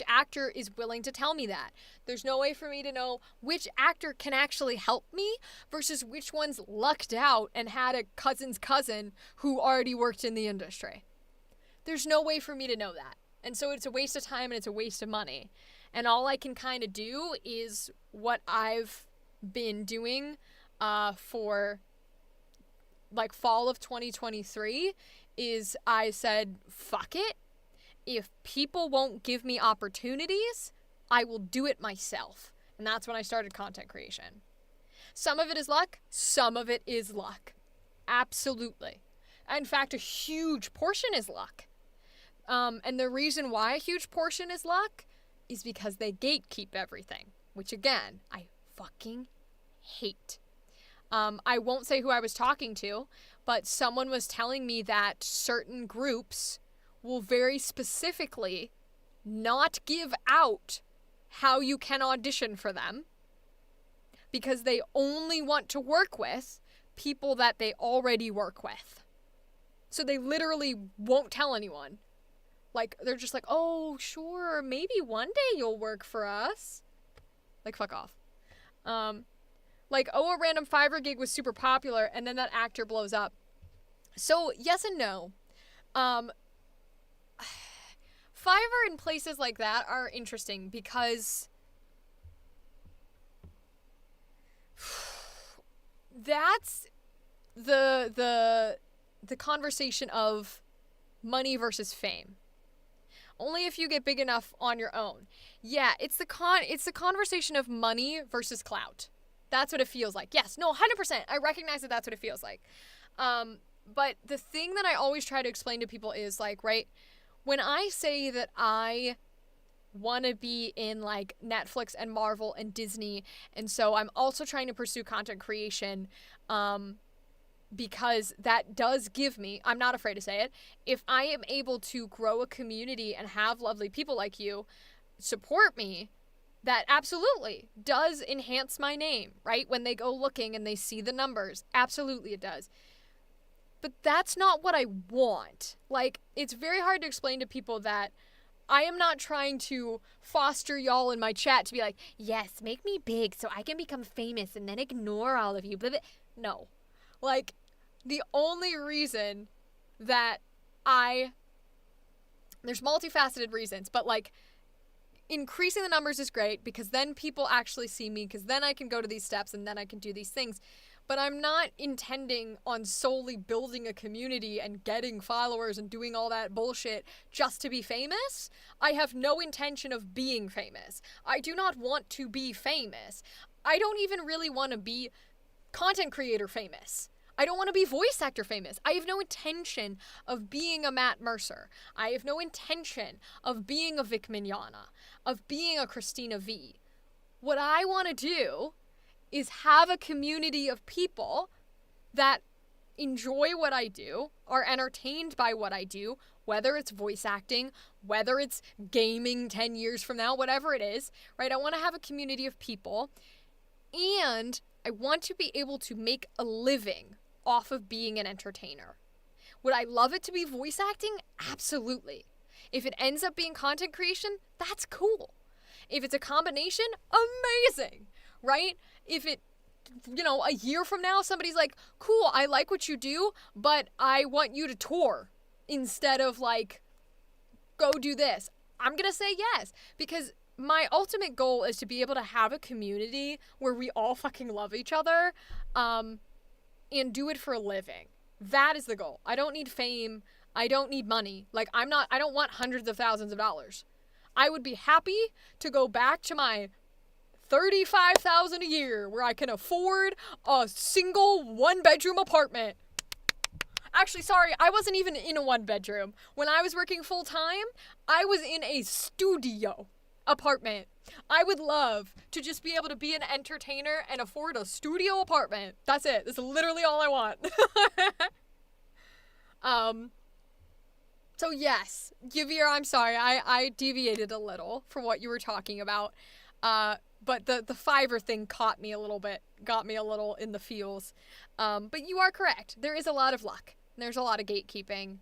actor is willing to tell me that. There's no way for me to know which actor can actually help me versus which one's lucked out and had a cousin's cousin who already worked in the industry. There's no way for me to know that. And so it's a waste of time and it's a waste of money. And all I can kind of do is what I've been doing for like fall of 2023 is I said, fuck it. If people won't give me opportunities, I will do it myself. And that's when I started content creation. Some of it is luck. Some of it is luck. Absolutely. In fact, a huge portion is luck. And the reason why a huge portion is luck is because they gatekeep everything, which again, I fucking hate. I won't say who I was talking to, but someone was telling me that certain groups will very specifically not give out how you can audition for them because they only want to work with people that they already work with. So they literally won't tell anyone. Like, they're just like, oh, sure, maybe one day you'll work for us. Like, fuck off. Like, oh, a random Fiverr gig was super popular, and then that actor blows up. So, yes and no. Fiverr and places like that are interesting because that's the conversation of money versus fame. Only if you get big enough on your own. Yeah, it's the conversation of money versus clout. That's what it feels like. Yes, no, 100%. I recognize that that's what it feels like. But the thing that I always try to explain to people is like, right, when I say that I want to be in like Netflix and Marvel and Disney, and so I'm also trying to pursue content creation, because that does give me, I'm not afraid to say it, if I am able to grow a community and have lovely people like you support me, that absolutely does enhance my name, right? When they go looking and they see the numbers, absolutely it does. But that's not what I want. Like, it's very hard to explain to people that I am not trying to foster y'all in my chat to be like, yes, make me big so I can become famous and then ignore all of you. Blah, blah. No. Like, the only reason that there's multifaceted reasons, but like, increasing the numbers is great because then people actually see me, because then I can go to these steps and then I can do these things. But I'm not intending on solely building a community and getting followers and doing all that bullshit just to be famous. I have no intention of being famous. I do not want to be famous. I don't even really want to be content creator famous. I don't want to be voice actor famous. I have no intention of being a Matt Mercer. I have no intention of being a Vic Mignogna, of being a Christina V. What I want to do is have a community of people that enjoy what I do, are entertained by what I do, whether it's voice acting, whether it's gaming 10 years from now, whatever it is, right? I want to have a community of people, and I want to be able to make a living off of being an entertainer. Would I love it to be voice acting? Absolutely. If it ends up being content creation, that's cool. If it's a combination, amazing, right? If it, a year from now, somebody's like, cool, I like what you do, but I want you to tour instead of like, go do this. I'm going to say yes, because my ultimate goal is to be able to have a community where we all fucking love each other, and do it for a living. That is the goal. I don't need fame. I don't need money. Like, I don't want hundreds of thousands of dollars. I would be happy to go back to my $35,000 a year where I can afford a single 1-bedroom apartment. Actually, sorry, I wasn't even in a 1-bedroom. When I was working full time, I was in a studio apartment. I would love to just be able to be an entertainer and afford a studio apartment. That's it. That's literally all I want. So yes, Yavir, I'm sorry. I deviated a little from what you were talking about. But the Fiverr thing got me a little in the feels. But you are correct. There is a lot of luck. There's a lot of gatekeeping.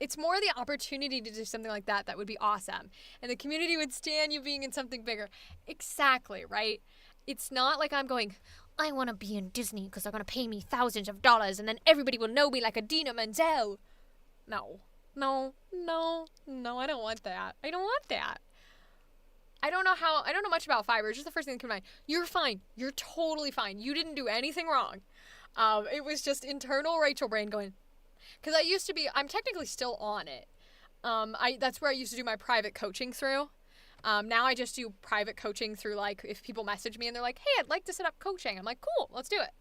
It's more the opportunity to do something like that would be awesome. And the community would stand you being in something bigger. Exactly, right? It's not like I'm going, I want to be in Disney because they're going to pay me thousands of dollars and then everybody will know me like a Dina Menzel. No, I don't want that. I don't want that. I don't know much about Fiverr. It's just the first thing that came to mind. You're fine. You're totally fine. You didn't do anything wrong. It was just internal Rachel brain going, because I'm technically still on it. That's where I used to do my private coaching through. Now I just do private coaching through, like, if people message me and they're like, hey, I'd like to set up coaching. I'm like, cool, let's do it.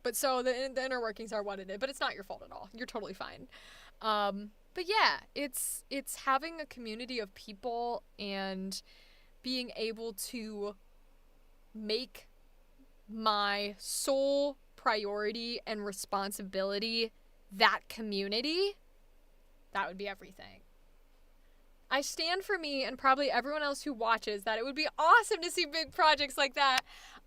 But so the inner workings are what it is, but it's not your fault at all. You're totally fine. But yeah, it's having a community of people and being able to make my sole priority and responsibility that community. That would be everything. I stand for me and probably everyone else who watches that it would be awesome to see big projects like that.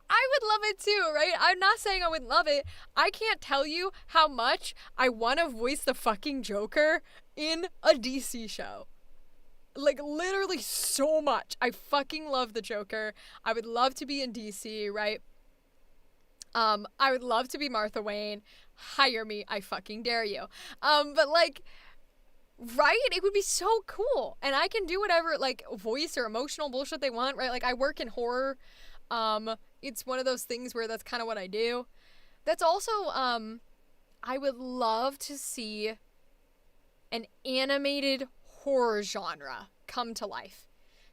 I would love it too, right? I'm not saying I would love it. I can't tell you how much I want to voice the fucking Joker in a DC show. Like, literally so much. I fucking love the Joker. I would love to be in DC, right? I would love to be Martha Wayne. Hire me, I fucking dare you. But like, right? It would be so cool. And I can do whatever, like, voice or emotional bullshit they want, right? Like, I work in horror. It's one of those things where that's kind of what I do. That's also, I would love to see an animated horror genre come to life.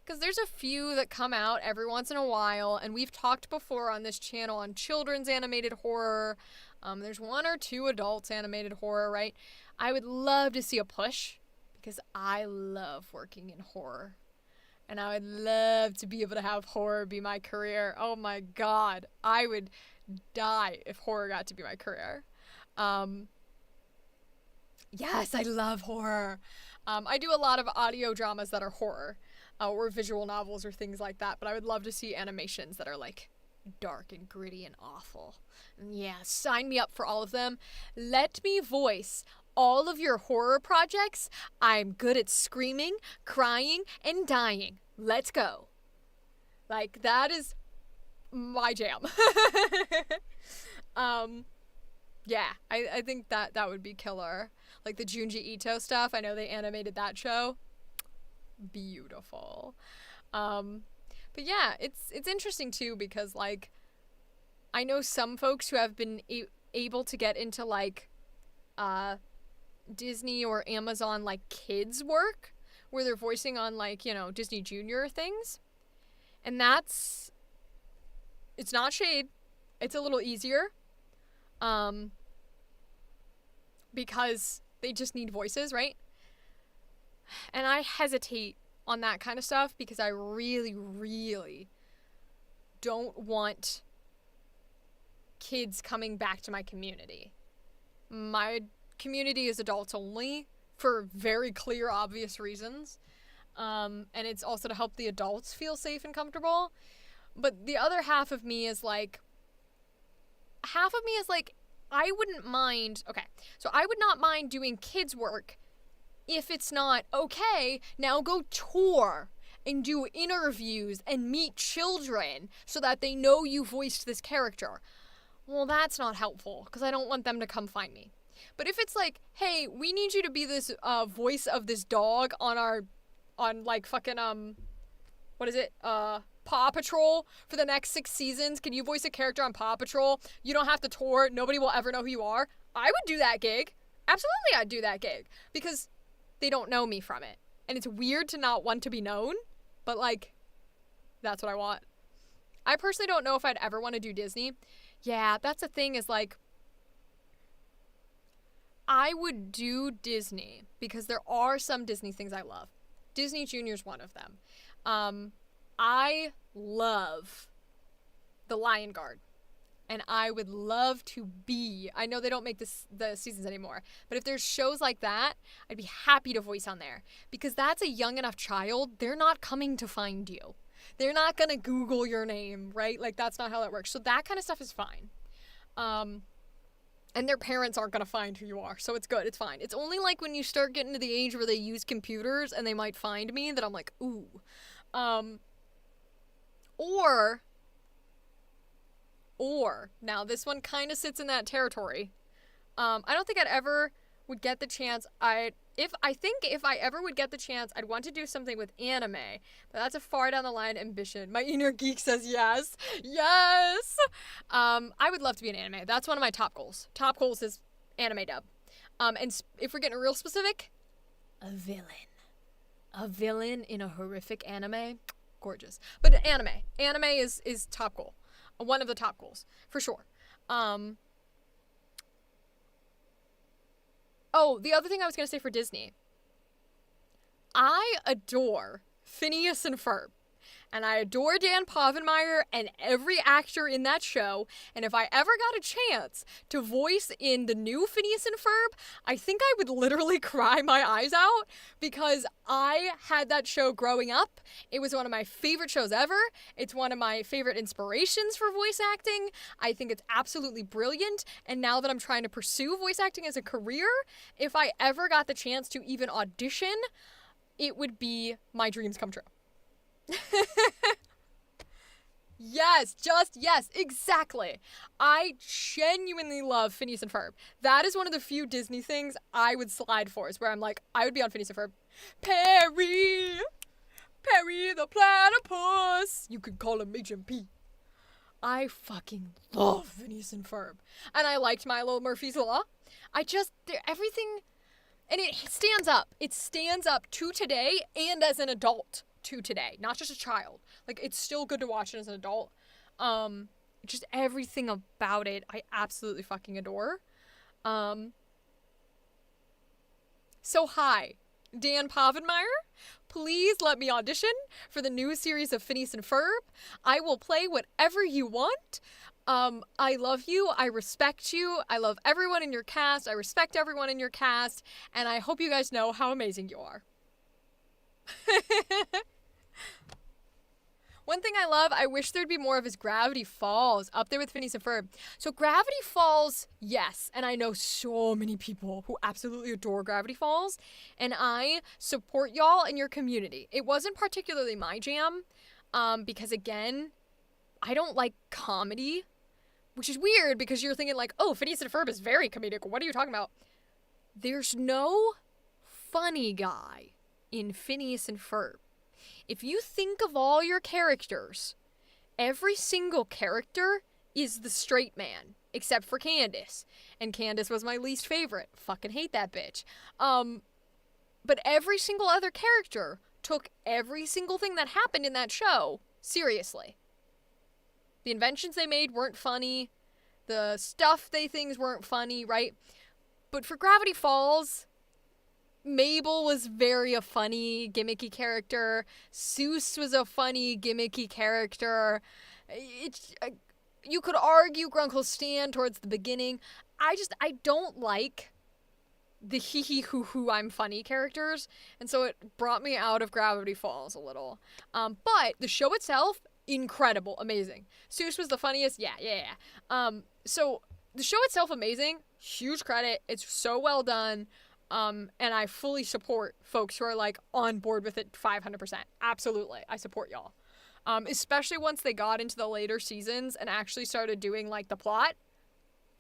Because there's a few that come out every once in a while, and we've talked before on this channel on children's animated horror. There's 1 or 2 adults animated horror, right? I would love to see a push, because I love working in horror. And I would love to be able to have horror be my career. Oh my god. I would die if horror got to be my career. Yes, I love horror. I do a lot of audio dramas that are horror, or visual novels or things like that, but I would love to see animations that are like dark and gritty and awful. And yeah, sign me up for all of them. Let me voice all of your horror projects. I'm good at screaming, crying, and dying. Let's go. Like, that is my jam. Yeah, I think that would be killer. Like the Junji Ito stuff, I know they animated that show. Beautiful. But yeah, it's interesting too, because like, I know some folks who have been able to get into like Disney or Amazon like kids work, where they're voicing on like, Disney Junior things. And it's not shade. It's a little easier. Because they just need voices, right? And I hesitate on that kind of stuff because I really, really don't want kids coming back to my community. My community is adults only for very clear, obvious reasons. And it's also to help the adults feel safe and comfortable. But the other half of me is like, I wouldn't mind, okay, so I would not mind doing kids work if it's not, okay, now go tour and do interviews and meet children so that they know you voiced this character. Well, that's not helpful because I don't want them to come find me. But if it's like, hey, we need you to be this voice of this dog on like fucking, what is it? Paw Patrol for the next 6 seasons. Can you voice a character on Paw Patrol? You don't have to tour. Nobody will ever know who you are. I would do that gig. Absolutely, I'd do that gig because they don't know me from it. And it's weird to not want to be known, but like, that's what I want. I personally don't know if I'd ever want to do Disney. Yeah, that's the thing is like, I would do Disney because there are some Disney things I love. Disney Junior's one of them. I love the Lion Guard. And I would love to be, I know they don't make the seasons anymore, but if there's shows like that, I'd be happy to voice on there. Because that's a young enough child, they're not coming to find you. They're not going to Google your name, right? Like, that's not how that works. So that kind of stuff is fine. And their parents aren't going to find who you are, so it's good, it's fine. It's only like when you start getting to the age where they use computers and they might find me that I'm like, ooh. Or, now this one kind of sits in that territory. I don't think I'd ever would get the chance. If I ever would get the chance, I'd want to do something with anime. But that's a far down the line ambition. My inner geek says yes. Yes! I would love to be an anime. That's one of my top goals. Top goals is anime dub. And if we're getting real specific, a villain. A villain in a horrific anime. Gorgeous. But anime. Anime is top goal. One of the top goals, for sure. Oh, the other thing I was going to say for Disney. I adore Phineas and Ferb. And I adore Dan Povenmire and every actor in that show. And if I ever got a chance to voice in the new Phineas and Ferb, I think I would literally cry my eyes out because I had that show growing up. It was one of my favorite shows ever. It's one of my favorite inspirations for voice acting. I think it's absolutely brilliant. And now that I'm trying to pursue voice acting as a career, if I ever got the chance to even audition, it would be my dreams come true. Yes, exactly. I genuinely love Phineas and Ferb. That is one of the few Disney things I would slide for, is where I'm like, I would be on Phineas and Ferb. Perry the platypus. You could call him Agent P. I fucking love Phineas and Ferb. And I liked Milo Murphy's Law. Everything, and it stands up. It stands up to today and as an adult. To today, not just a child. Like, it's still good to watch it as an adult. Just everything about it I absolutely fucking adore. So hi, Dan Povenmire, please let me audition for the new series of Phineas and Ferb. I will play whatever you want. I love you. I respect you. I love everyone in your cast. I respect everyone in your cast. And I hope you guys know how amazing you are. One thing I love, I wish there'd be more of his Gravity Falls up there with Phineas and Ferb. So Gravity Falls, yes, and I know so many people who absolutely adore Gravity Falls, and I support y'all in your community. It wasn't particularly my jam, because again, I don't like comedy, which is weird because you're thinking like, oh, Phineas and Ferb is very comedic. What are you talking about? There's no funny guy in Phineas and Ferb. If you think of all your characters, every single character is the straight man, except for Candace. And Candace was my least favorite. Fucking hate that bitch. But every single other character took every single thing that happened in that show seriously. The inventions they made weren't funny. The things weren't funny, right? But for Gravity Falls, Mabel was a funny, gimmicky character. Seuss was a funny, gimmicky character. you could argue Grunkle Stan towards the beginning. I don't like the hee hee hoo hoo I'm funny characters, and so it brought me out of Gravity Falls a little. But the show itself, incredible, amazing. Seuss was the funniest, yeah. So the show itself, amazing, huge credit. It's so well done, and I fully support folks who are like on board with it 500%. Absolutely, I support y'all. Especially once they got into the later seasons and actually started doing like the plot.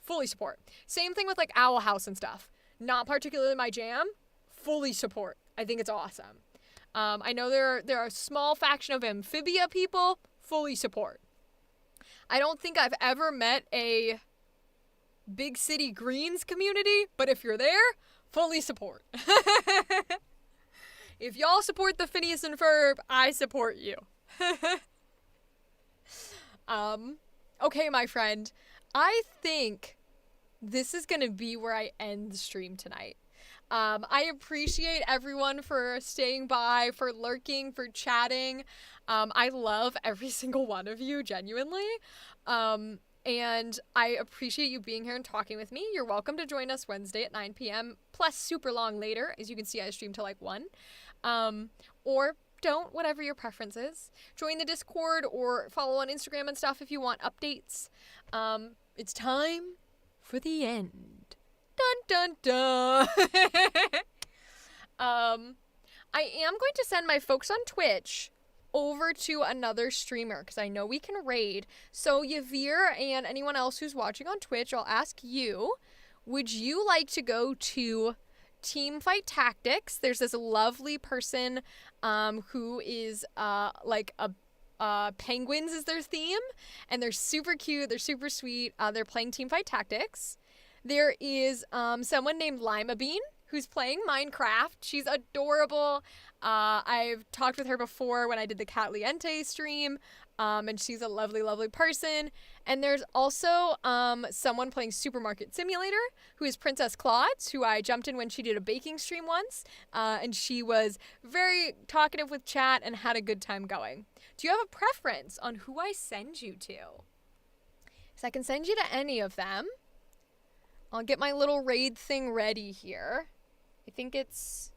Fully support. Same thing with like Owl House and stuff. Not particularly my jam. Fully support. I think it's awesome. I know there are a small faction of amphibia people. Fully support. I don't think I've ever met a Big City Greens community, but if you're there, fully support. If y'all support the Phineas and Ferb, I support you. Okay, my friend. I think this is going to be where I end the stream tonight. I appreciate everyone for staying by, for lurking, for chatting. I love every single one of you, genuinely. And I appreciate you being here and talking with me. You're welcome to join us Wednesday at 9 p.m. plus super long later. As you can see, I stream till like 1. Or don't, whatever your preference is. Join the Discord or follow on Instagram and stuff if you want updates. It's time for the end. Dun dun dun. I am going to send my folks on Twitch over to another streamer because I know we can raid. So Yavir and anyone else who's watching on Twitch, I'll ask you, would you like to go to Team Fight Tactics? There's this lovely person who is like a penguins is their theme, and they're super cute, they're super sweet. They're playing Team Fight Tactics. There is someone named Lima Bean who's playing Minecraft. She's adorable. I've talked with her before when I did the Catliente stream, and she's a lovely, lovely person. And there's also someone playing Supermarket Simulator who is Princess Claudes, who I jumped in when she did a baking stream once, and she was very talkative with chat and had a good time going. Do you have a preference on who I send you to? So I can send you to any of them. I'll get my little raid thing ready here. I think it's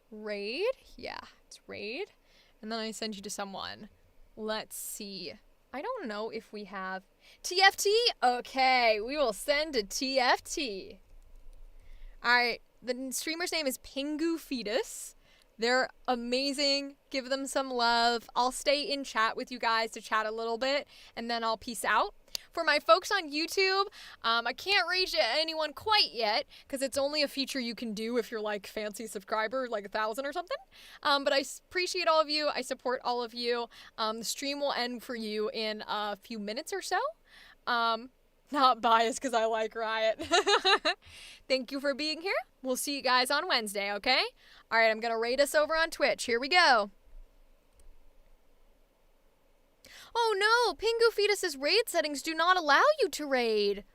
raid. Yeah, it's raid. And then I send you to someone. Let's see. I don't know if we have TFT. Okay, we will send to TFT. All right, the streamer's name is Pingu Fetus. They're amazing. Give them some love. I'll stay in chat with you guys to chat a little bit, and then I'll peace out. For my folks on YouTube, I can't reach anyone quite yet because it's only a feature you can do if you're like fancy subscriber, like 1,000 or something. But I appreciate all of you. I support all of you. The stream will end for you in a few minutes or so. Not biased because I like Riot. Thank you for being here. We'll see you guys on Wednesday, okay? All right, I'm going to raid us over on Twitch. Here we go. Oh no, Pingu Fetus's raid settings do not allow you to raid.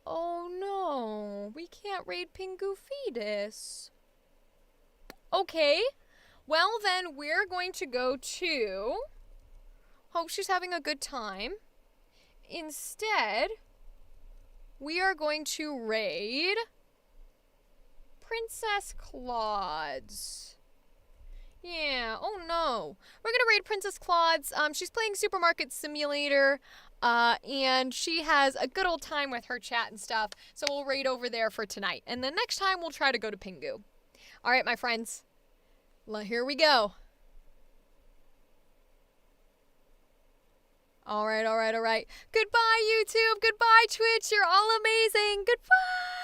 Oh no, we can't raid Pingu Fetus. Okay, well then we're going to go to... Hope she's having a good time. Instead, we are going to raid Princess Claudes. Yeah, oh no. We're gonna raid Princess Claudes. She's playing Supermarket Simulator, and she has a good old time with her chat and stuff, so we'll raid over there for tonight. And then next time, we'll try to go to Pingu. Alright, my friends. Here we go. Alright. Goodbye, YouTube. Goodbye, Twitch. You're all amazing. Goodbye.